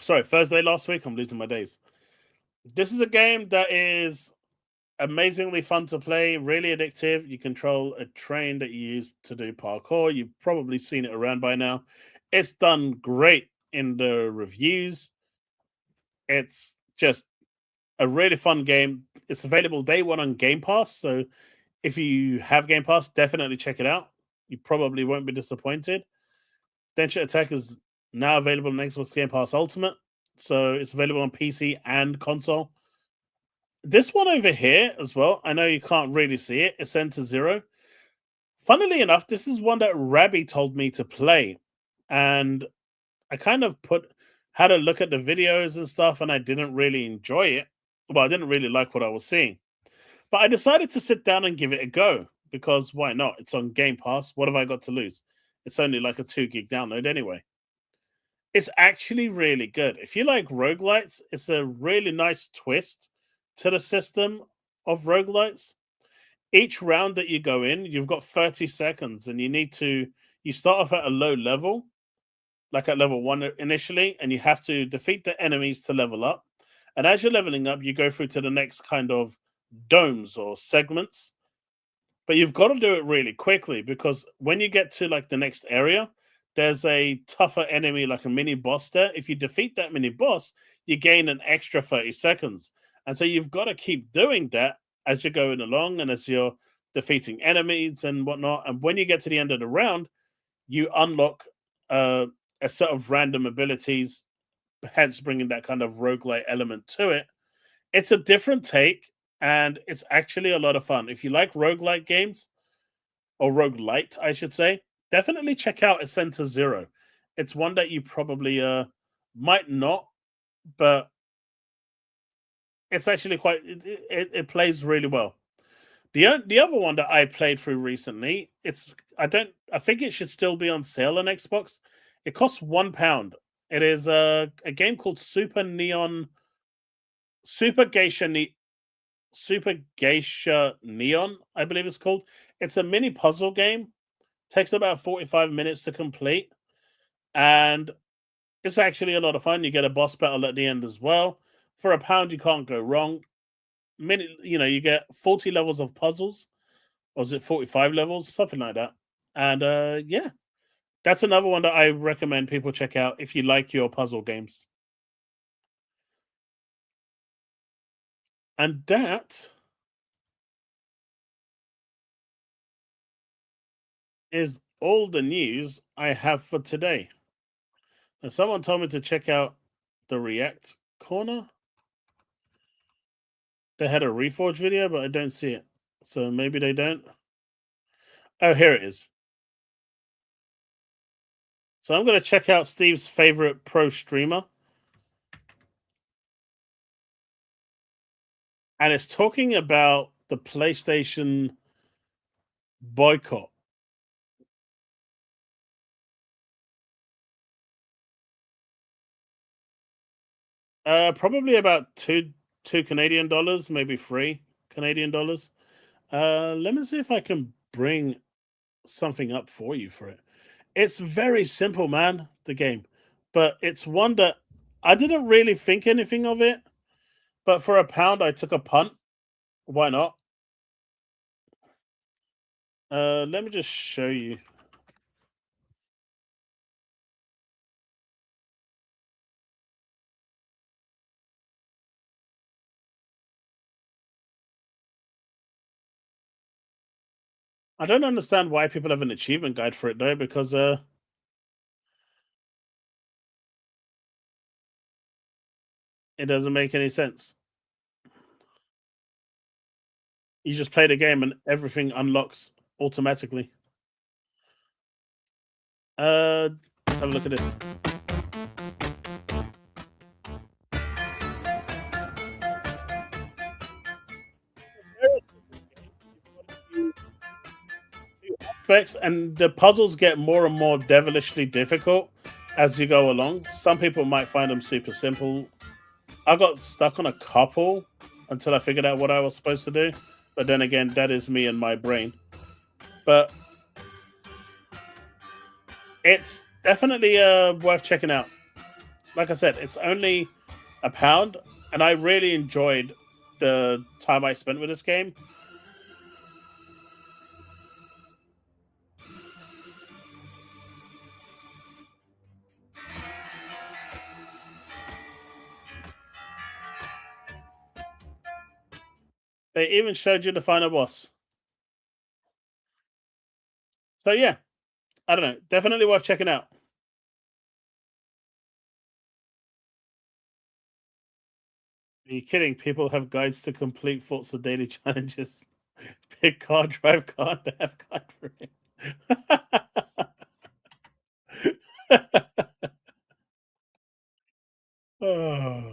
Speaker 1: Sorry, Thursday last week. I'm losing my days. This is a game that is amazingly fun to play, really addictive. You control a train that you use to do parkour. You've probably seen it around by now. It's done great in the reviews. It's just a really fun game. It's available day one on Game Pass. So if you have Game Pass, definitely check it out. You probably won't be disappointed. Densha Attack is now available on Xbox Game Pass Ultimate. So it's available on PC and console. This one over here as well, I know you can't really see it. It's Enter Zero. Funnily enough, this is one that Rabbi told me to play. And I kind of had a look at the videos and stuff, and I didn't really enjoy it. Well, I didn't really like what I was seeing. But I decided to sit down and give it a go because why not? It's on Game Pass. What have I got to lose? It's only like a 2 gig download anyway. It's actually really good. If you like roguelites, it's a really nice twist to the system of roguelites. Each round that you go in, you've got 30 seconds and you start off at a low level, like at level 1 initially, and you have to defeat the enemies to level up. And as you're leveling up, you go through to the next kind of domes or segments. But you've got to do it really quickly because when you get to like the next area, there's a tougher enemy, like a mini boss there. If you defeat that mini boss, you gain an extra 30 seconds. And so you've got to keep doing that as you're going along and as you're defeating enemies and whatnot. And when you get to the end of the round, you unlock a set of random abilities, hence bringing that kind of roguelite element to it. It's a different take, and it's actually a lot of fun. If you like roguelite games, or roguelite, I should say, definitely check out Ascenta Zero. It's one that you probably might not, but it's actually it plays really well. The other one that I played through recently, I think it should still be on sale on Xbox. It costs £1. It is a game called Super Geisha Neon, I believe it's called. It's a mini puzzle game. Takes about 45 minutes to complete. And it's actually a lot of fun. You get a boss battle at the end as well. For £1, you can't go wrong. You get 40 levels of puzzles. Or is it 45 levels? Something like that. And yeah, that's another one that I recommend people check out if you like your puzzle games. And that is all the news I have for today. Now, someone told me to check out the React corner. They had a Reforge video, but I don't see it. So maybe they don't. Oh, here it is. So I'm going to check out Steve's favorite pro streamer. And it's talking about the PlayStation boycott. Probably about two Canadian dollars, maybe $3 Canadian. Let me see if I can bring something up for you for it. It's very simple, man, the game. But it's one that I didn't really think anything of it. But for £1, I took a punt. Why not? Let me just show you. I don't understand why people have an achievement guide for it though, because it doesn't make any sense. You just play the game and everything unlocks automatically. Have a look at this. And the puzzles get more and more devilishly difficult as you go along. Some people might find them super simple. I got stuck on a couple until I figured out what I was supposed to do. But then again, that is me and my brain. But it's definitely worth checking out. Like I said, it's only £1, and I really enjoyed the time I spent with this game. They even showed you the final boss. So yeah, I don't know. Definitely worth checking out. Are you kidding? People have guides to complete Forza daily challenges. Pick car, drive car, have card for it. Oh.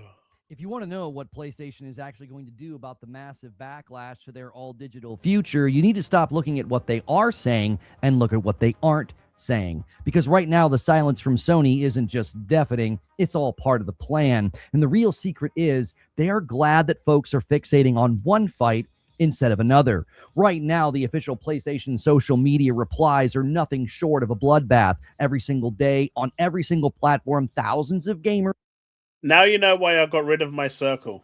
Speaker 3: If you want to know what PlayStation is actually going to do about the massive backlash to their all-digital future, you need to stop looking at what they are saying and look at what they aren't saying. Because right now, the silence from Sony isn't just deafening, it's all part of the plan. And the real secret is they are glad that folks are fixating on one fight instead of another. Right now, the official PlayStation social media replies are nothing short of a bloodbath. Every single day, on every single platform, thousands of gamers
Speaker 1: Now you know why I got rid of my circle.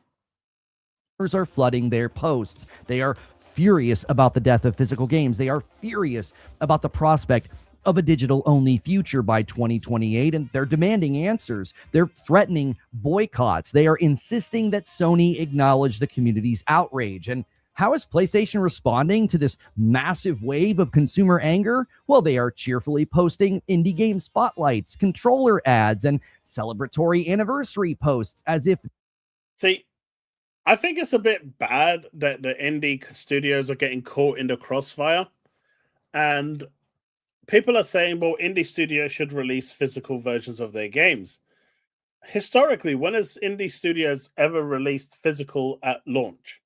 Speaker 3: Are flooding their posts. They are furious about the death of physical games. They are furious about the prospect of a digital-only future by 2028, and they're demanding answers. They're threatening boycotts. They are insisting that Sony acknowledge the community's outrage. And how is PlayStation responding to this massive wave of consumer anger? Well, they are cheerfully posting indie game spotlights, controller ads, and celebratory anniversary posts as if
Speaker 1: I think it's a bit bad that the indie studios are getting caught in the crossfire. And people are saying, well, indie studios should release physical versions of their games. Historically, when has indie studios ever released physical at launch?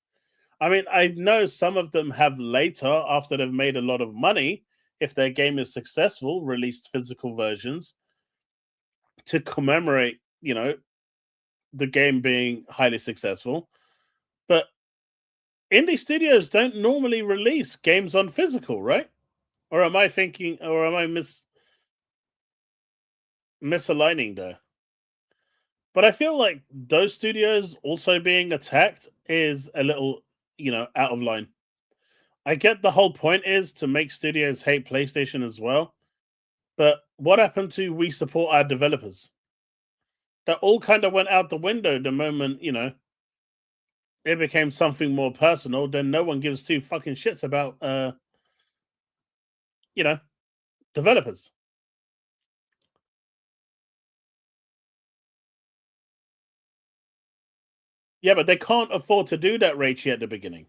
Speaker 1: I mean, I know some of them have later, after they've made a lot of money, if their game is successful, released physical versions to commemorate, the game being highly successful. But indie studios don't normally release games on physical, right? Or am I thinking, or am I misaligning there? But I feel like those studios also being attacked is a little, out of line. I get the whole point is to make studios hate PlayStation as well. But what happened to we support our developers? That all kind of went out the window the moment, it became something more personal. Then no one gives two fucking shits about, developers. Yeah, but they can't afford to do that, Rachie, at the beginning.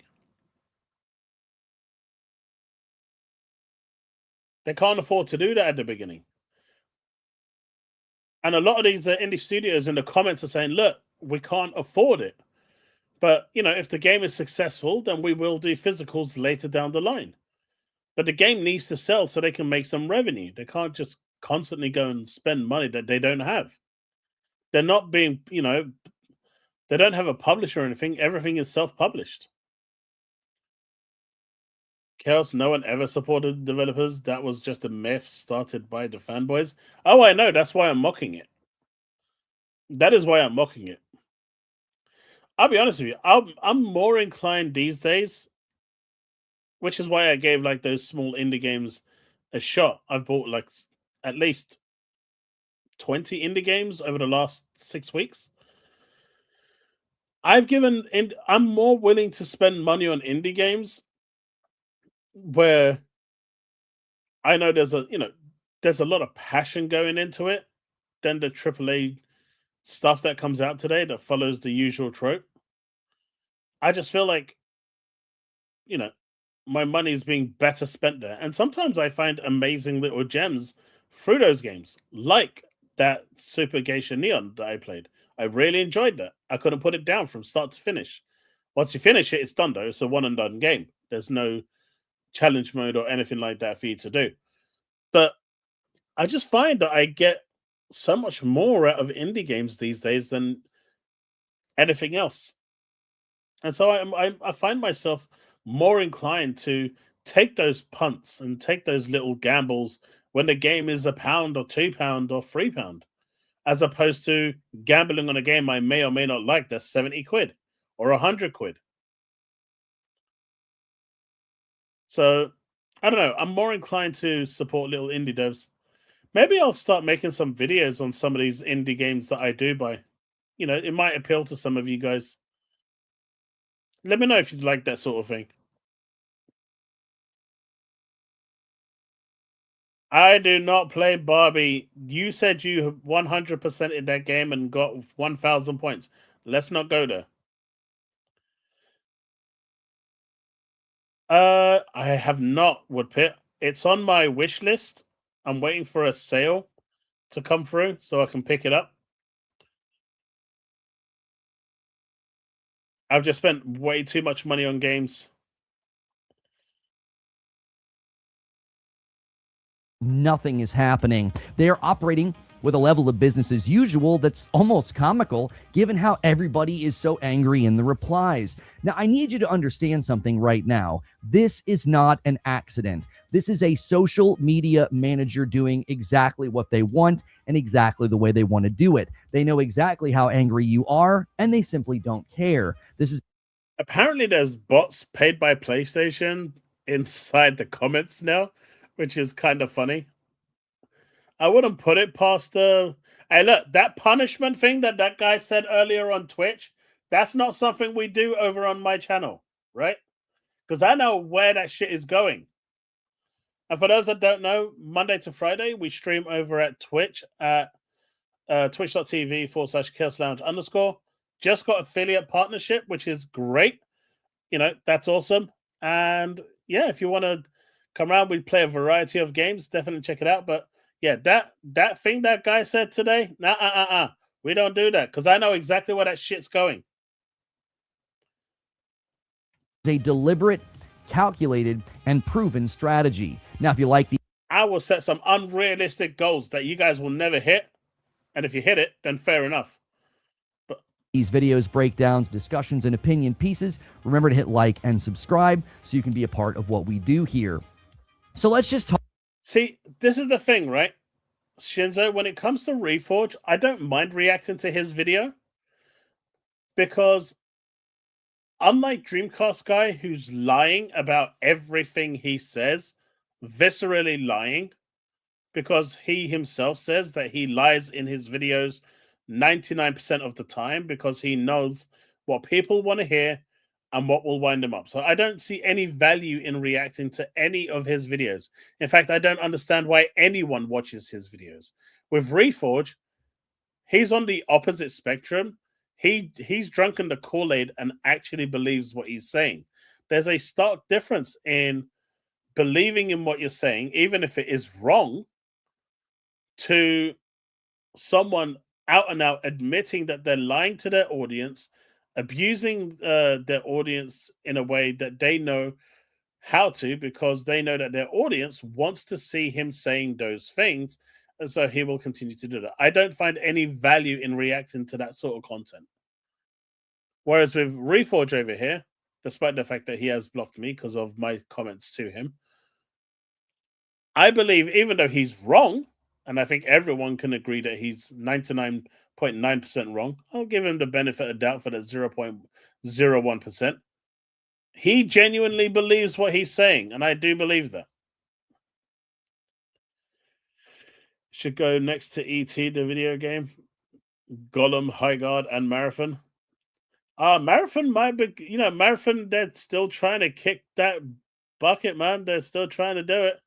Speaker 1: They can't afford to do that at the beginning. And a lot of these indie studios in the comments are saying, look, we can't afford it. But, you know, if the game is successful, then we will do physicals later down the line. But the game needs to sell so they can make some revenue. They can't just constantly go and spend money that they don't have. They're not being, you know, they don't have a publisher or anything. Everything is self-published. Chaos, no one ever supported developers. That was just a myth started by the fanboys. Oh, I know. That's why I'm mocking it. That is why I'm mocking it. I'll be honest with you. I'm more inclined these days, which is why I gave like those small indie games a shot. I've bought like at least 20 indie games over the last 6 weeks. I'm more willing to spend money on indie games where I know there's a lot of passion going into it than the AAA stuff that comes out today that follows the usual trope. I just feel like, you know, my money is being better spent there. And sometimes I find amazing little gems through those games, like that Super Geisha Neon that I played. I really enjoyed that. I couldn't put it down from start to finish. Once you finish it, it's done though. It's a one and done game. There's no challenge mode or anything like that for you to do. But I just find that I get so much more out of indie games these days than anything else. And so I find myself more inclined to take those punts and take those little gambles when the game is £1 or £2 or £3, as opposed to gambling on a game I may or may not like that's 70 quid or 100 quid. So I don't know. I'm more inclined to support little indie devs. Maybe I'll start making some videos on some of these indie games that I do buy. You know, it might appeal to some of you guys. Let me know if you'd like that sort of thing. I do not play Barbie. You said you 100% in that game and got 1,000 points. Let's not go there. I have not, Woodpit. It's on my wish list. I'm waiting for a sale to come through so I can pick it up. I've just spent way too much money on games.
Speaker 3: Nothing is happening. They are operating with a level of business as usual that's almost comical, given how everybody is so angry in the replies. Now, I need you to understand something right now. This is not an accident. This is a social media manager doing exactly what they want and exactly the way they want to do it. They know exactly how angry you are, and they simply don't care. This is
Speaker 1: apparently there's bots paid by PlayStation inside the comments now, which is kind of funny. I wouldn't put it past the. Hey, look, that punishment thing that guy said earlier on Twitch, that's not something we do over on my channel, right? Because I know where that shit is going. And for those that don't know, Monday to Friday, we stream over at Twitch at twitch.tv/Chaos Lounge_. Just got affiliate partnership, which is great. You know, that's awesome. And yeah, if you want to come around, we play a variety of games. Definitely check it out. But yeah, that thing that guy said today, we don't do that because I know exactly where that shit's going.
Speaker 3: a deliberate, calculated, and proven strategy. Now, if you like
Speaker 1: I will set some unrealistic goals that you guys will never hit. And if you hit it, then fair enough.
Speaker 3: these videos, breakdowns, discussions, and opinion pieces, remember to hit like and subscribe so you can be a part of what we do here. So let's just talk.
Speaker 1: See, this is the thing, right? Shinzo, when it comes to Reforge, I don't mind reacting to his video because unlike Dreamcast guy who's lying about everything he says, viscerally lying, because he himself says that he lies in his videos 99% of the time because he knows what people want to hear. and what will wind him up. So I don't see any value in reacting to any of his videos. In fact, I don't understand why anyone watches his videos. With Reforge, he's on the opposite spectrum. He's drunken the Kool-Aid and actually believes what he's saying. There's a stark difference in believing in what you're saying, even if it is wrong, to someone out and out admitting that they're lying to their audience, abusing their audience in a way that they know how to, because they know that their audience wants to see him saying those things, and so he will continue to do that. I don't find any value in reacting to that sort of content. Whereas with Reforge over here, despite the fact that he has blocked me because of my comments to him, I believe, even though he's wrong, and I think everyone can agree that he's 99.9% wrong, I'll give him the benefit of doubt for that 0.01%. He genuinely believes what he's saying, and I do believe that. Should go next to E.T., the video game. Gollum, High Guard, and Marathon. Marathon might be, Marathon, they're still trying to kick that bucket, man. They're still trying to do it.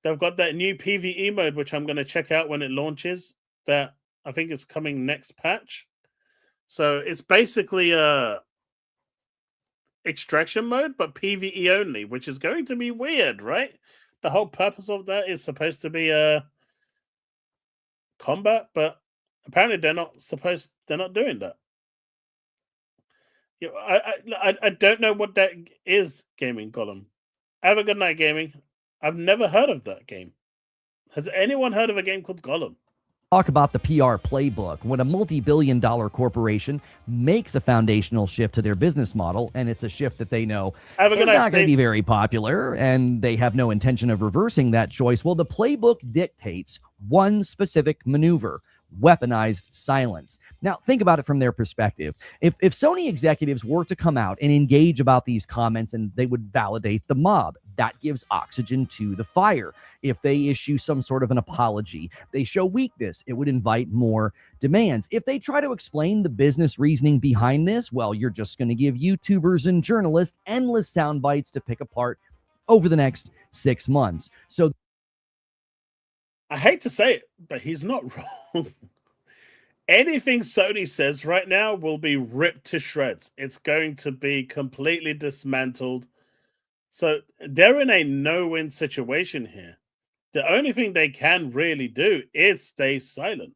Speaker 1: They've got that new PvE mode, which I'm going to check out when it launches. That I think is coming next patch. So it's basically a extraction mode, but PvE only, which is going to be weird, right? The whole purpose of that is supposed to be combat, but apparently they're not doing that. I don't know what that is, Gaming Gollum. Have a good night, Gaming. I've never heard of that game. Has anyone heard of a game called Gollum?
Speaker 3: Talk about the PR playbook. When a multi-billion-dollar corporation makes a foundational shift to their business model, and it's a shift that they know is not going to be very popular, and they have no intention of reversing that choice, well, the playbook dictates one specific maneuver: weaponized silence. Now, think about it from their perspective. If Sony executives were to come out and engage about these comments, and they would validate the mob, that gives oxygen to the fire. If they issue some sort of an apology, they show weakness, it would invite more demands. If they try to explain the business reasoning behind this, well, you're just going to give YouTubers and journalists endless sound bites to pick apart over the next 6 months. So
Speaker 1: I hate to say it, but he's not wrong. Anything Sony says right now will be ripped to shreds. It's going to be completely dismantled. So they're in a no-win situation here. The only thing they can really do is stay silent.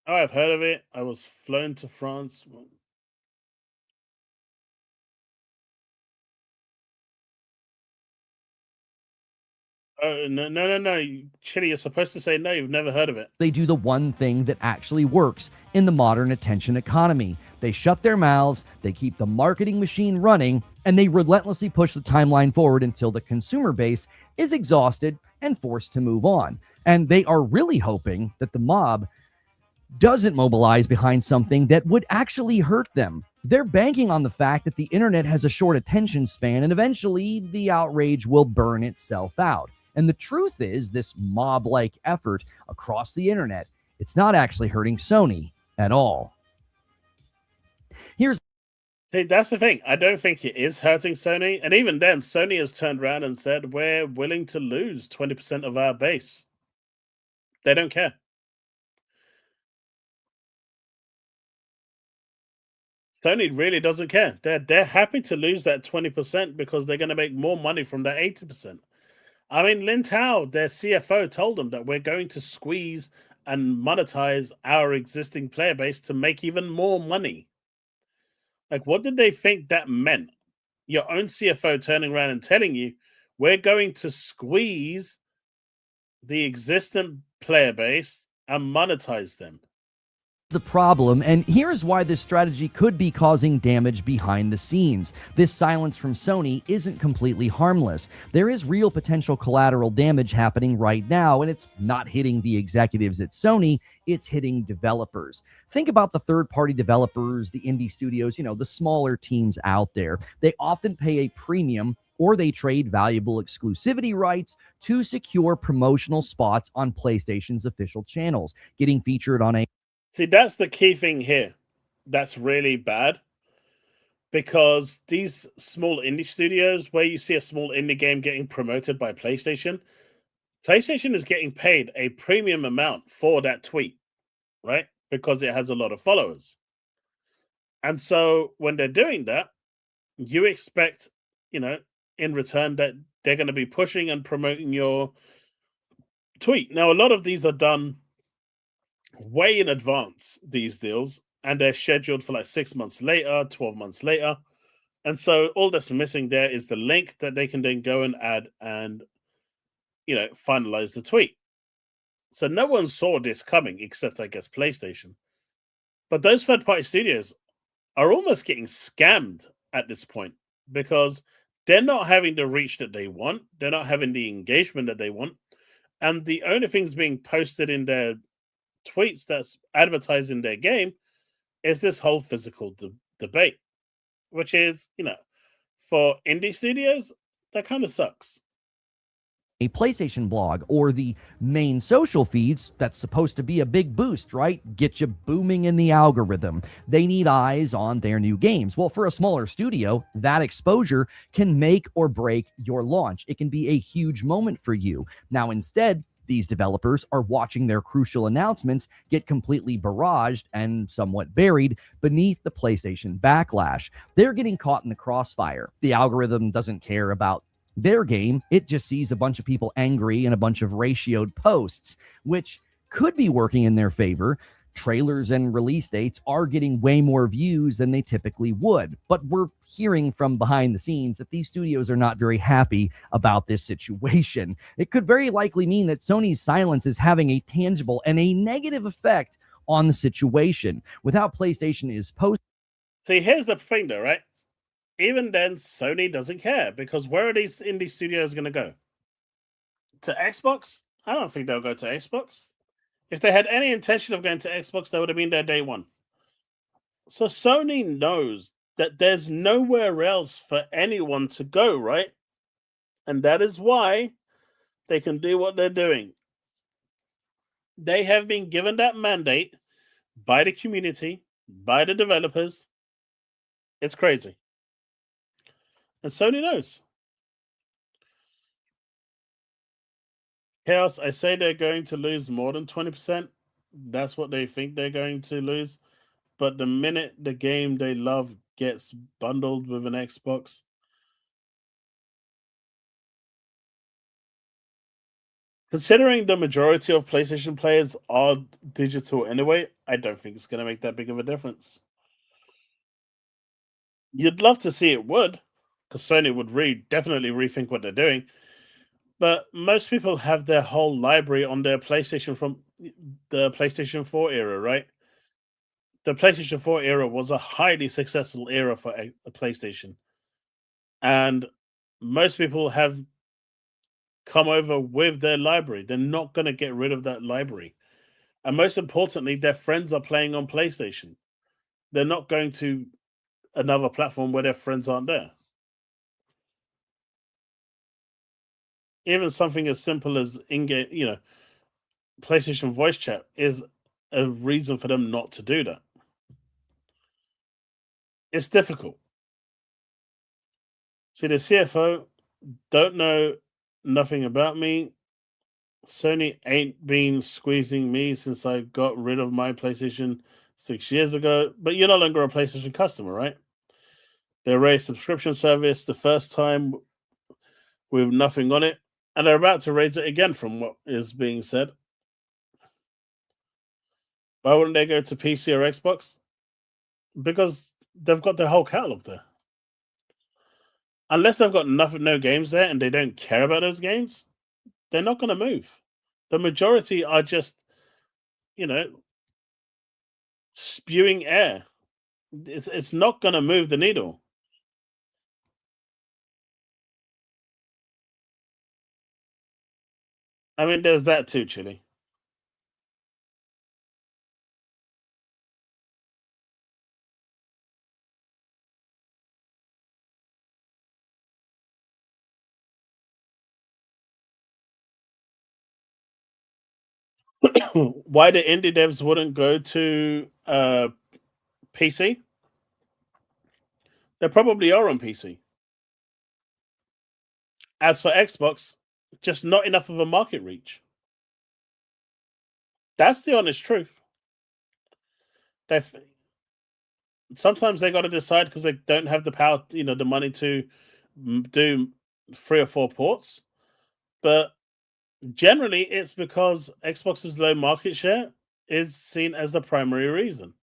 Speaker 1: Oh, I've heard of it. I was flown to France. Oh, no. Chitty, you're supposed to say no. You've never heard of it.
Speaker 3: They do the one thing that actually works in the modern attention economy. They shut their mouths, they keep the marketing machine running, and they relentlessly push the timeline forward until the consumer base is exhausted and forced to move on. And they are really hoping that the mob doesn't mobilize behind something that would actually hurt them. They're banking on the fact that the internet has a short attention span, and eventually the outrage will burn itself out. And the truth is, this mob-like effort across the internet, it's not actually hurting Sony at all.
Speaker 1: See, that's the thing. I don't think it is hurting Sony. And even then, Sony has turned around and said, we're willing to lose 20% of our base. They don't care. Sony really doesn't care. They're happy to lose that 20% because they're going to make more money from that 80%. I mean, Lin Tao, their CFO, told them that we're going to squeeze and monetize our existing player base to make even more money. Like, what did they think that meant? Your own CFO turning around and telling you, we're going to squeeze the existing player base and monetize them.
Speaker 3: The problem, and here's why this strategy could be causing damage behind the scenes. This silence from Sony isn't completely harmless. There is real potential collateral damage happening right now, and it's not hitting the executives at Sony, it's hitting developers. Think about the third-party developers, the indie studios, the smaller teams out there. They often pay a premium, or they trade valuable exclusivity rights to secure promotional spots on PlayStation's official channels, getting featured on a...
Speaker 1: See, that's the key thing here. that's really bad, because these small indie studios, where you see a small indie game getting promoted by PlayStation is getting paid a premium amount for that tweet, right? Because it has a lot of followers. And so when they're doing that, you expect, in return that they're going to be pushing and promoting your tweet. Now, a lot of these are done way in advance, these deals, and they're scheduled for like 6 months later, 12 months later. And so all that's missing there is the link that they can then go and add and, finalize the tweet. So no one saw this coming except, I guess, PlayStation. But those third-party studios are almost getting scammed at this point, because they're not having the reach that they want. They're not having the engagement that they want. And the only things being posted in their tweets that's advertising their game is this whole physical debate, which is, for indie studios, that kind of sucks.
Speaker 3: A PlayStation blog or the main social feeds, that's supposed to be a big boost, right? Get you booming in the algorithm. They need eyes on their new games. Well, for a smaller studio, that exposure can make or break your launch. It can be a huge moment for you. Now, instead, these developers are watching their crucial announcements get completely barraged and somewhat buried beneath the PlayStation backlash. They're getting caught in the crossfire. The algorithm doesn't care about their game. It just sees a bunch of people angry and a bunch of ratioed posts, which could be working in their favor. Trailers and release dates are getting way more views than they typically would. But we're hearing from behind the scenes that these studios are not very happy about this situation. It could very likely mean that Sony's silence is having a tangible and a negative effect on the situation. Without PlayStation is post.
Speaker 1: See, here's the thing though, right? Even then, Sony doesn't care, because where are these indie studios going to go? To Xbox? I don't think they'll go to Xbox. If they had any intention of going to Xbox, they would have been there day one. So Sony knows that there's nowhere else for anyone to go, right? And that is why they can do what they're doing. They have been given that mandate by the community, by the developers. It's crazy. And Sony knows. Chaos, I say they're going to lose more than 20%. That's what they think they're going to lose. But the minute the game they love gets bundled with an Xbox, considering the majority of PlayStation players are digital anyway, I don't think it's going to make that big of a difference. You'd love to see it would, because Sony would definitely rethink what they're doing. But most people have their whole library on their PlayStation from the PlayStation 4 era, right? The PlayStation 4 era was a highly successful era for a PlayStation. And most people have come over with their library. They're not going to get rid of that library. And most importantly, their friends are playing on PlayStation. They're not going to another platform where their friends aren't there. Even something as simple as in-game, PlayStation voice chat is a reason for them not to do that. It's difficult. See, the CFO don't know nothing about me. Sony ain't been squeezing me since I got rid of my PlayStation 6 years ago. But you're no longer a PlayStation customer, right? They raised subscription service the first time with nothing on it, and they're about to raise it again from what is being said. Why wouldn't they go to PC or Xbox? Because they've got their whole catalog there. Unless they've got no games there and they don't care about those games, they're not going to move. The majority are just, spewing air. It's not going to move the needle. I mean, there's that too, Chili. Why the indie devs wouldn't go to PC? They probably are on PC. As for Xbox, just not enough of a market reach. That's the honest truth. Sometimes they got to decide because they don't have the power, the money to do 3 or 4 ports. But generally, it's because Xbox's low market share is seen as the primary reason.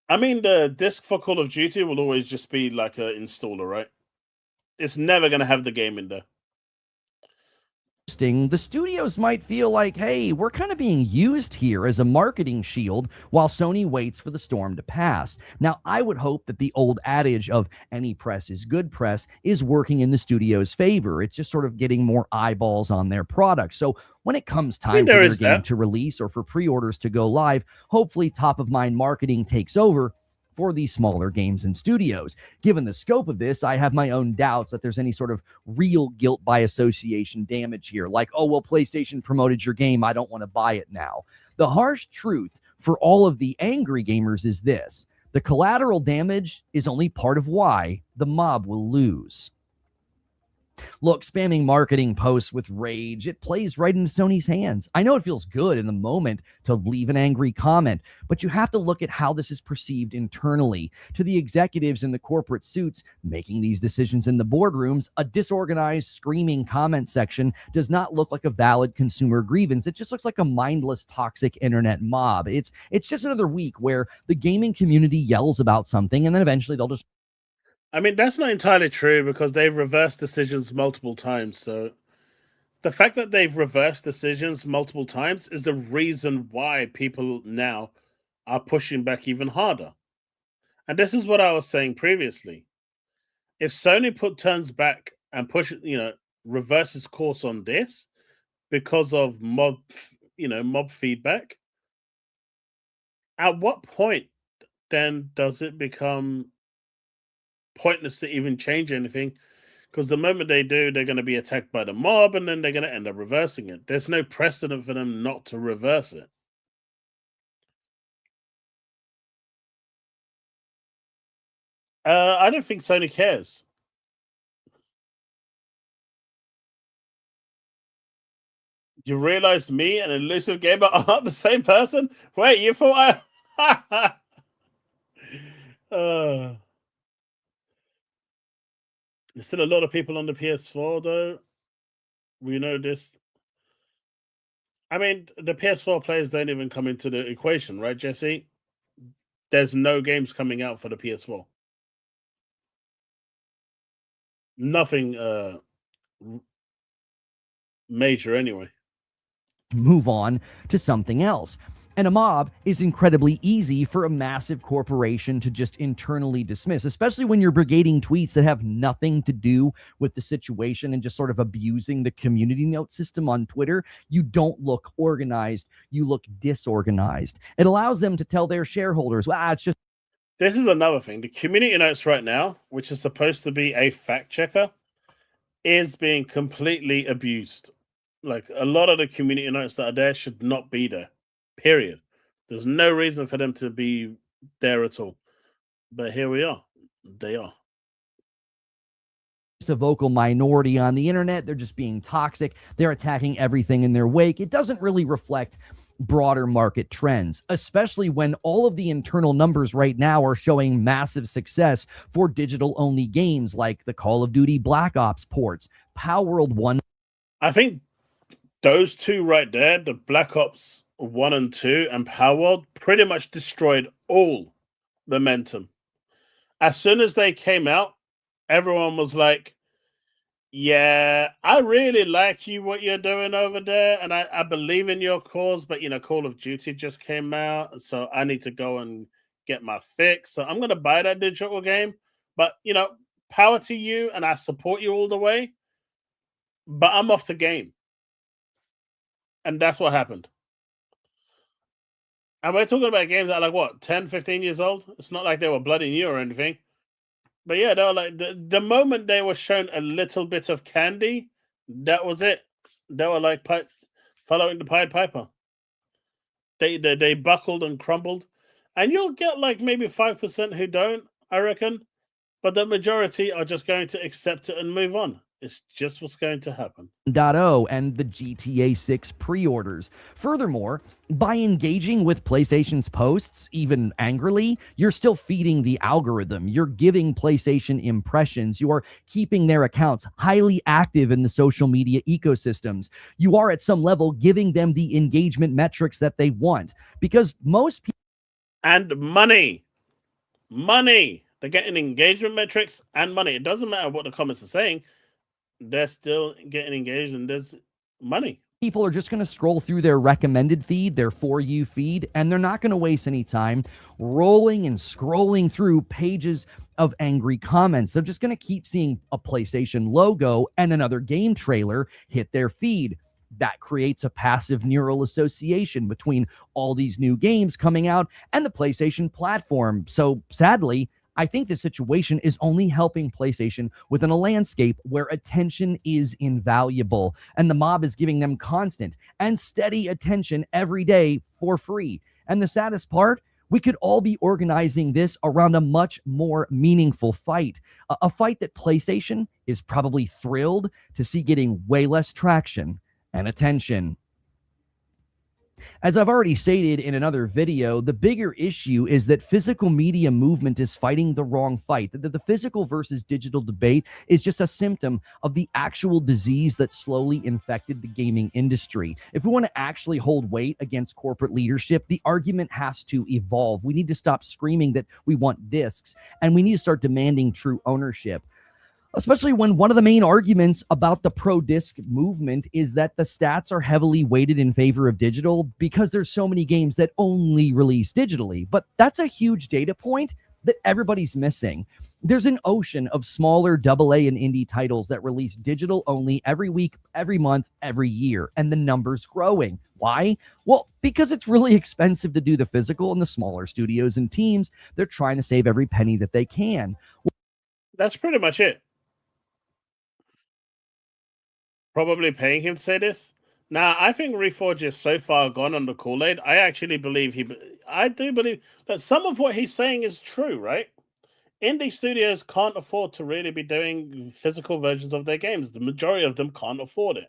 Speaker 1: I mean, the disc for Call of Duty will always just be like an installer, right? It's never going to have the game in there.
Speaker 3: The studios might feel like, hey, we're kind of being used here as a marketing shield while Sony waits for the storm to pass. Now, I would hope that the old adage of any press is good press is working in the studio's favor. It's just sort of getting more eyeballs on their product. So when it comes time for their game to release or for pre-orders to go live, hopefully top of mind marketing takes over for these smaller games and studios. Given the scope of this, I have my own doubts that there's any sort of real guilt by association damage here. Like, oh, well, PlayStation promoted your game, I don't want to buy it now. The harsh truth for all of the angry gamers is this: the collateral damage is only part of why the mob will lose. Look, spamming marketing posts with rage, it plays right into Sony's hands. I know it feels good in the moment to leave an angry comment, but you have to look at how this is perceived internally. To the executives in the corporate suits making these decisions in the boardrooms, a disorganized, screaming comment section does not look like a valid consumer grievance. It just looks like a mindless, toxic internet mob. It's just another week where the gaming community yells about something and then eventually they'll just...
Speaker 1: I mean, that's not entirely true because they've reversed decisions multiple times. So the fact that they've reversed decisions multiple times is the reason why people now are pushing back even harder. And this is what I was saying previously. If Sony turns back and reverses course on this because of mob feedback, at what point then does it become pointless to even change anything? Because the moment they do, they're going to be attacked by the mob and then they're going to end up reversing it. There's no precedent for them not to reverse it. I don't think Sony cares. You realize me and Elusive Gamer aren't the same person? Wait, you thought I... There's still a lot of people on the PS4, though. We know this. I mean, the PS4 players don't even come into the equation, right, Jesse? There's no games coming out for the PS4. Nothing major, anyway.
Speaker 3: Move on to something else. And a mob is incredibly easy for a massive corporation to just internally dismiss, especially when you're brigading tweets that have nothing to do with the situation and just sort of abusing the community note system on Twitter. You don't look organized. You look disorganized. It allows them to tell their shareholders, well, it's just...
Speaker 1: This is another thing. The community notes right now, which is supposed to be a fact checker, is being completely abused. Like, a lot of the community notes that are there should not be there. Period. There's no reason for them to be there at all. But here we are. They are.
Speaker 3: A vocal minority on the internet. They're just being toxic. They're attacking everything in their wake. It doesn't really reflect broader market trends, especially when all of the internal numbers right now are showing massive success for digital-only games like the Call of Duty Black Ops ports, Palworld 1.
Speaker 1: I think those two right there, the Black Ops 1 and 2 and Palworld, pretty much destroyed all momentum. As soon as they came out, everyone was like, yeah, I really like what you're doing over there, and I believe in your cause, but, Call of Duty just came out, so I need to go and get my fix. So I'm going to buy that digital game, but, power to you, and I support you all the way, but I'm off the game. And that's what happened. And we're talking about games that are like, 10, 15 years old? It's not like they were bloody new or anything. But yeah, they were like, the moment they were shown a little bit of candy, that was it. They were like following the Pied Piper. They buckled and crumbled, and you'll get like maybe 5% who don't, I reckon, but the majority are just going to accept it and move on. It's just what's going to happen.
Speaker 3: 0 and the GTA 6 pre-orders. Furthermore, by engaging with PlayStation's posts, even angrily, you're still feeding the algorithm. You're giving PlayStation impressions. You are keeping their accounts highly active in the social media ecosystems. You are at some level giving them the engagement metrics that they want, because most people
Speaker 1: and money. They're getting engagement metrics and money. It doesn't matter what the comments are saying. They're still getting engaged and there's money.
Speaker 3: People are just going to scroll through their recommended feed, their For You feed, and they're not going to waste any time rolling and scrolling through pages of angry comments. They're just going to keep seeing a PlayStation logo and another game trailer hit their feed. That creates a passive neural association between all these new games coming out and the PlayStation platform. So sadly, I think the situation is only helping PlayStation within a landscape where attention is invaluable, and the mob is giving them constant and steady attention every day for free. And the saddest part, we could all be organizing this around a much more meaningful fight, a fight that PlayStation is probably thrilled to see getting way less traction and attention. As I've already stated in another video, the bigger issue is that physical media movement is fighting the wrong fight. The physical versus digital debate is just a symptom of the actual disease that slowly infected the gaming industry. If we want to actually hold weight against corporate leadership, the argument has to evolve. We need to stop screaming that we want discs, and we need to start demanding true ownership. Especially when one of the main arguments about the pro-disc movement is that the stats are heavily weighted in favor of digital because there's so many games that only release digitally. But that's a huge data point that everybody's missing. There's an ocean of smaller AA and indie titles that release digital only every week, every month, every year, and the number's growing. Why? Well, because it's really expensive to do the physical, and the smaller studios and teams, they're trying to save every penny that they can.
Speaker 1: That's pretty much it. Probably paying him to say this. Now, I think Reforge is so far gone on the Kool-Aid. I do believe that some of what he's saying is true, right? Indie studios can't afford to really be doing physical versions of their games. The majority of them can't afford it.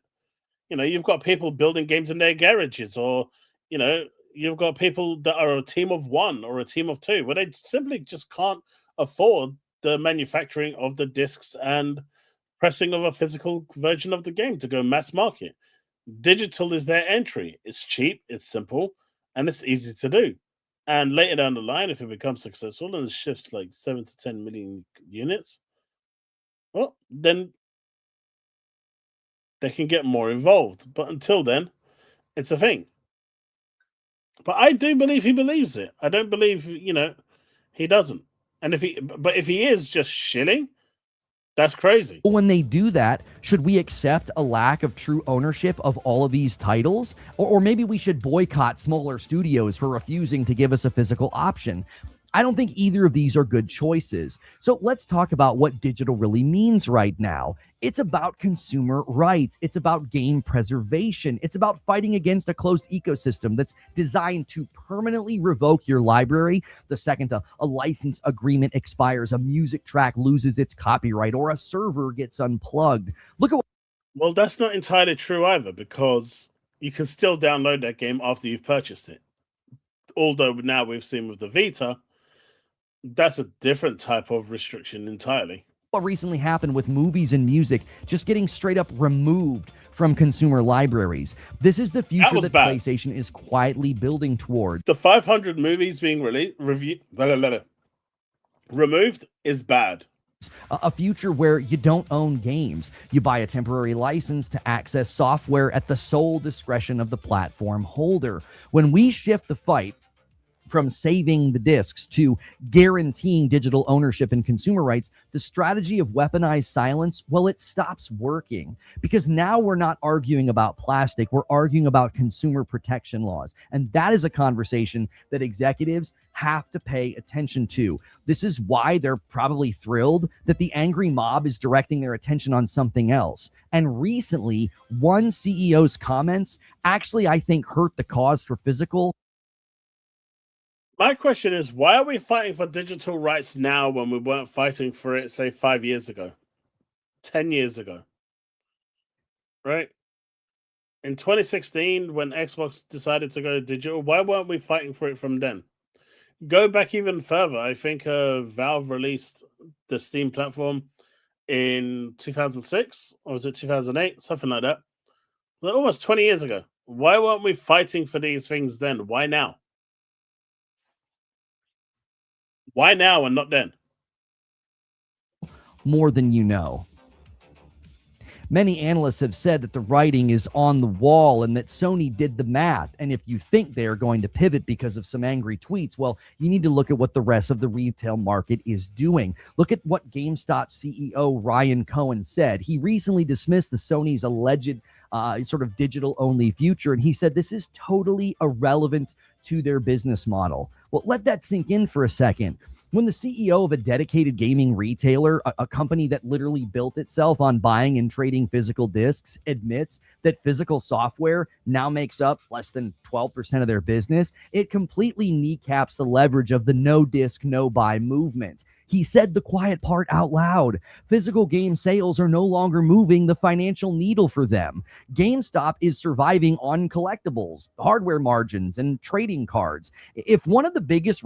Speaker 1: You know, you've got people building games in their garages, or, you know, you've got people that are a team of one or a team of two, where they simply just can't afford the manufacturing of the discs and pressing of a physical version of the game to go mass market. Digital is their entry. It's cheap, it's simple, and it's easy to do. And later down the line, if it becomes successful and it shifts like 7 to 10 million units, well, then they can get more involved. But until then, it's a thing. But I do believe he believes it. I don't believe, you know, he doesn't. And if he is just shilling, that's crazy.
Speaker 3: When they do that, should we accept a lack of true ownership of all of these titles? Or maybe we should boycott smaller studios for refusing to give us a physical option. I don't think either of these are good choices. So let's talk about what digital really means right now. It's about consumer rights. It's about game preservation. It's about fighting against a closed ecosystem that's designed to permanently revoke your library the second a license agreement expires, a music track loses its copyright, or a server gets unplugged. Look at
Speaker 1: Well, that's not entirely true either, because you can still download that game after you've purchased it. Although now we've seen with the Vita, that's a different type of restriction entirely.
Speaker 3: what recently happened with movies and music just getting straight up removed from consumer libraries. This is the future that PlayStation is quietly building toward.
Speaker 1: The 500 movies being removed is bad.
Speaker 3: A future where you don't own games. You buy a temporary license to access software at the sole discretion of the platform holder. When we shift the fight From saving the discs to guaranteeing digital ownership and consumer rights, the strategy of weaponized silence, well, it stops working, because now we're not arguing about plastic, we're arguing about consumer protection laws. And that is a conversation that executives have to pay attention to. This is why they're probably thrilled that the angry mob is directing their attention on something else. And recently, one CEO's comments actually, I think, hurt the cause for physical.
Speaker 1: My question is, why are we fighting for digital rights now when we weren't fighting for it, say, 5 years ago, 10 years ago? Right? In 2016, when Xbox decided to go digital, why weren't we fighting for it from then? Go back even further. I think Valve released the Steam platform in 2006, or was it 2008? Something like that. Almost 20 years ago. Why weren't we fighting for these things then? Why now? Why now and not then?
Speaker 3: More than you know. Many analysts have said that the writing is on the wall and that Sony did the math. And if you think they're going to pivot because of some angry tweets, well, you need to look at what the rest of the retail market is doing. Look at what GameStop CEO Ryan Cohen said. He recently dismissed the Sony's alleged sort of digital-only future, and he said this is totally irrelevant to their business model. Well, let that sink in for a second. When the CEO of a dedicated gaming retailer, a company that literally built itself on buying and trading physical discs, admits that physical software now makes up less than 12% of their business, it completely kneecaps the leverage of the no disc, no buy movement. He said the quiet part out loud. Physical game sales are no longer moving the financial needle for them. GameStop is surviving on collectibles, hardware margins, and trading cards. If one of the biggest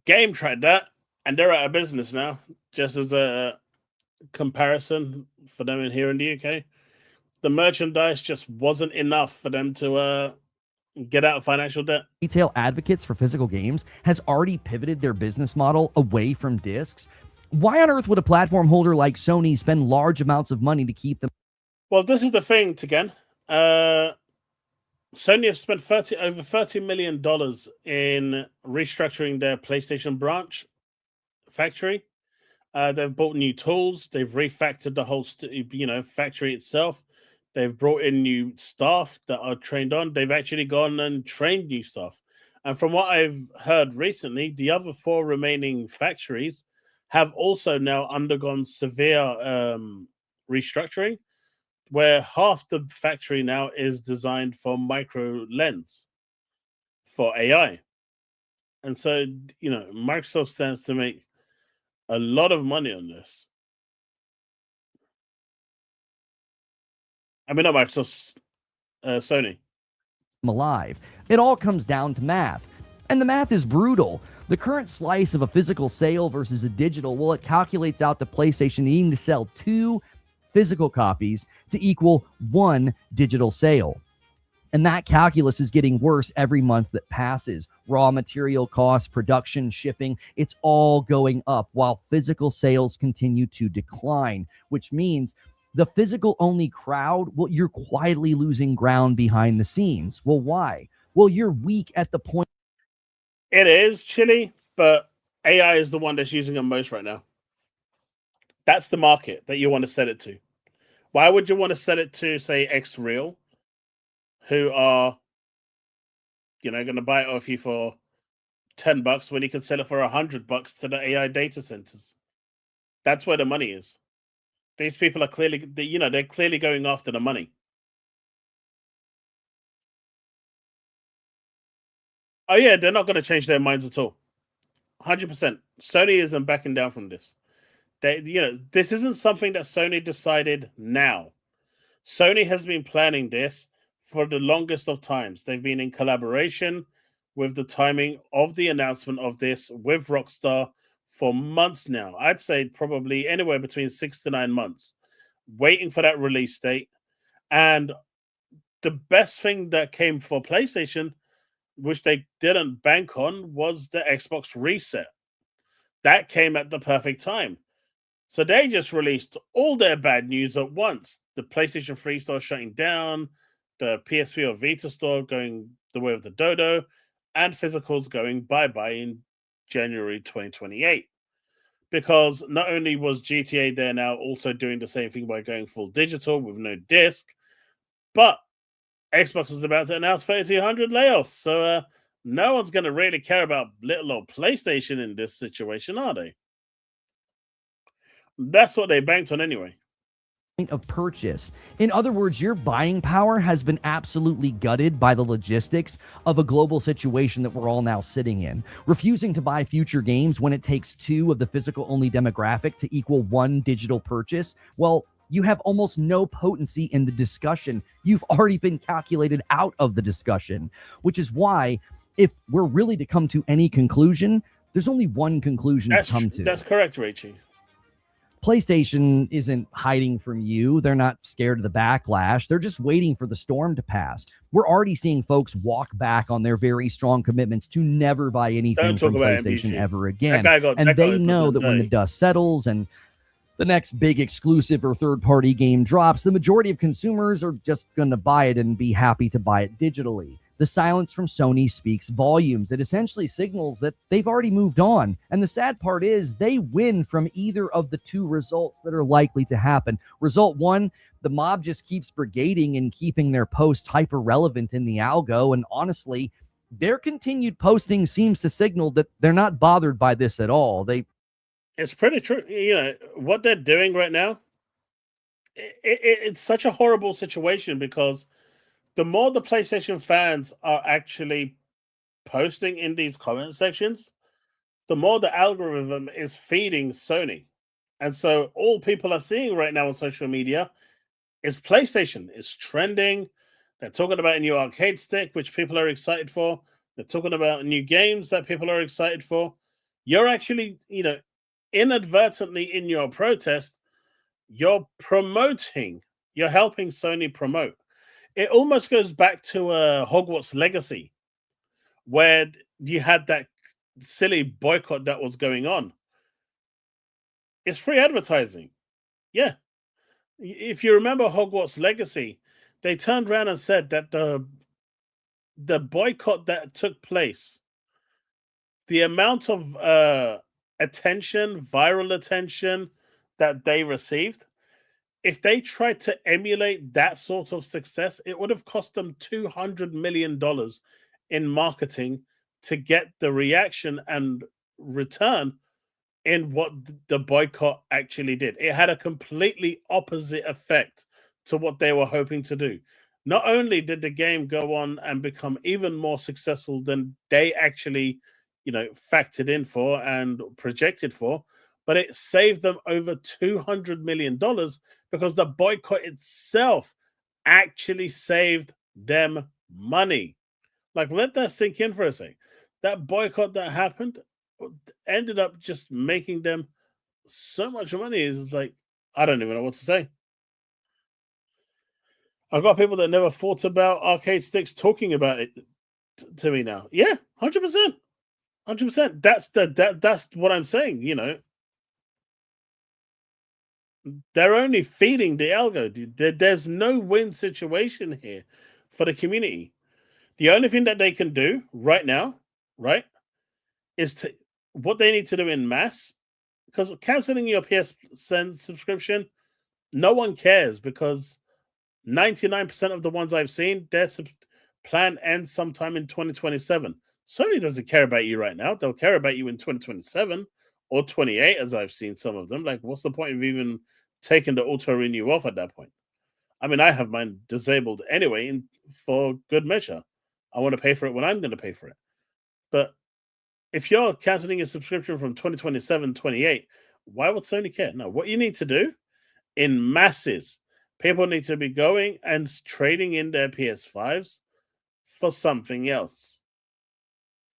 Speaker 1: Game tried that, and they're out of business now. Just as a comparison for them in here in the UK, the merchandise just wasn't enough for them to get out of financial debt.
Speaker 3: Retail advocates for physical games has already pivoted their business model away from discs. Why on earth would a platform holder like Sony spend large amounts of money to keep them?
Speaker 1: Well, this is the thing, again. Sony has spent over $30 million in restructuring their PlayStation branch factory. They've bought new tools. They've refactored the whole factory itself. They've brought in new staff that are trained on. They've actually gone and trained new staff. And from what I've heard recently, the other 4 remaining factories have also now undergone severe restructuring, where half the factory now is designed for micro lens for AI. And so, Microsoft stands to make a lot of money on this. I mean, not Microsoft, Sony.
Speaker 3: Alive. It all comes down to math. And the math is brutal. The current slice of a physical sale versus a digital, well, it calculates out the PlayStation needing to sell 2 physical copies to equal 1 digital sale. And that calculus is getting worse every month that passes. Raw material costs, production, shipping, it's all going up while physical sales continue to decline, which means the physical-only crowd, well, you're quietly losing ground behind the scenes. Well, why? Well, you're weak at the point.
Speaker 1: It is chilly, but AI is the one that's using them most right now. That's the market that you want to set it to. Why would you want to set it to, say, Xreal, who are, going to buy it off you for $10 when you can sell it for $100 to the AI data centers? That's where the money is. These people are clearly, they're clearly going after the money. Oh yeah, they're not going to change their minds at all. 100%. Sony isn't backing down from this. This isn't something that Sony decided now. Sony has been planning this for the longest of times. They've been in collaboration with the timing of the announcement of this with Rockstar for months now. I'd say probably anywhere between 6 to 9 months, waiting for that release date. And the best thing that came for PlayStation, which they didn't bank on, was the Xbox reset. That came at the perfect time. So they just released all their bad news at once. The PlayStation 3 store shutting down, the PSP or Vita store going the way of the dodo, and physicals going bye-bye in January 2028. Because not only was GTA there now also doing the same thing by going full digital with no disc, but Xbox is about to announce 3200 layoffs. So no one's going to really care about little old PlayStation in this situation, are they? That's what they banked on anyway.
Speaker 3: Of purchase. In other words, your buying power has been absolutely gutted by the logistics of a global situation that we're all now sitting in. Refusing to buy future games when it takes 2 of the physical only demographic to equal 1 digital purchase, well, you have almost no potency in the discussion. You've already been calculated out of the discussion, which is why, if we're really to come to any conclusion, there's only one conclusion to come to.
Speaker 1: That's correct, Rachie.
Speaker 3: PlayStation isn't hiding from you. They're not scared of the backlash. They're just waiting for the storm to pass. We're already seeing folks walk back on their very strong commitments to never buy anything from PlayStation ever again. And they know that when the dust settles and the next big exclusive or third-party game drops, the majority of consumers are just going to buy it and be happy to buy it digitally. The silence from Sony speaks volumes. It essentially signals that they've already moved on. And the sad part is they win from either of the 2 results that are likely to happen. Result 1, the mob just keeps brigading and keeping their posts hyper-relevant in the algo. And honestly, their continued posting seems to signal that they're not bothered by this at all.
Speaker 1: It's pretty true. You know, what they're doing right now, it's such a horrible situation because the more the PlayStation fans are actually posting in these comment sections, the more the algorithm is feeding Sony. And so all people are seeing right now on social media is PlayStation. It's trending. They're talking about a new arcade stick, which people are excited for. They're talking about new games that people are excited for. You're actually, inadvertently in your protest, you're promoting, you're helping Sony promote. It almost goes back to Hogwarts Legacy, where you had that silly boycott that was going on. It's free advertising. Yeah. If you remember Hogwarts Legacy, they turned around and said that the boycott that took place, the amount of attention, viral attention that they received, if they tried to emulate that sort of success, it would have cost them $200 million in marketing to get the reaction and return in what the boycott actually did. It had a completely opposite effect to what they were hoping to do. Not only did the game go on and become even more successful than they actually, factored in for and projected for, but it saved them over $200 million because the boycott itself actually saved them money. Like, let that sink in for a second. That boycott that happened ended up just making them so much money. It's like, I don't even know what to say. I've got people that never thought about arcade sticks talking about it to me now. Yeah, 100%. 100%. That's what I'm saying, They're only feeding the algo. There's no win situation here for the community. The only thing that they can do right now, right, is what they need to do in mass, because canceling your PSN subscription, no one cares because 99% of the ones I've seen, their plan ends sometime in 2027. Sony doesn't care about you right now. They'll care about you in 2027 or 28, as I've seen some of them. Like, what's the point of even taking the auto renew off at that point? I mean, I have mine disabled anyway for good measure. I want to pay for it when I'm going to pay for it. But if you're canceling your subscription from 2027, 28, why would Sony care? No, what you need to do in masses, people need to be going and trading in their PS5s for something else.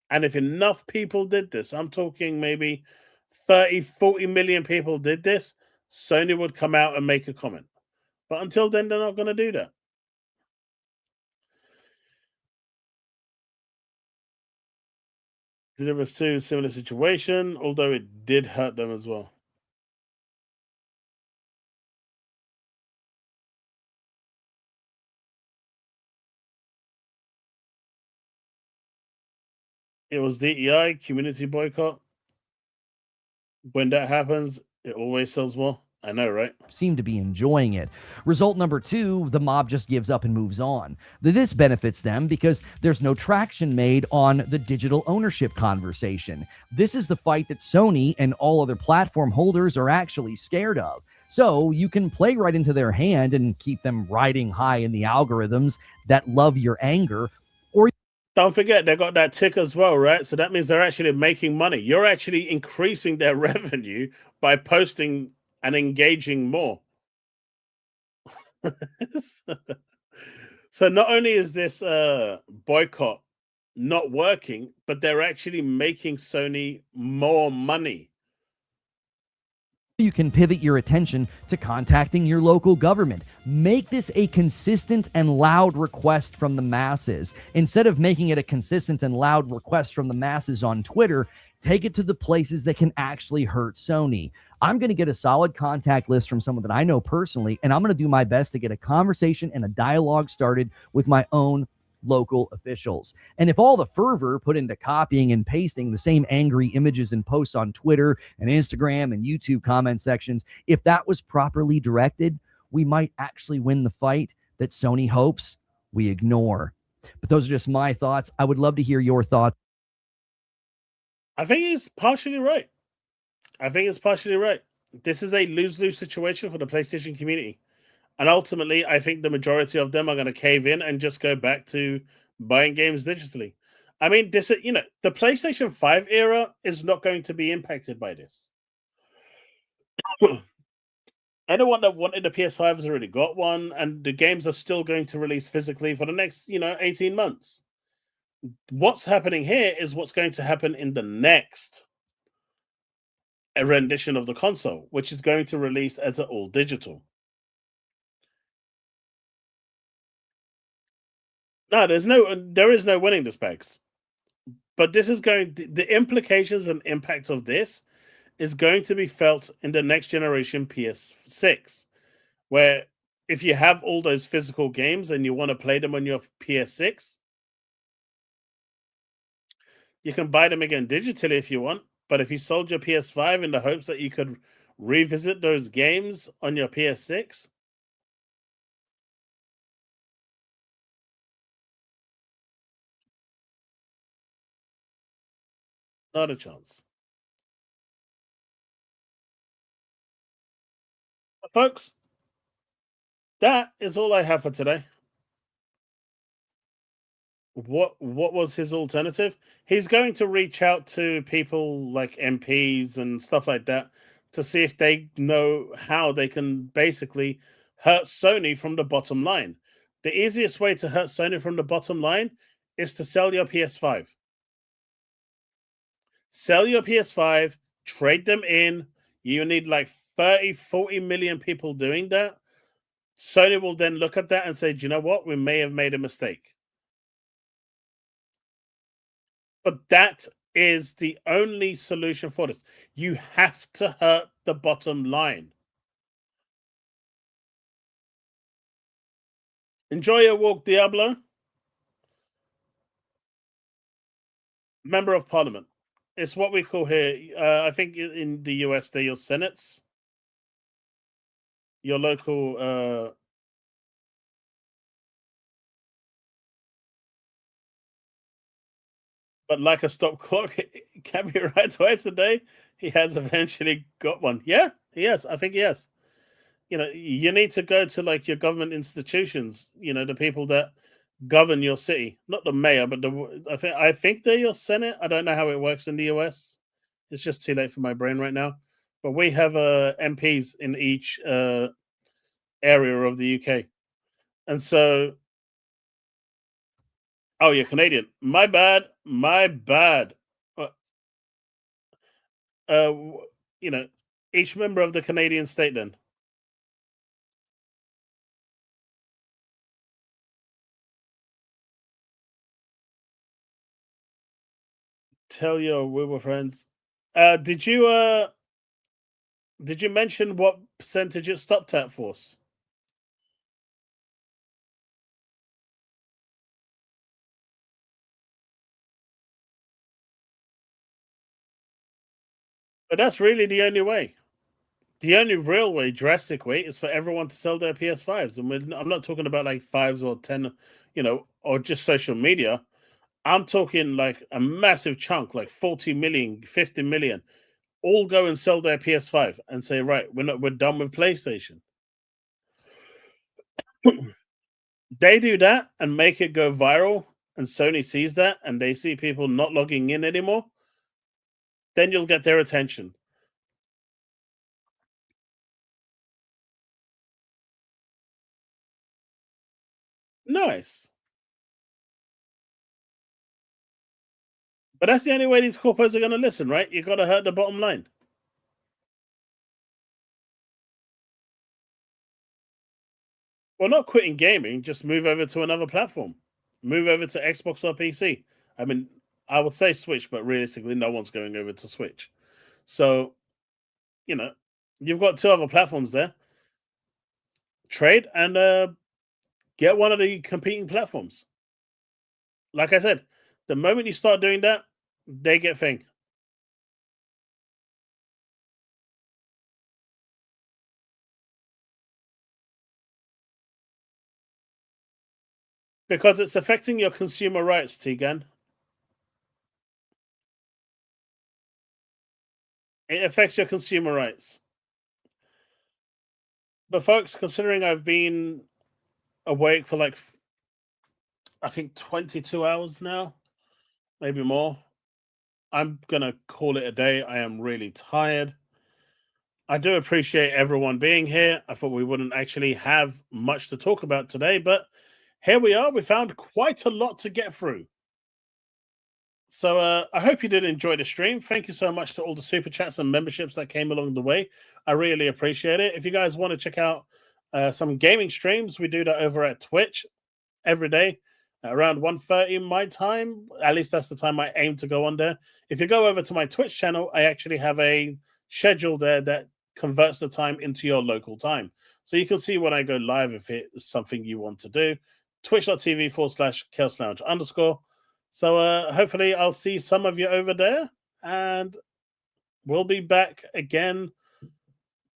Speaker 1: And if enough people did this, I'm talking maybe 30, 40 million people did this, Sony would come out and make a comment. But until then, they're not going to do that. Deliver to similar situation, although it did hurt them as well. It was DEI, community boycott. When that happens, it always sells more. I know, right?
Speaker 3: Seem to be enjoying it. Result number 2, the mob just gives up and moves on. This benefits them because there's no traction made on the digital ownership conversation. This is the fight that Sony and all other platform holders are actually scared of. So you can play right into their hand and keep them riding high in the algorithms that love your anger. Or
Speaker 1: don't forget, they got that tick as well, right? So that means they're actually making money. You're actually increasing their revenue by posting and engaging more. So not only is this boycott not working, but they're actually making Sony more money.
Speaker 3: you can pivot your attention to contacting your local government. Make this a consistent and loud request from the masses. Instead of making it a consistent and loud request from the masses on Twitter, take it to the places that can actually hurt Sony. I'm going to get a solid contact list from someone that I know personally, and I'm going to do my best to get a conversation and a dialogue started with my own local officials. And if all the fervor put into copying and pasting the same angry images and posts on Twitter and Instagram and YouTube comment sections, if that was properly directed, we might actually win the fight that Sony hopes we ignore. But those are just my thoughts. I would love to hear your thoughts.
Speaker 1: I think he's partially right. This is a lose-lose situation for the PlayStation community. And ultimately, I think the majority of them are going to cave in and just go back to buying games digitally. I mean, this, the PlayStation 5 era is not going to be impacted by this. Anyone that wanted a PS5 has already got one, and the games are still going to release physically for the next, 18 months. What's happening here is what's going to happen in the next rendition of the console, which is going to release as an all digital. No, there is no winning the specs. But this is the implications and impact of this is going to be felt in the next generation PS6, where if you have all those physical games and you want to play them on your PS6, you can buy them again digitally if you want. But if you sold your PS5 in the hopes that you could revisit those games on your PS6, not a chance. But folks, that is all I have for today. What was his alternative? He's going to reach out to people like MPs and stuff like that to see if they know how they can basically hurt Sony from the bottom line. The easiest way to hurt Sony from the bottom line is to sell your PS5. Sell your PS5, trade them in. You need like 30, 40 million people doing that. Sony will then look at that and say, do you know what? We may have made a mistake. But that is the only solution for this. You have to hurt the bottom line. Enjoy your walk, Diablo. Member of Parliament. It's what we call here. I think in the US, they're your senates. Your local... But like a stop clock, it can be right twice a day. He has eventually got one. Yeah, he has. I think he has. You need to go to like your government institutions. The people that govern your city, not the mayor, but I think they're your senate. I don't know how it works in the US. It's just too late for my brain right now. But we have MPs in each area of the UK, and so. Oh, you're Canadian. My bad. Each member of the Canadian state then. Tell your we were friends. Did you mention what percentage it stopped at, Force? But that's really the only way. The only real way, drastic way, is for everyone to sell their PS5s. And I'm not talking about like 5s or 10, or just social media. I'm talking like a massive chunk, like 40 million, 50 million, all go and sell their PS5 and say, right, we're done with PlayStation. They do that and make it go viral, and Sony sees that and they see people not logging in anymore, then you'll get their attention. Nice. But that's the only way these corporates are going to listen, right? You got to hurt the bottom line. Well, not quitting gaming, just move over to another platform. Move over to Xbox or PC. I mean, I would say Switch, but realistically, no one's going over to Switch. So, you've got 2 other platforms there. Trade and get one of the competing platforms. Like I said, the moment you start doing that, they get thing. Because it's affecting your consumer rights, Tegan. It affects your consumer rights. But folks, considering I've been awake for like, I think 22 hours now, maybe more, I'm going to call it a day. I am really tired. I do appreciate everyone being here. I thought we wouldn't actually have much to talk about today, but here we are. We found quite a lot to get through. So I hope you did enjoy the stream. Thank you so much to all the super chats and memberships that came along the way. I really appreciate it. If you guys want to check out some gaming streams, we do that over at Twitch every day around 1:30 my time. At least that's the time I aim to go on there. If you go over to my Twitch channel, I actually have a schedule there that converts the time into your local time. So you can see when I go live if it is something you want to do. Twitch.tv/chaoslounge_. So hopefully I'll see some of you over there, and we'll be back again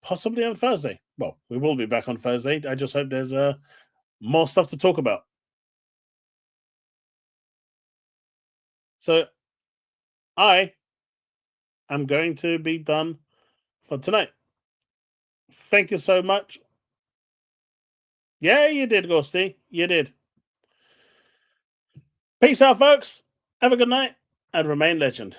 Speaker 1: possibly on Thursday. Well, we will be back on Thursday. I just hope there's more stuff to talk about. So I am going to be done for tonight. Thank you so much. Yeah, you did, Ghosty. You did. Peace out, folks. Have a good night and remain legend.